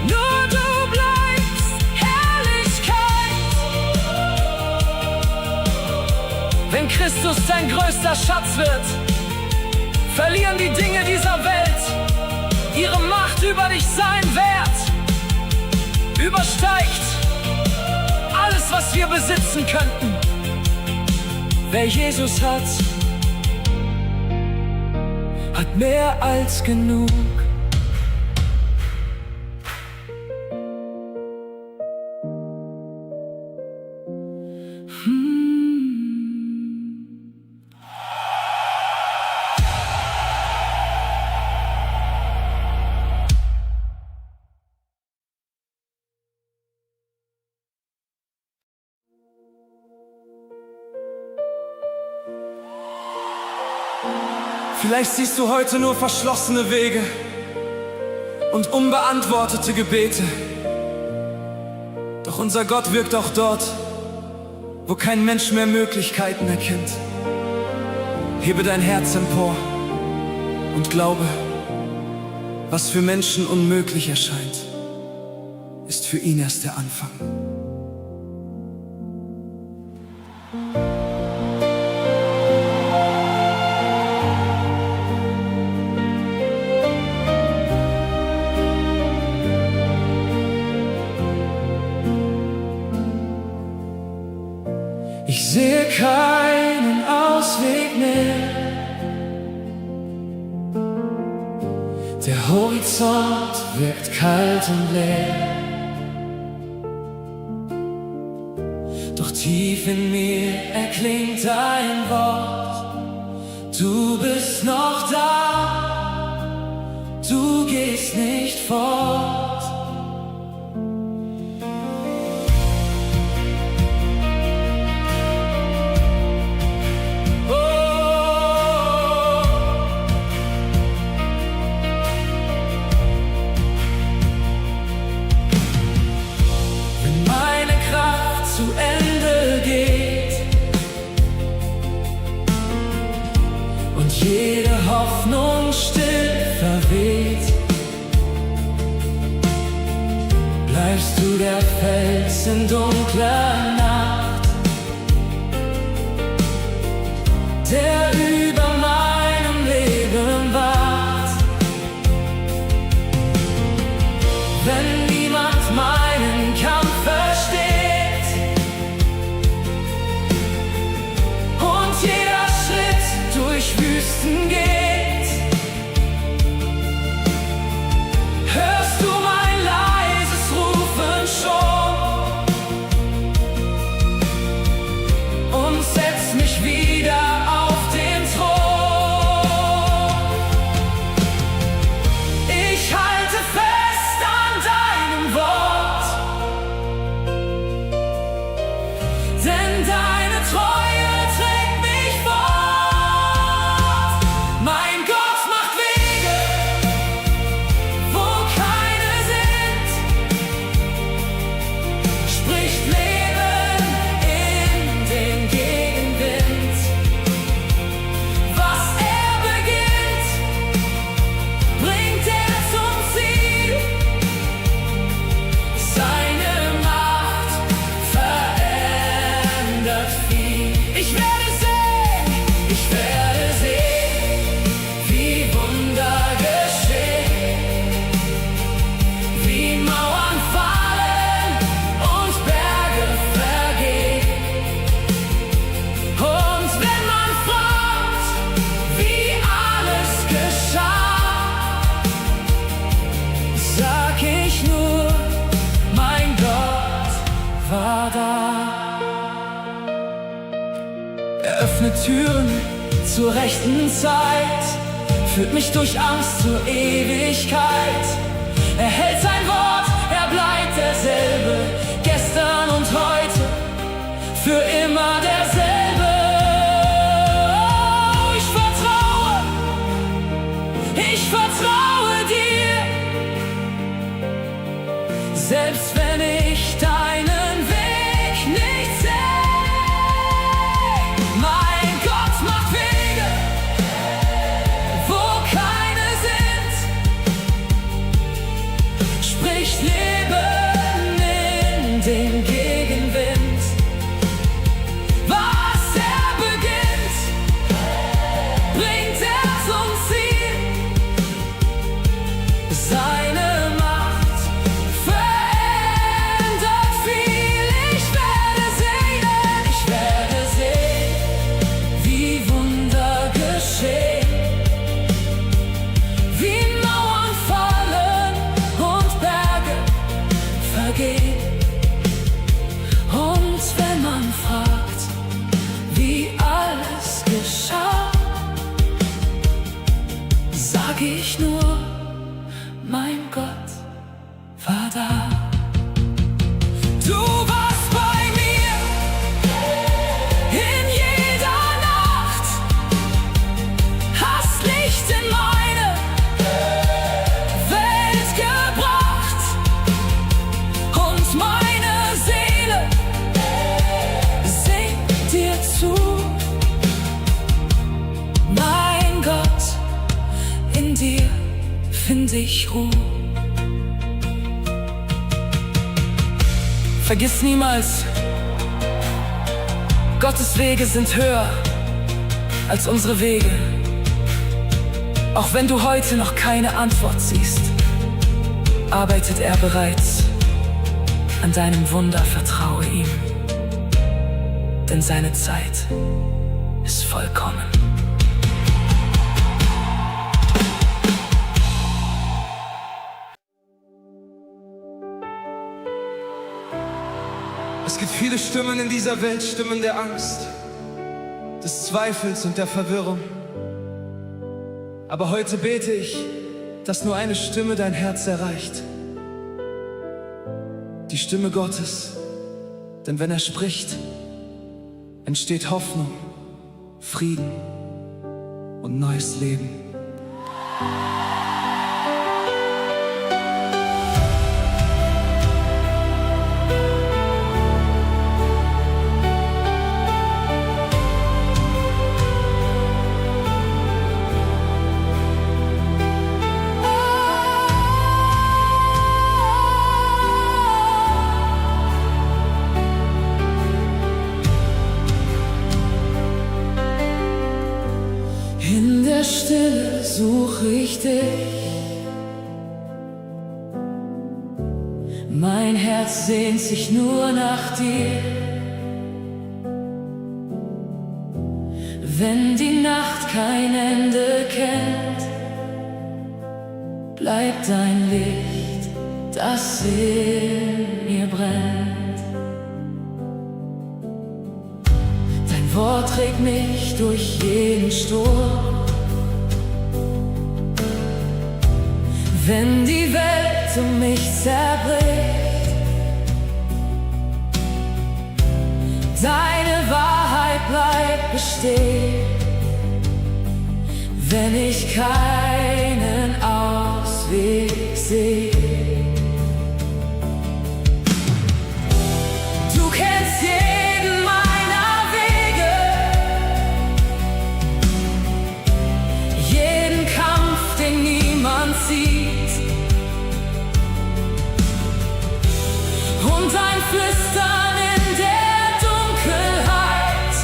nur du bleibst Herrlichkeit. Wenn Christus dein größter Schatz wird, verlieren die Dinge dieser Welt ihre Macht über dich. Sein Wert übersteigt alles, was wir besitzen könnten. Wer Jesus hat, hat mehr als genug. Vielleicht siehst du heute nur verschlossene Wege und unbeantwortete Gebete. Doch unser Gott wirkt auch dort, wo kein Mensch mehr Möglichkeiten erkennt. Hebe dein Herz empor und glaube, was für Menschen unmöglich erscheint, ist für ihn erst der Anfang. Ich sehe keinen Ausweg mehr. Der Horizont wirkt kalt und leer. Doch tief in mir erklingt ein Wort. Du bist noch da, du gehst nicht fort. Zu Ende geht und jede Hoffnung still verweht, bleibst du der Fels in dunkler Nacht, der über meinem Leben wacht. Wenn niemand meinen Kampf versteht durch Wüsten geht, hörst du mein leises Rufen schon und setzt mich wieder auf den Thron. Ich halte fest an deinem Wort, denn deine Treue trägt mich fort. Er öffnet Türen zur rechten Zeit, führt mich durch Angst zur Ewigkeit. selbst wenn ich deinen Weg nicht sehe. Mein Gott macht Wege, wo keine sind, spricht Leben in den Gegenwind. Was beginnt, bringt zum Ziel. Seine Macht verändert viel. Ich werde sehen, wie Wunder geschehen, wie Mauern fallen und Berge vergehen. Und wenn man fragt, wie alles geschah, sag ich nur, mein Gott war da. Du warst bei mir in jeder Nacht, hast Licht in meine Welt gebracht und meine Seele singt dir zu. Mein Gott, in dir find ich Ruhe. Vergiss niemals, Gottes Wege sind höher als unsere Wege. Auch wenn du heute noch keine Antwort siehst, arbeitet er bereits an deinem Wunder, vertraue ihm, denn seine Zeit ist vollkommen. Es gibt viele Stimmen in dieser Welt, Stimmen der Angst, des Zweifels und der Verwirrung. Aber heute bete ich, dass nur eine Stimme dein Herz erreicht. Die Stimme Gottes. Denn wenn er spricht, entsteht Hoffnung, Frieden und neues Leben. In der Stille suche ich dich. Mein Herz sehnt sich nur nach dir. Wenn die Nacht kein Ende kennt, bleibt dein Licht, das in mir brennt. Dein Wort trägt mich durch jeden Sturm. Wenn die Welt um mich zerbricht, deine Wahrheit bleibt bestehen. Wenn ich keinen Ausweg sehe, du kennst jeden meiner Wege, jeden Kampf, den niemand sieht. Und ein Flüstern in der Dunkelheit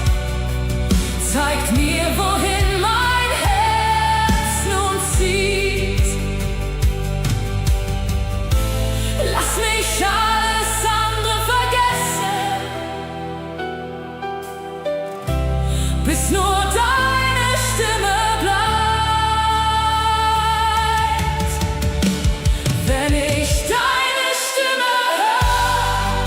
zeigt mir, wohin mein Herz nun zieht. Lass mich alles andere vergessen, bis nur deine Stimme bleibt. Wenn ich deine Stimme höre,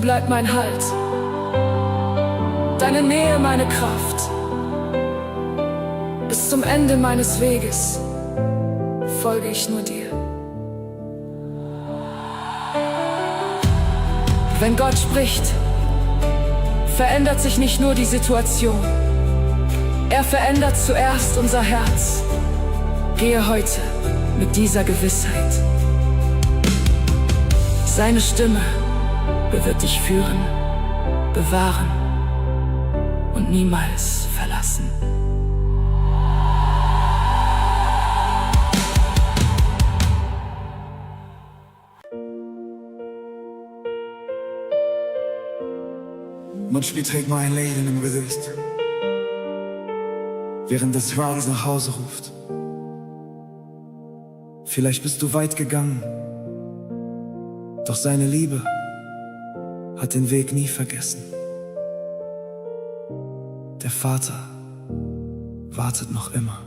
bleibt mein Halt, deine Nähe meine Kraft. Bis zum Ende meines Weges folge ich nur dir. Wenn Gott spricht, verändert sich nicht nur die Situation, er verändert zuerst unser Herz. Gehe heute mit dieser Gewissheit. Seine Stimme wird dich führen, bewahren und niemals verlassen. Manchmal trägt man ein Lächeln im Gesicht, während das Herz nach Hause ruft. Vielleicht bist du weit gegangen, doch seine Liebe hat den Weg nie vergessen. Der Vater wartet noch immer.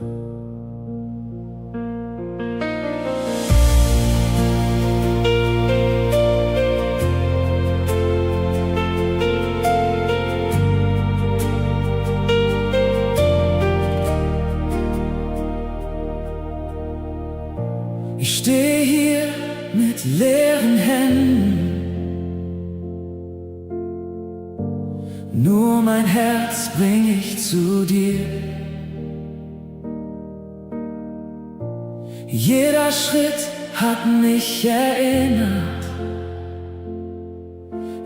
Ich stehe hier mit leeren Händen, nur mein Herz bring ich zu dir. Jeder Schritt hat mich erinnert,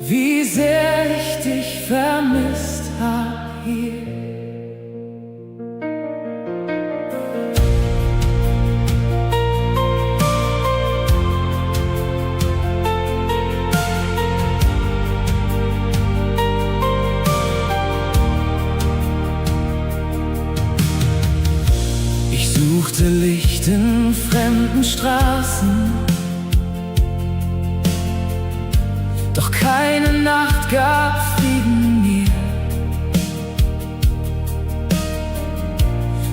wie sehr ich dich vermisst hab hier. Suchte Licht in fremden Straßen, doch keine Nacht gab Frieden mir.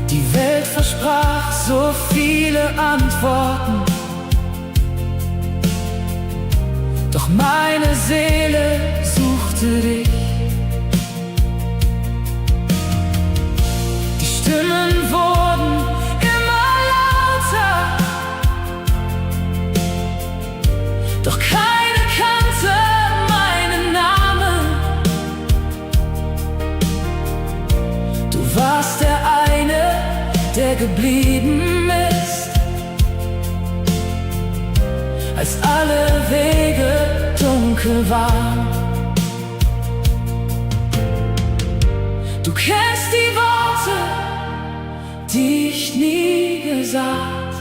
Die Welt versprach so viele Antworten, doch meine Seele suchte dich. Die Stimmen wurden doch keine kannte meinen Namen. Du warst der eine, der geblieben ist, als alle Wege dunkel waren. Du kennst die Worte, die ich nie gesagt.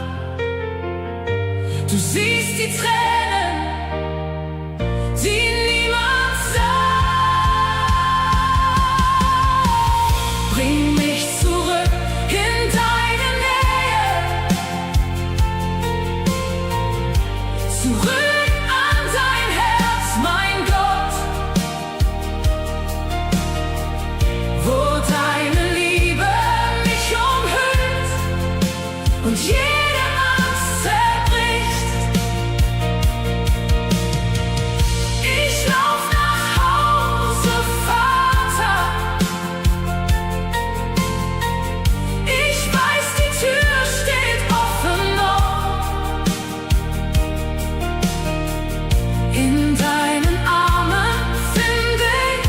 Du siehst die Tränen, die niemand sah. Bring mich zurück in deine Nähe, zurück an dein Herz, mein Gott, wo deine Liebe mich umhüllt und jede Angst zerbricht. Ich lauf nach Hause, Vater. Ich weiß, die Tür steht offen noch. In deinen Armen finde ich,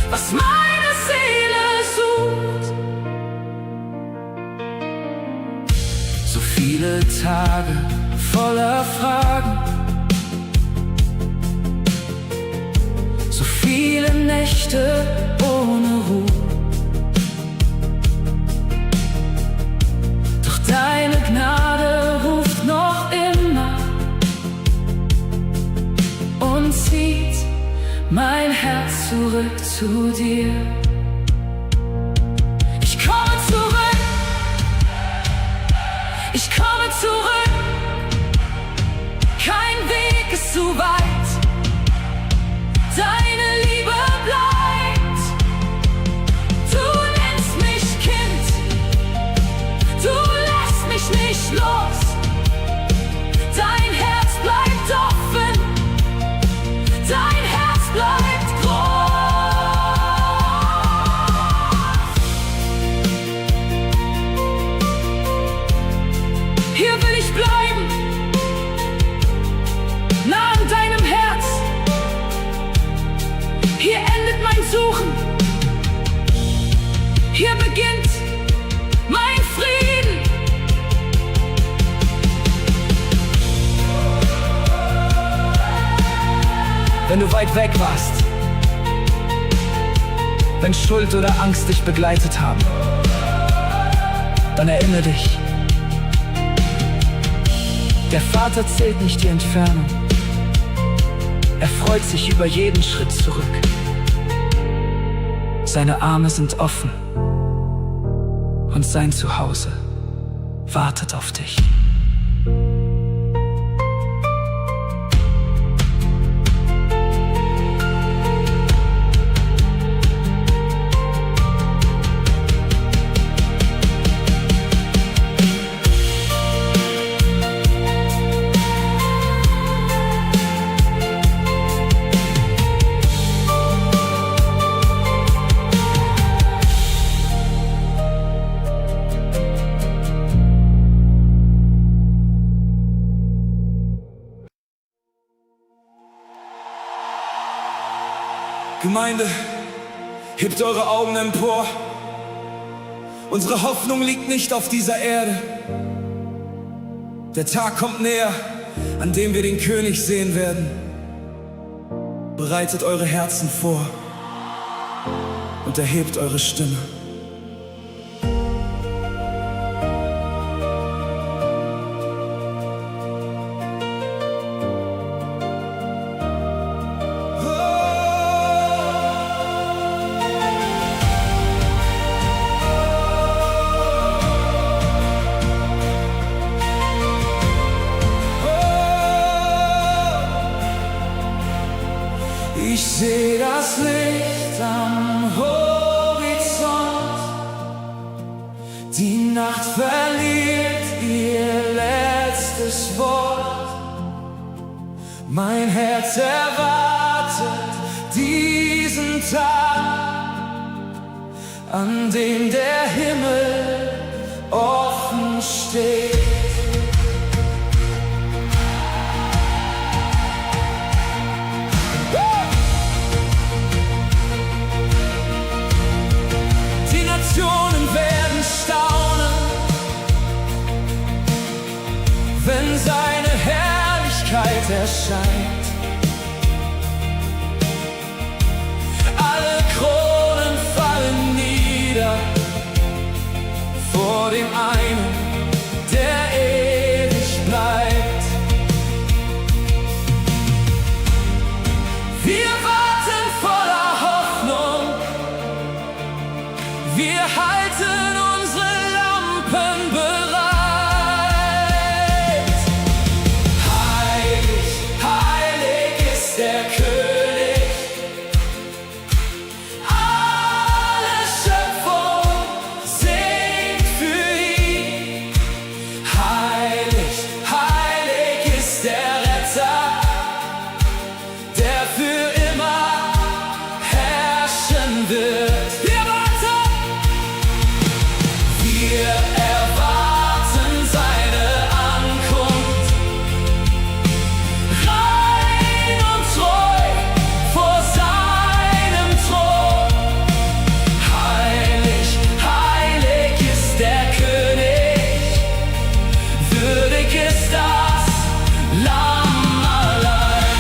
was meine Seele sucht. So viele Tage voller Fragen, so viele Nächte ohne Ruhe. Doch deine Gnade ruft noch immer und zieht mein Herz zurück zu dir. Ich komme zurück, ich komme zurück. Kein Weg ist zu weit, deine Liebe bleibt. Du nennst mich Kind, du lässt mich nicht los. Dein Herz bleibt offen, dein Hier endet mein Suchen, hier beginnt mein Frieden. Wenn du weit weg warst, wenn Schuld oder Angst dich begleitet haben, dann erinnere dich. Der Vater zählt nicht die Entfernung. Er freut sich über jeden Schritt zurück. Seine Arme sind offen und sein Zuhause wartet auf dich. Gemeinde, hebt eure Augen empor. Unsere Hoffnung liegt nicht auf dieser Erde. Der Tag kommt näher, an dem wir den König sehen werden. Bereitet eure Herzen vor und erhebt eure Stimme. Ich seh das Licht am Horizont. Die Nacht verliert ihr letztes Wort. Mein Herz erwartet diesen Tag, an dem der Himmel offen steht. Werden staunen, wenn seine Herrlichkeit erscheint. Alle Kronen fallen nieder vor dem einen, der ewig bleibt. Wir warten voller Hoffnung, wir halten unsere Lampen bereit. Heilig, heilig ist der König. Alle Schöpfung singt für ihn. Heilig, heilig ist der Retter, der für immer herrschen wird. Wir erwarten seine Ankunft, rein und treu vor seinem Thron. Heilig, heilig ist der König, würdig ist das Lamm allein.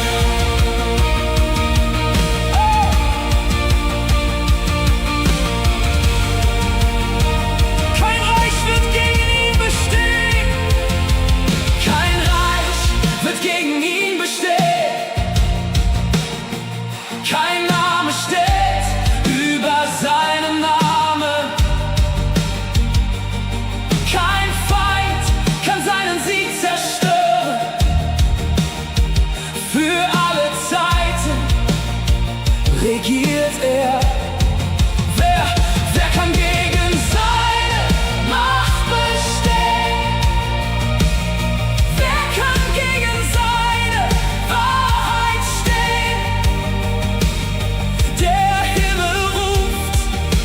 Kein Reich wird gegen ihn bestehen. Kein Reich wird gegen ihn bestehen. Kein Name steht über seinen Namen. Kein Feind kann seinen Sieg zerstören. Für alle Zeiten regiert er. Wer kann gegen seine Macht bestehen? Wer kann gegen seine Wahrheit stehen? Der Himmel ruft,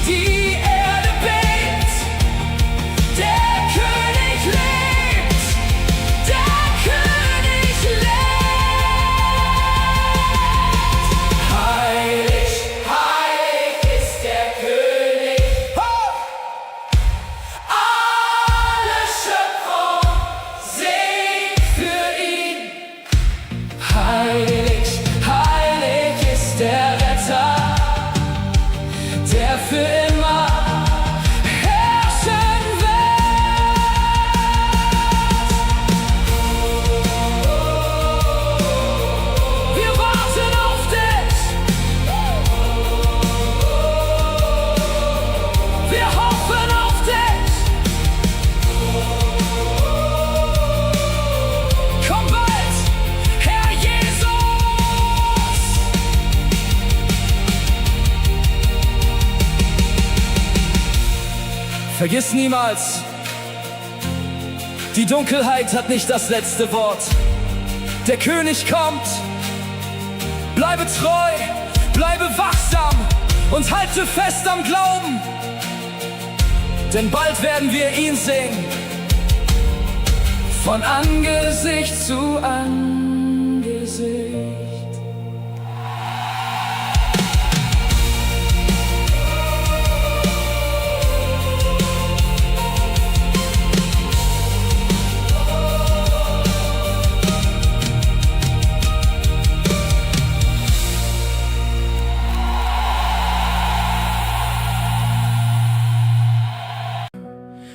die Erde bebt. Der König lebt, der König lebt. Heilig, Vergiss niemals, die Dunkelheit hat nicht das letzte Wort. Der König kommt. Bleibe treu, bleibe wachsam und halte fest am Glauben. Denn bald werden wir ihn sehen, von Angesicht zu Angesicht.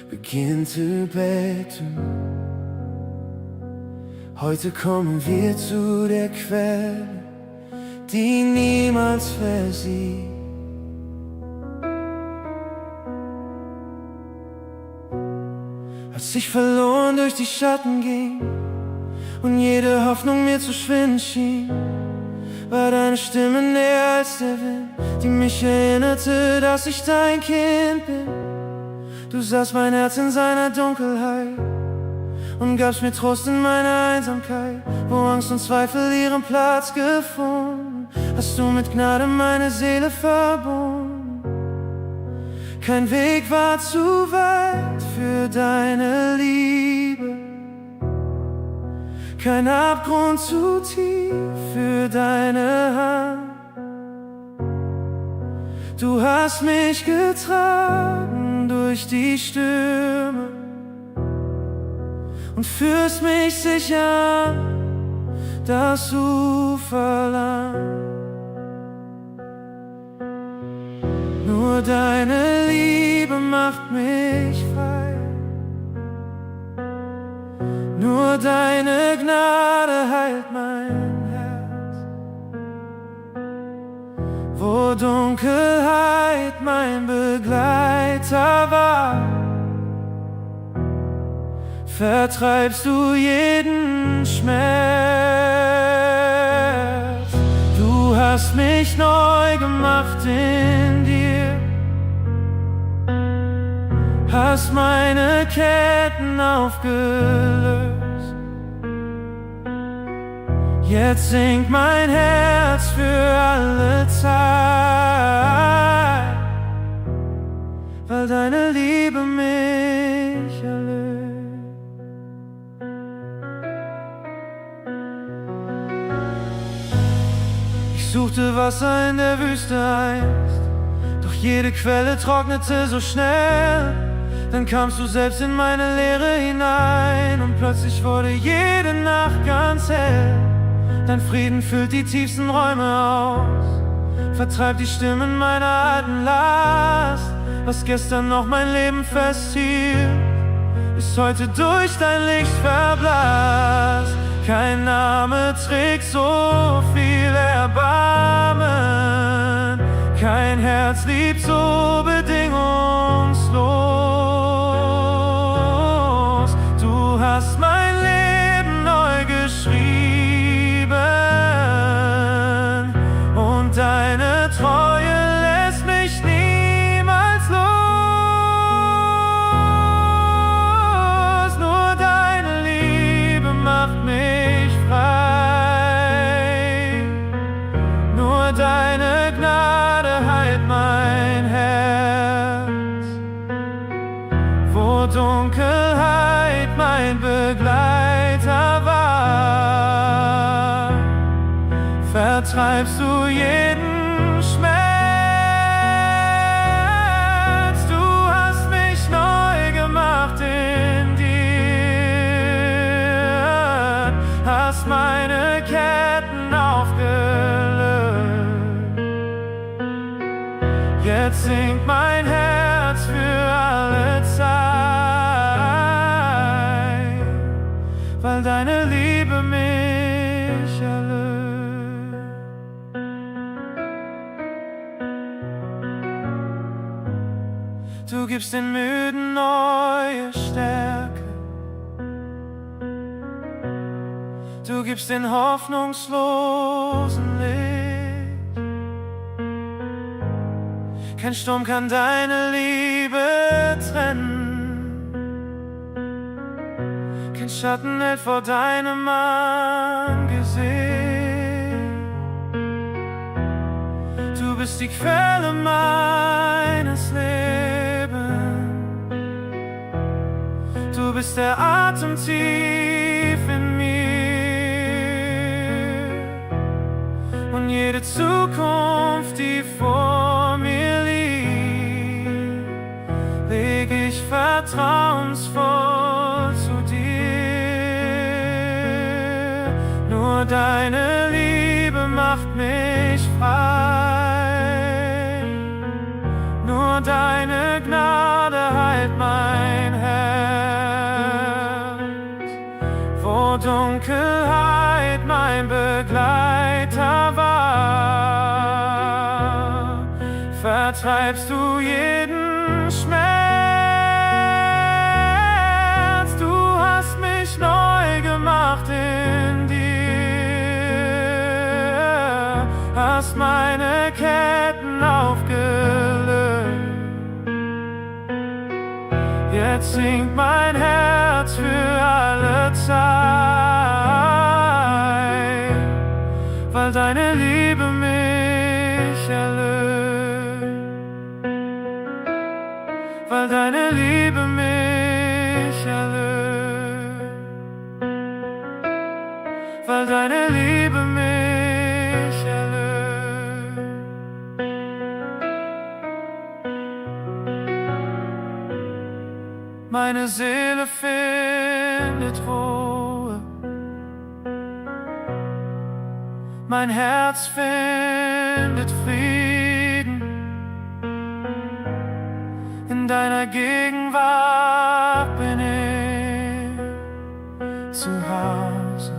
Begin zu beten. Heute kommen wir zu der Quelle, die niemals versiegt. Als ich verloren durch die Schatten ging und jede Hoffnung mir zu schwinden schien, war deine Stimme näher als der Wind, die mich erinnerte, dass ich dein Kind bin. Du sahst mein Herz in seiner Dunkelheit und gabst mir Trost in meiner Einsamkeit. Wo Angst und Zweifel ihren Platz gefunden, hast du mit Gnade meine Seele verbunden. Kein Weg war zu weit für deine Liebe, kein Abgrund zu tief für deine Hand. Du hast mich getragen durch die Stürme und führst mich sicher an das Uferland. Nur deine Liebe macht mich frei, nur deine Gnade heilt mein Herz. Wo Dunkelheit mein Begleiter war, vertreibst du jeden Schmerz. Du hast mich neu gemacht in dir, hast meine Ketten aufgelöst. Jetzt singt mein Herz für alle Zeit, weil deine Liebe mich erlöst. Ich suchte Wasser in der Wüste einst, doch jede Quelle trocknete so schnell. Dann kamst du selbst in meine Leere hinein und plötzlich wurde jede Nacht ganz hell. Dein Frieden füllt die tiefsten Räume aus, vertreibt die Stimmen meiner alten Last. Was gestern noch mein Leben festhielt, ist heute durch dein Licht verblasst. Kein Name trägt so viel Erbarmen, kein Herz liebt so bedingungslos. Du hast mein Leben neu geschrieben und deine Treue lässt mich niemals los. Nur deine Liebe macht mich frei, nur deine Gnade heilt mein Herz. Wo Dunkelheit mein Begleiter war, vertreibst du jeden Schmerz. Du hast mich neu gemacht in dir, hast meine Ketten aufgelöst. Jetzt singt mein Herz für alle Zeit, weil deine Liebe mich erlöst. Du gibst den Müden neue Stärke, du gibst den Hoffnungslosen Licht. Kein Sturm kann deine Liebe trennen. Kein Schatten hält vor deinem Angesicht. Du bist die Quelle meines Lebens. Du bist der Atem tief in mir. Und jede Zukunft, die vor mir liegt, leg ich vertrauensvoll zu dir. Nur deine Liebe macht mich frei. Nur deine Gnade heilt mein Herz. Wo Dunkelheit mein Begleiter war, vertreibst du jeden Schmerz. Du hast mich neu gemacht in dir, hast meine Ketten aufgelöst. Jetzt singt mein Herz für alle Zeit, weil deine Liebe mich erlöst. Weil deine Liebe mich erlöst. Weil deine Liebe mich erlöst. Meine Seele findet Ruhe, mein Herz findet Frieden. In deiner Gegenwart bin ich zu Hause.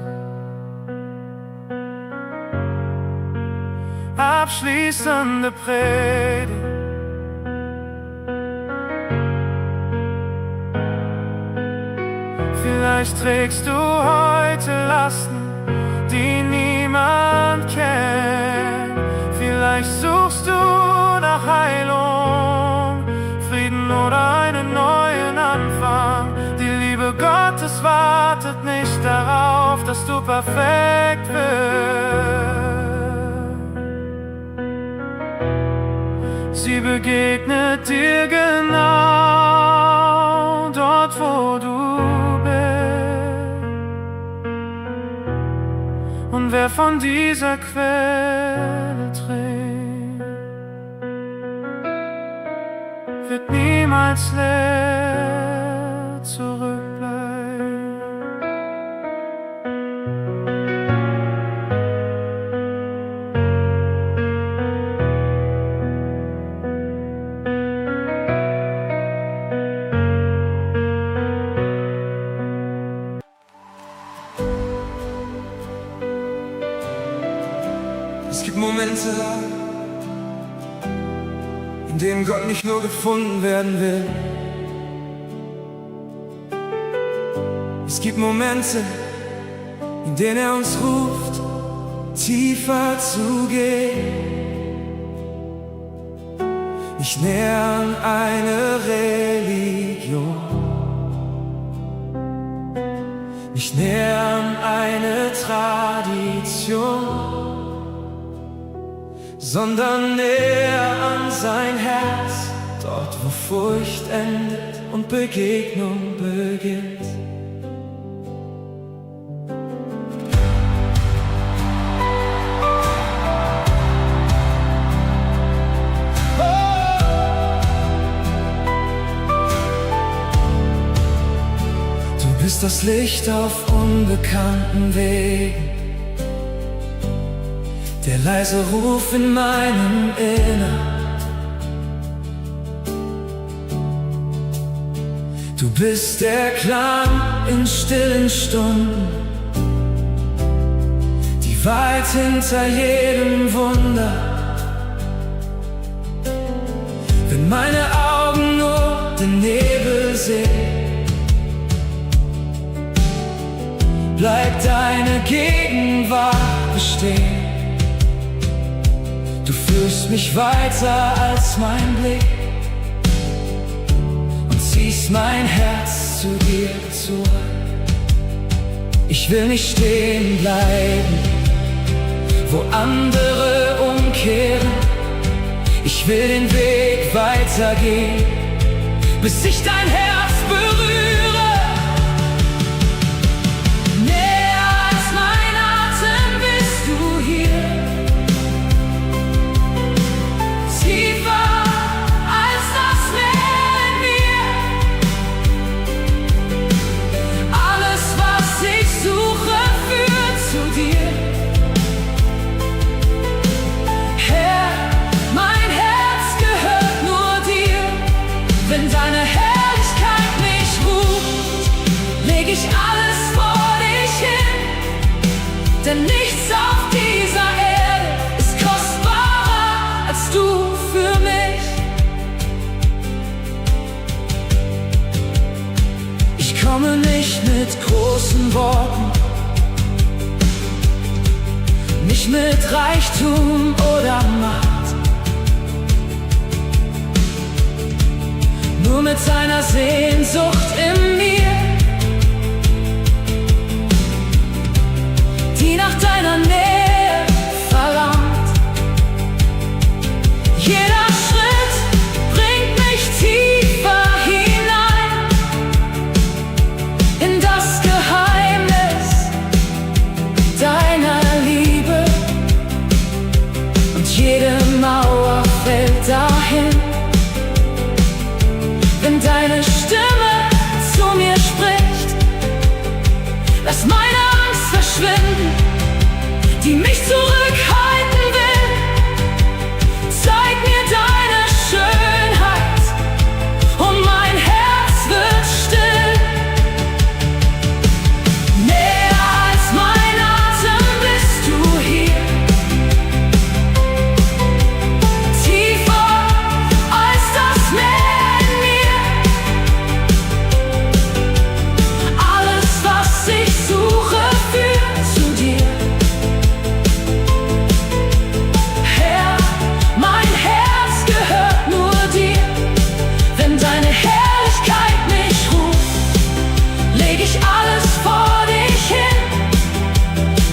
Abschließende Predigt. Vielleicht trägst du heute Lasten, die niemand kennt. Vielleicht suchst du nach Heilung, Frieden oder einen neuen Anfang. Die Liebe Gottes wartet nicht darauf, dass du perfekt wirst. Sie begegnet dir genau dort, wo du bist. Und wer von dieser Quelle trinkt, wird niemals leer zurückbleiben. Es gibt Momente, in denen Gott nicht nur gefunden werden will. Es gibt Momente, in denen er uns ruft, tiefer zu gehen. Nicht näher an eine Religion, nicht näher an eine Tradition, sondern näher an sein Herz, dort wo Furcht endet und Begegnung beginnt. Du bist das Licht auf unbekannten Wegen, der leise Ruf in meinem Innern. Du bist der Klang in stillen Stunden, die weit hinter jedem Wunder. Wenn meine Augen nur den Nebel sehen, bleibt deine Gegenwart bestehen. Du führst mich weiter als mein Blick und ziehst mein Herz zu dir zurück. Ich will nicht stehen bleiben, wo andere umkehren. Ich will den Weg weitergehen, bis ich dein Herz berühre. Näher als mein Atem bist du hier, tiefer als das Meer in mir. Alles, was ich suche, führt zu dir. Herr, mein Herz gehört nur dir. Wenn deine Herrlichkeit mich ruft, leg ich alles vor dich hin. Denn nichts auf dieser Erde ist kostbarer als du für mich. Ich komme nicht mit großen Worten, nicht mit Reichtum oder Macht, nur mit seiner Sehnsucht in mir, die nach deiner Nähe verlangt. Jeder Schritt bringt mich tiefer hinein in das Geheimnis deiner Liebe, und jede Mauer fällt dahin, wenn deine Stimme zu mir spricht. Lass meine Angst verschwinden, die mich zurückhalten will. Zeig mir deine Schönheit und mein Herz wird still. Näher als mein Atem bist du hier, tiefer als das Meer in mir. Alles, was ich suche, führt zu dir. Herr, mein Herz gehört nur dir. Wenn deine Herrlichkeit mich ruft, leg ich alles vor dich hin.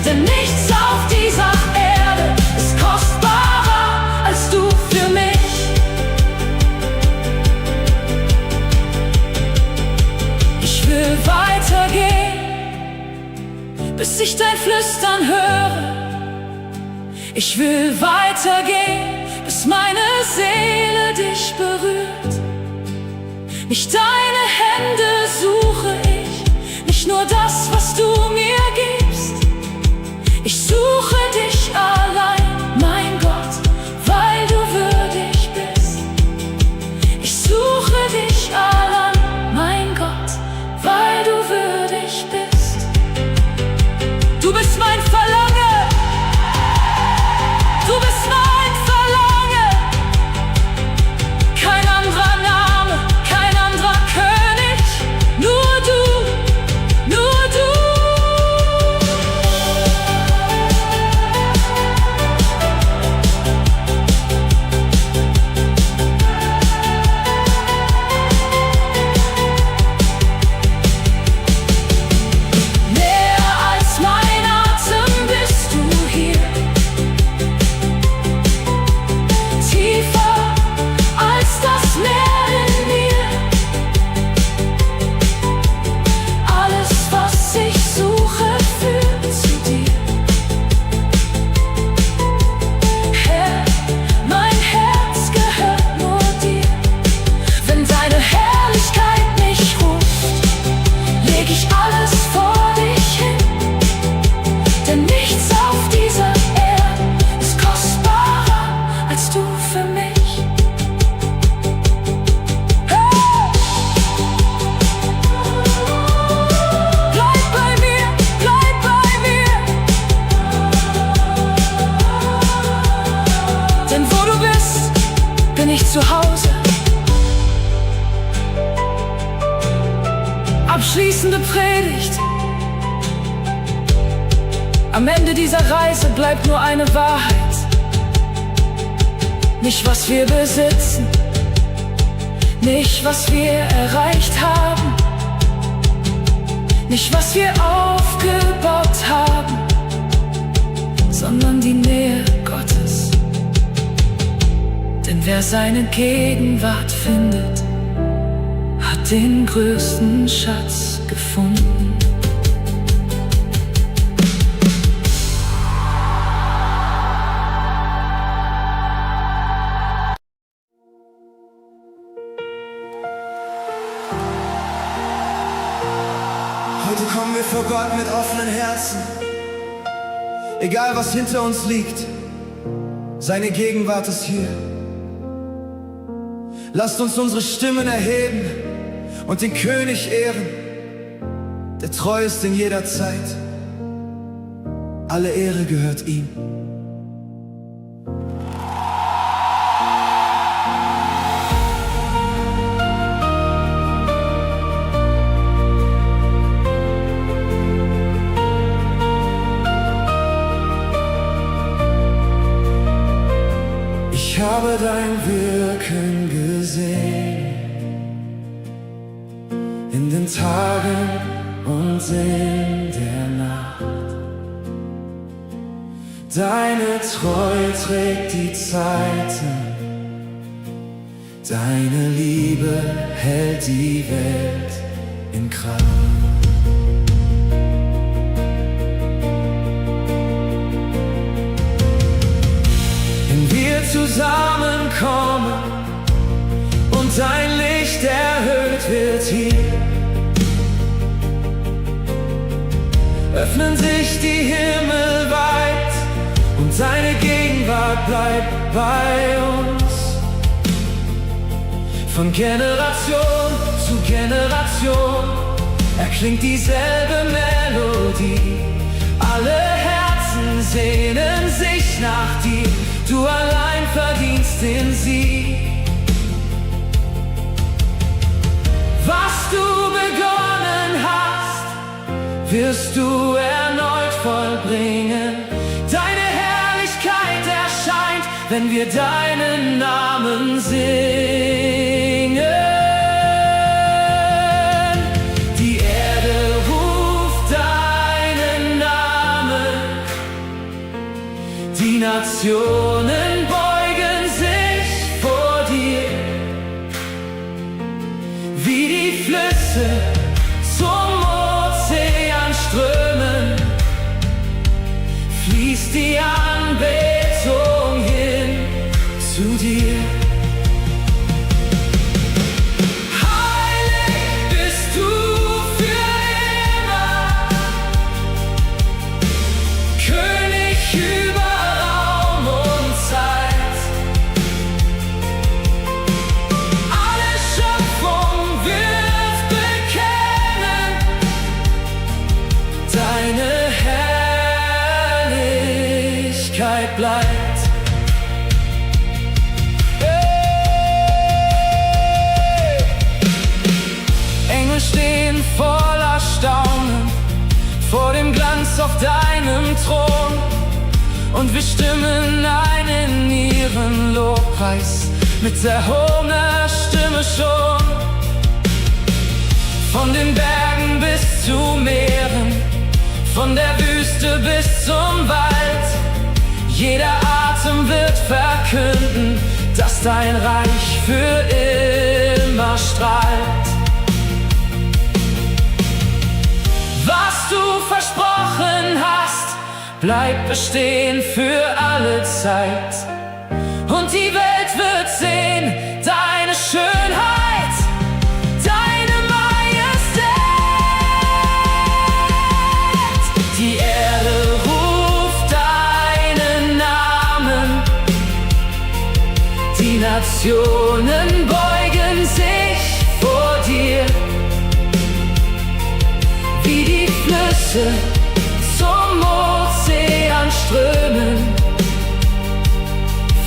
Denn nichts auf dieser Erde ist kostbarer als du für mich. Ich will weitergehen, bis ich dein Flüstern höre. Ich will weitergehen, bis meine Seele dich berührt. Nicht deine Hände suche ich, nicht nur das, was du mir gibst. Ich suche dich allein, mein Gott, weil du würdig bist. Ich suche dich allein, mein Gott, weil du würdig bist. Du bist mein Verlangen, du bist mein Verlangen. Kein anderer Name, kein anderer König, nur du, nur du. Näher als mein Atem bist du hier, tiefer als das Meer in mir. Alles, was ich suche, führt zu dir. Herr, mein Herz gehört nur dir. Wenn deine Herrlichkeit mich ruft, leg ich alles vor dich hin. Denn nichts auf dieser Erde ist kostbarer als du für mich. Hey! Bleib bei mir, bleib bei mir. Denn wo du bist, bin ich zu Hause. Abschließende Predigt. Am Ende dieser Reise bleibt nur eine Wahrheit. Nicht was wir besitzen, nicht was wir erreicht haben, nicht was wir aufgebaut haben, sondern die Nähe Gottes. Denn wer seine Gegenwart findet, hat den größten Schatz gefunden. Heute kommen wir vor Gott mit offenen Herzen. Egal was hinter uns liegt, seine Gegenwart ist hier. Lasst uns unsere Stimmen erheben und den König ehren, der treu ist in jeder Zeit. Alle Ehre gehört ihm. Ich habe dein Wirken gesehen, in den Tagen und in der Nacht. Deine Treue trägt die Zeiten, deine Liebe hält die Welt in Kraft. Zusammenkommen und dein Licht erhöht wird hier, öffnen sich die Himmel weit und deine Gegenwart bleibt bei uns. Von Generation zu Generation erklingt dieselbe Melodie. Alle Herzen sehnen sich nach dir, du allein verdienst den Sieg. Was du begonnen hast, wirst du erneut vollbringen. Deine Herrlichkeit erscheint, wenn wir deinen Namen singen. Die Erde ruft deinen Namen, die Nationen beugen sich vor dir, wie die Flüsse zum Ozean strömen, fließt die Anbetung hin zu dir. Heilig bist du für immer, König über bleibt. Hey! Engel stehen voller Staunen vor dem Glanz auf deinem Thron, und wir stimmen ein in ihren Lobpreis mit erhobener Stimme schon. Von den Bergen bis zu Meeren, von der Wüste bis zum Wald, jeder Atem wird verkünden, dass dein Reich für immer strahlt. Was du versprochen hast, bleibt bestehen für alle Zeit. Und die Welt wird sehen deine Schönheit, deine Majestät. Die Erde ruft deinen Namen, die Nationen beugen sich vor dir, wie die Flüsse zum Ozean strömen,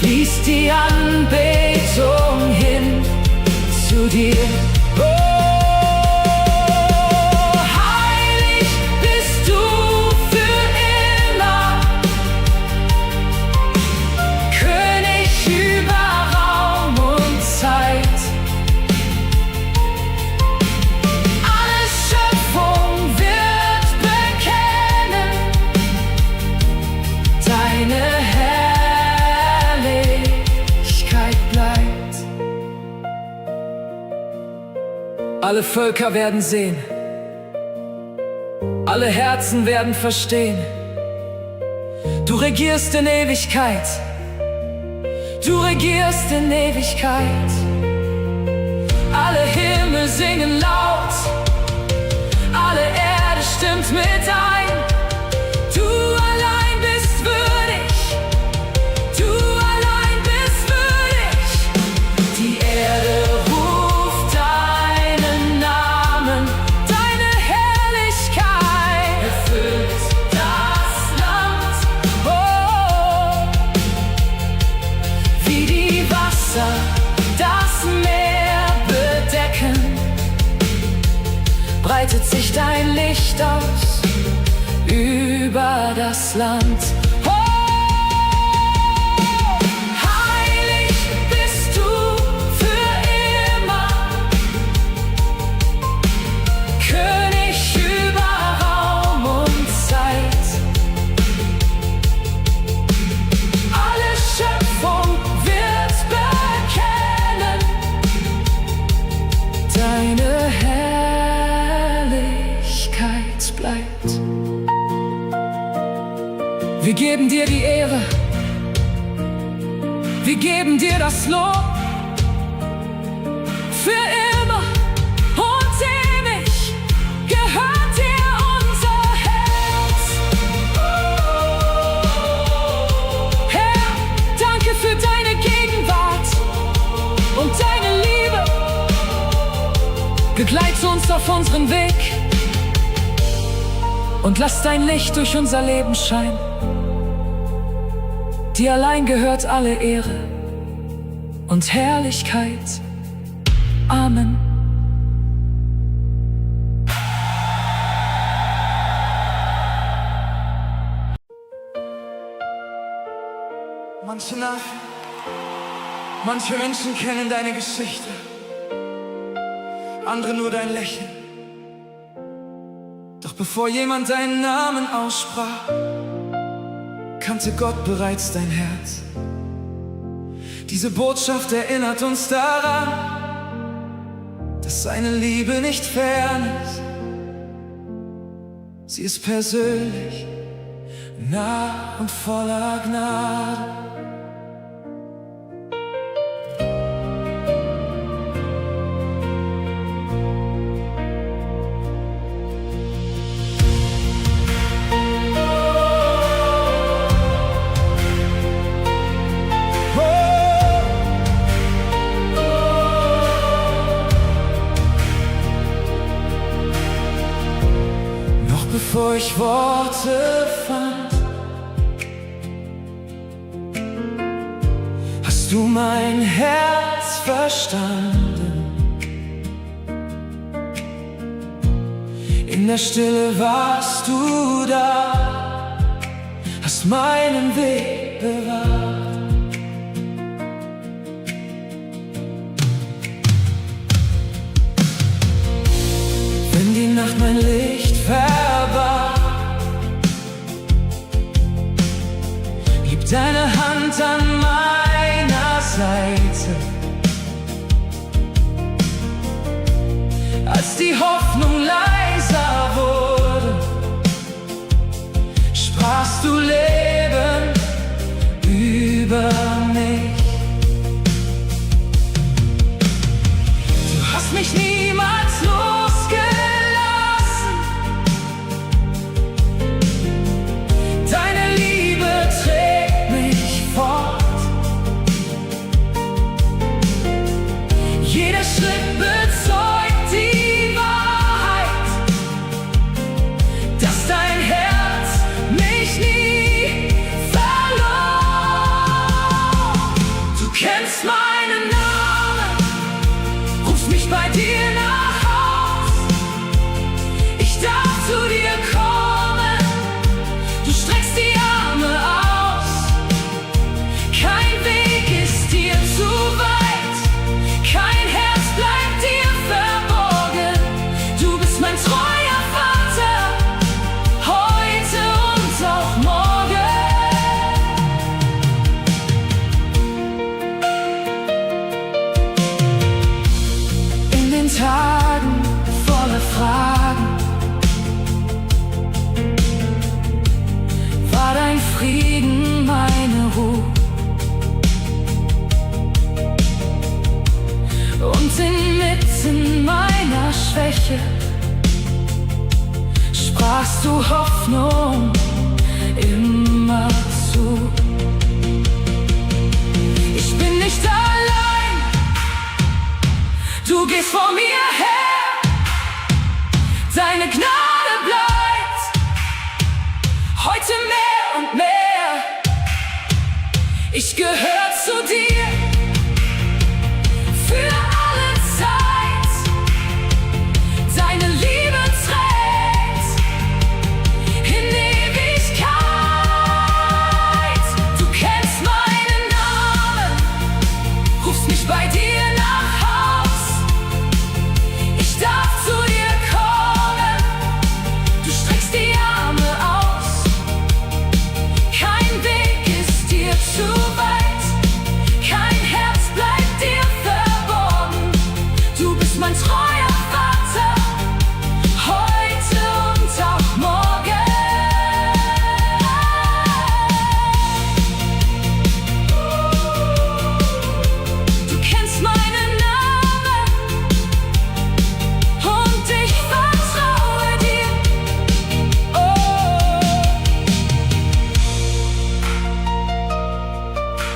fließt die Anbetung hin zu dir. Heilig bist du für immer, König über Alle Völker werden sehen, alle Herzen werden verstehen. Du regierst in Ewigkeit, du regierst in Ewigkeit. Alle Himmel singen laut, alle Erde stimmt mit ein. Du allein bist würdig, du allein bist würdig. Die Erde ruft deinen Namen, deine Herrlichkeit erfüllt das Land. Oh, wie die Wasser das Meer bedecken, breitet sich dein Licht aus über das Land. Oh, heilig bist du für immer, König über Raum und Zeit. Alle Schöpfung wird bekennen deine Herrlichkeit bleibt. Wir geben dir die Ehre, wir geben dir das Lob, für immer und ewig gehört dir unser Herz. Herr, danke für deine Gegenwart und deine Liebe. Begleite uns auf unseren Weg und lass dein Licht durch unser Leben scheinen. Dir allein gehört alle Ehre und Herrlichkeit. Amen. Manche Nacht, manche Menschen kennen deine Geschichte, andere nur dein Lächeln. Doch bevor jemand deinen Namen aussprach, kannte Gott bereits dein Herz. Diese Botschaft erinnert uns daran, dass seine Liebe nicht fern ist. Sie ist persönlich, nah und voller Gnade. Bevor ich Worte fand, hast du mein Herz verstanden. In der Stille warst du da, hast meinen Weg bewahrt. Wenn die Nacht mein Licht verbarg, blieb deine Hand an meiner Seite. Als die Hoffnung leiser wurde, sprachst du Leben über mich. Du hast mich niemals losgelassen. Deine Liebe trägt mich fort. Jeder Schritt bezeugt die Wahrheit, dass dein Herz mich nie verlor. Du kennst meinen Namen, rufst mich bei dir nach Haus. Ich darf zu dir kommen, du streckst die Arme aus. Kein Weg ist dir zu weit, kein Herz bleibt dir verborgen. Du bist mein treuer Vater, heute und auch morgen. Schwäche sprachst du Hoffnung immer zu. Ich bin nicht allein, du gehst vor mir her, deine Gnade bleibt heute mehr und mehr. Ich gehör zu dir für alle Zeit, deine Liebe trägt in Ewigkeit. Du kennst meinen Namen, rufst mich bei dir nach Haus. Ich darf zu dir kommen, du streckst die Arme aus. Kein Weg ist dir zu weit, kein Herz bleibt dir verborgen. Du bist mein treuer Vater, heute und auch morgen. Du kennst meinen Namen und ich vertraue dir.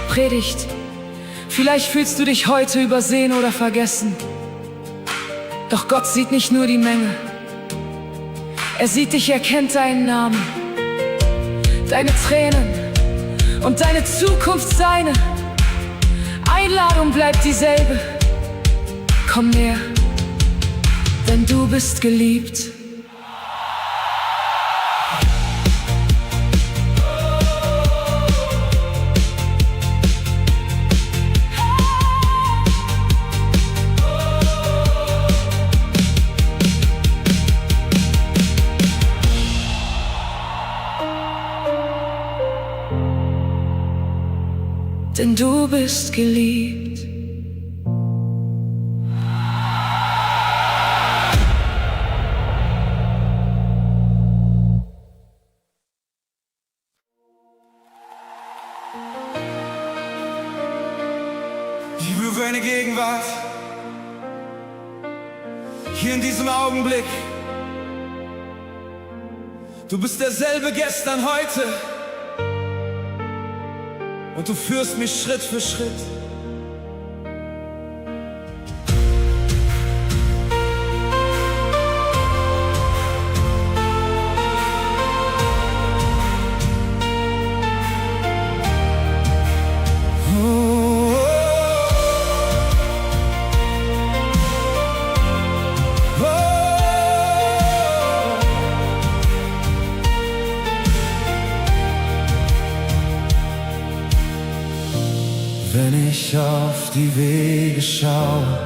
Predigt. Vielleicht fühlst du dich heute übersehen oder vergessen. Doch Gott sieht nicht nur die Menge. Er sieht dich, er kennt deinen Namen, deine Tränen und deine Zukunft seine. Einladung bleibt dieselbe. Komm näher, denn du bist geliebt. Denn du bist geliebt. Ich liebe deine Gegenwart, hier in diesem Augenblick. Du bist derselbe gestern, heute. Und du führst mich Schritt für Schritt. Wenn ich auf die Wege schaue,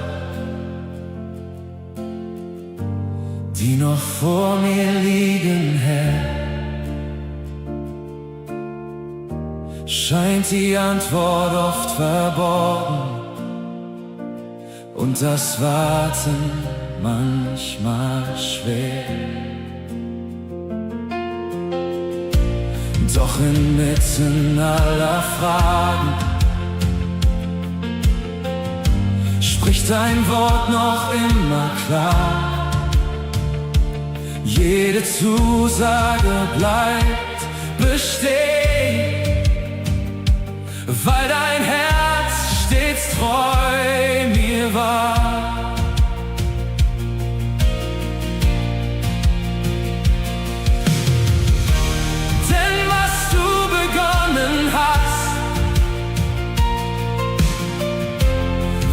die noch vor mir liegen, Herr, scheint die Antwort oft verborgen und das Warten manchmal schwer. Doch inmitten aller Fragen spricht dein Wort noch immer klar. Jede Zusage bleibt bestehen, weil dein Herz stets treu mir war. Denn was du begonnen hast,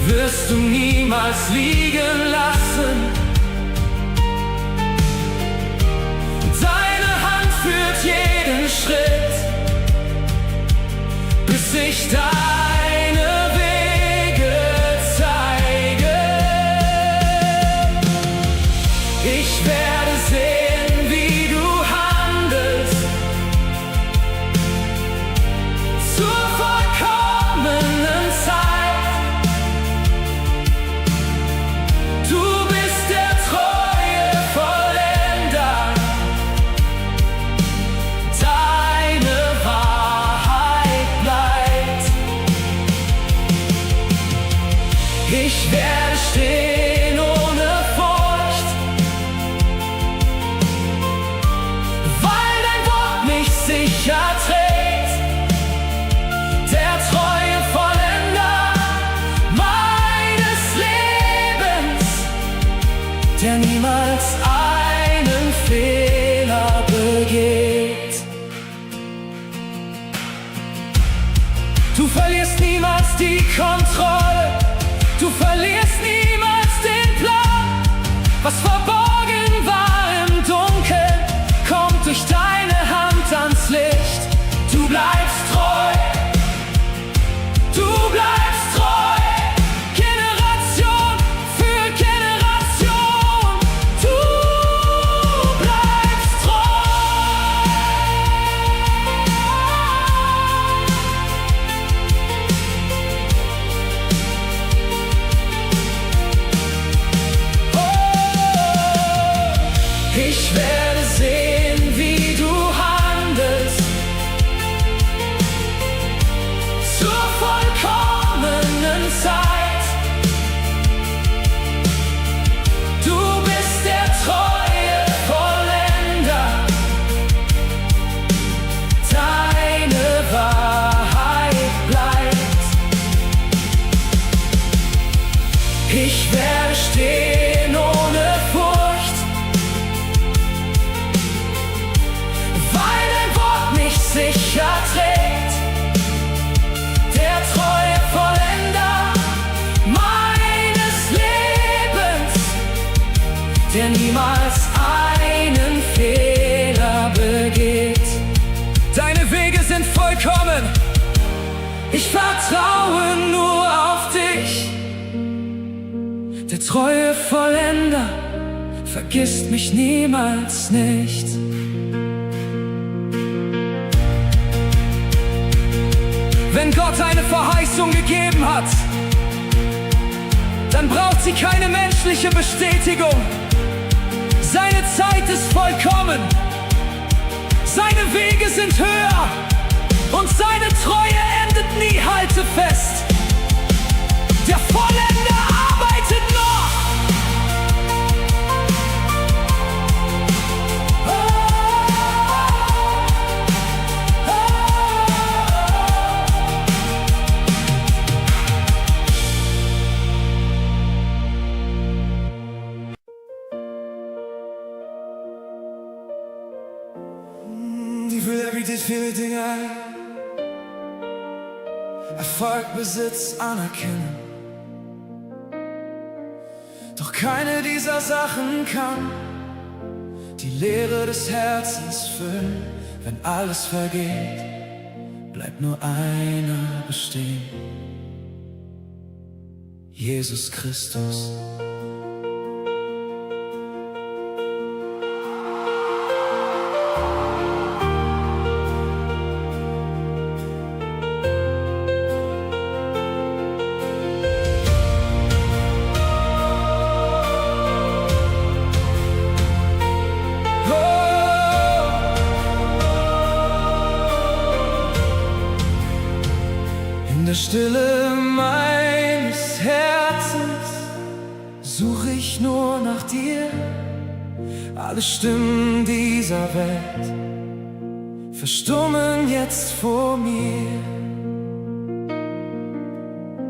wirst du niemals liegen lassen. Deine Hand führt jeden Schritt, bis ich deine Wege zeige. Ich werde sehen, wie du handelst, zur vollkommenen Zeit. Du bist der treue Vollender, deine Wahrheit bleibt. Ich werde stehen ohne Furcht, Ich werde stehen ohne Furcht, weil dein Wort mich sicher trägt. Der treue Vollender meines Lebens, der niemals einen Fehler begeht. Deine Wege sind vollkommen, ich vertraue nur auf dich. Der treue Vollender vergisst mich niemals nicht. Wenn Gott eine Verheißung gegeben hat, dann braucht sie keine menschliche Bestätigung. Seine Zeit ist vollkommen, seine Wege sind höher und seine Treue endet nie. Halte fest, der Vollender arbeitet noch. Die Welt bietet viele Dinge ein: Erfolg, Besitz, Anerkennung. Doch keine dieser Sachen kann die Leere des Herzens füllen. Wenn alles vergeht, bleibt nur einer bestehen: Jesus Christus. In der Stille meines Herzens suche ich nur nach dir. Alle Stimmen dieser Welt verstummen jetzt vor mir.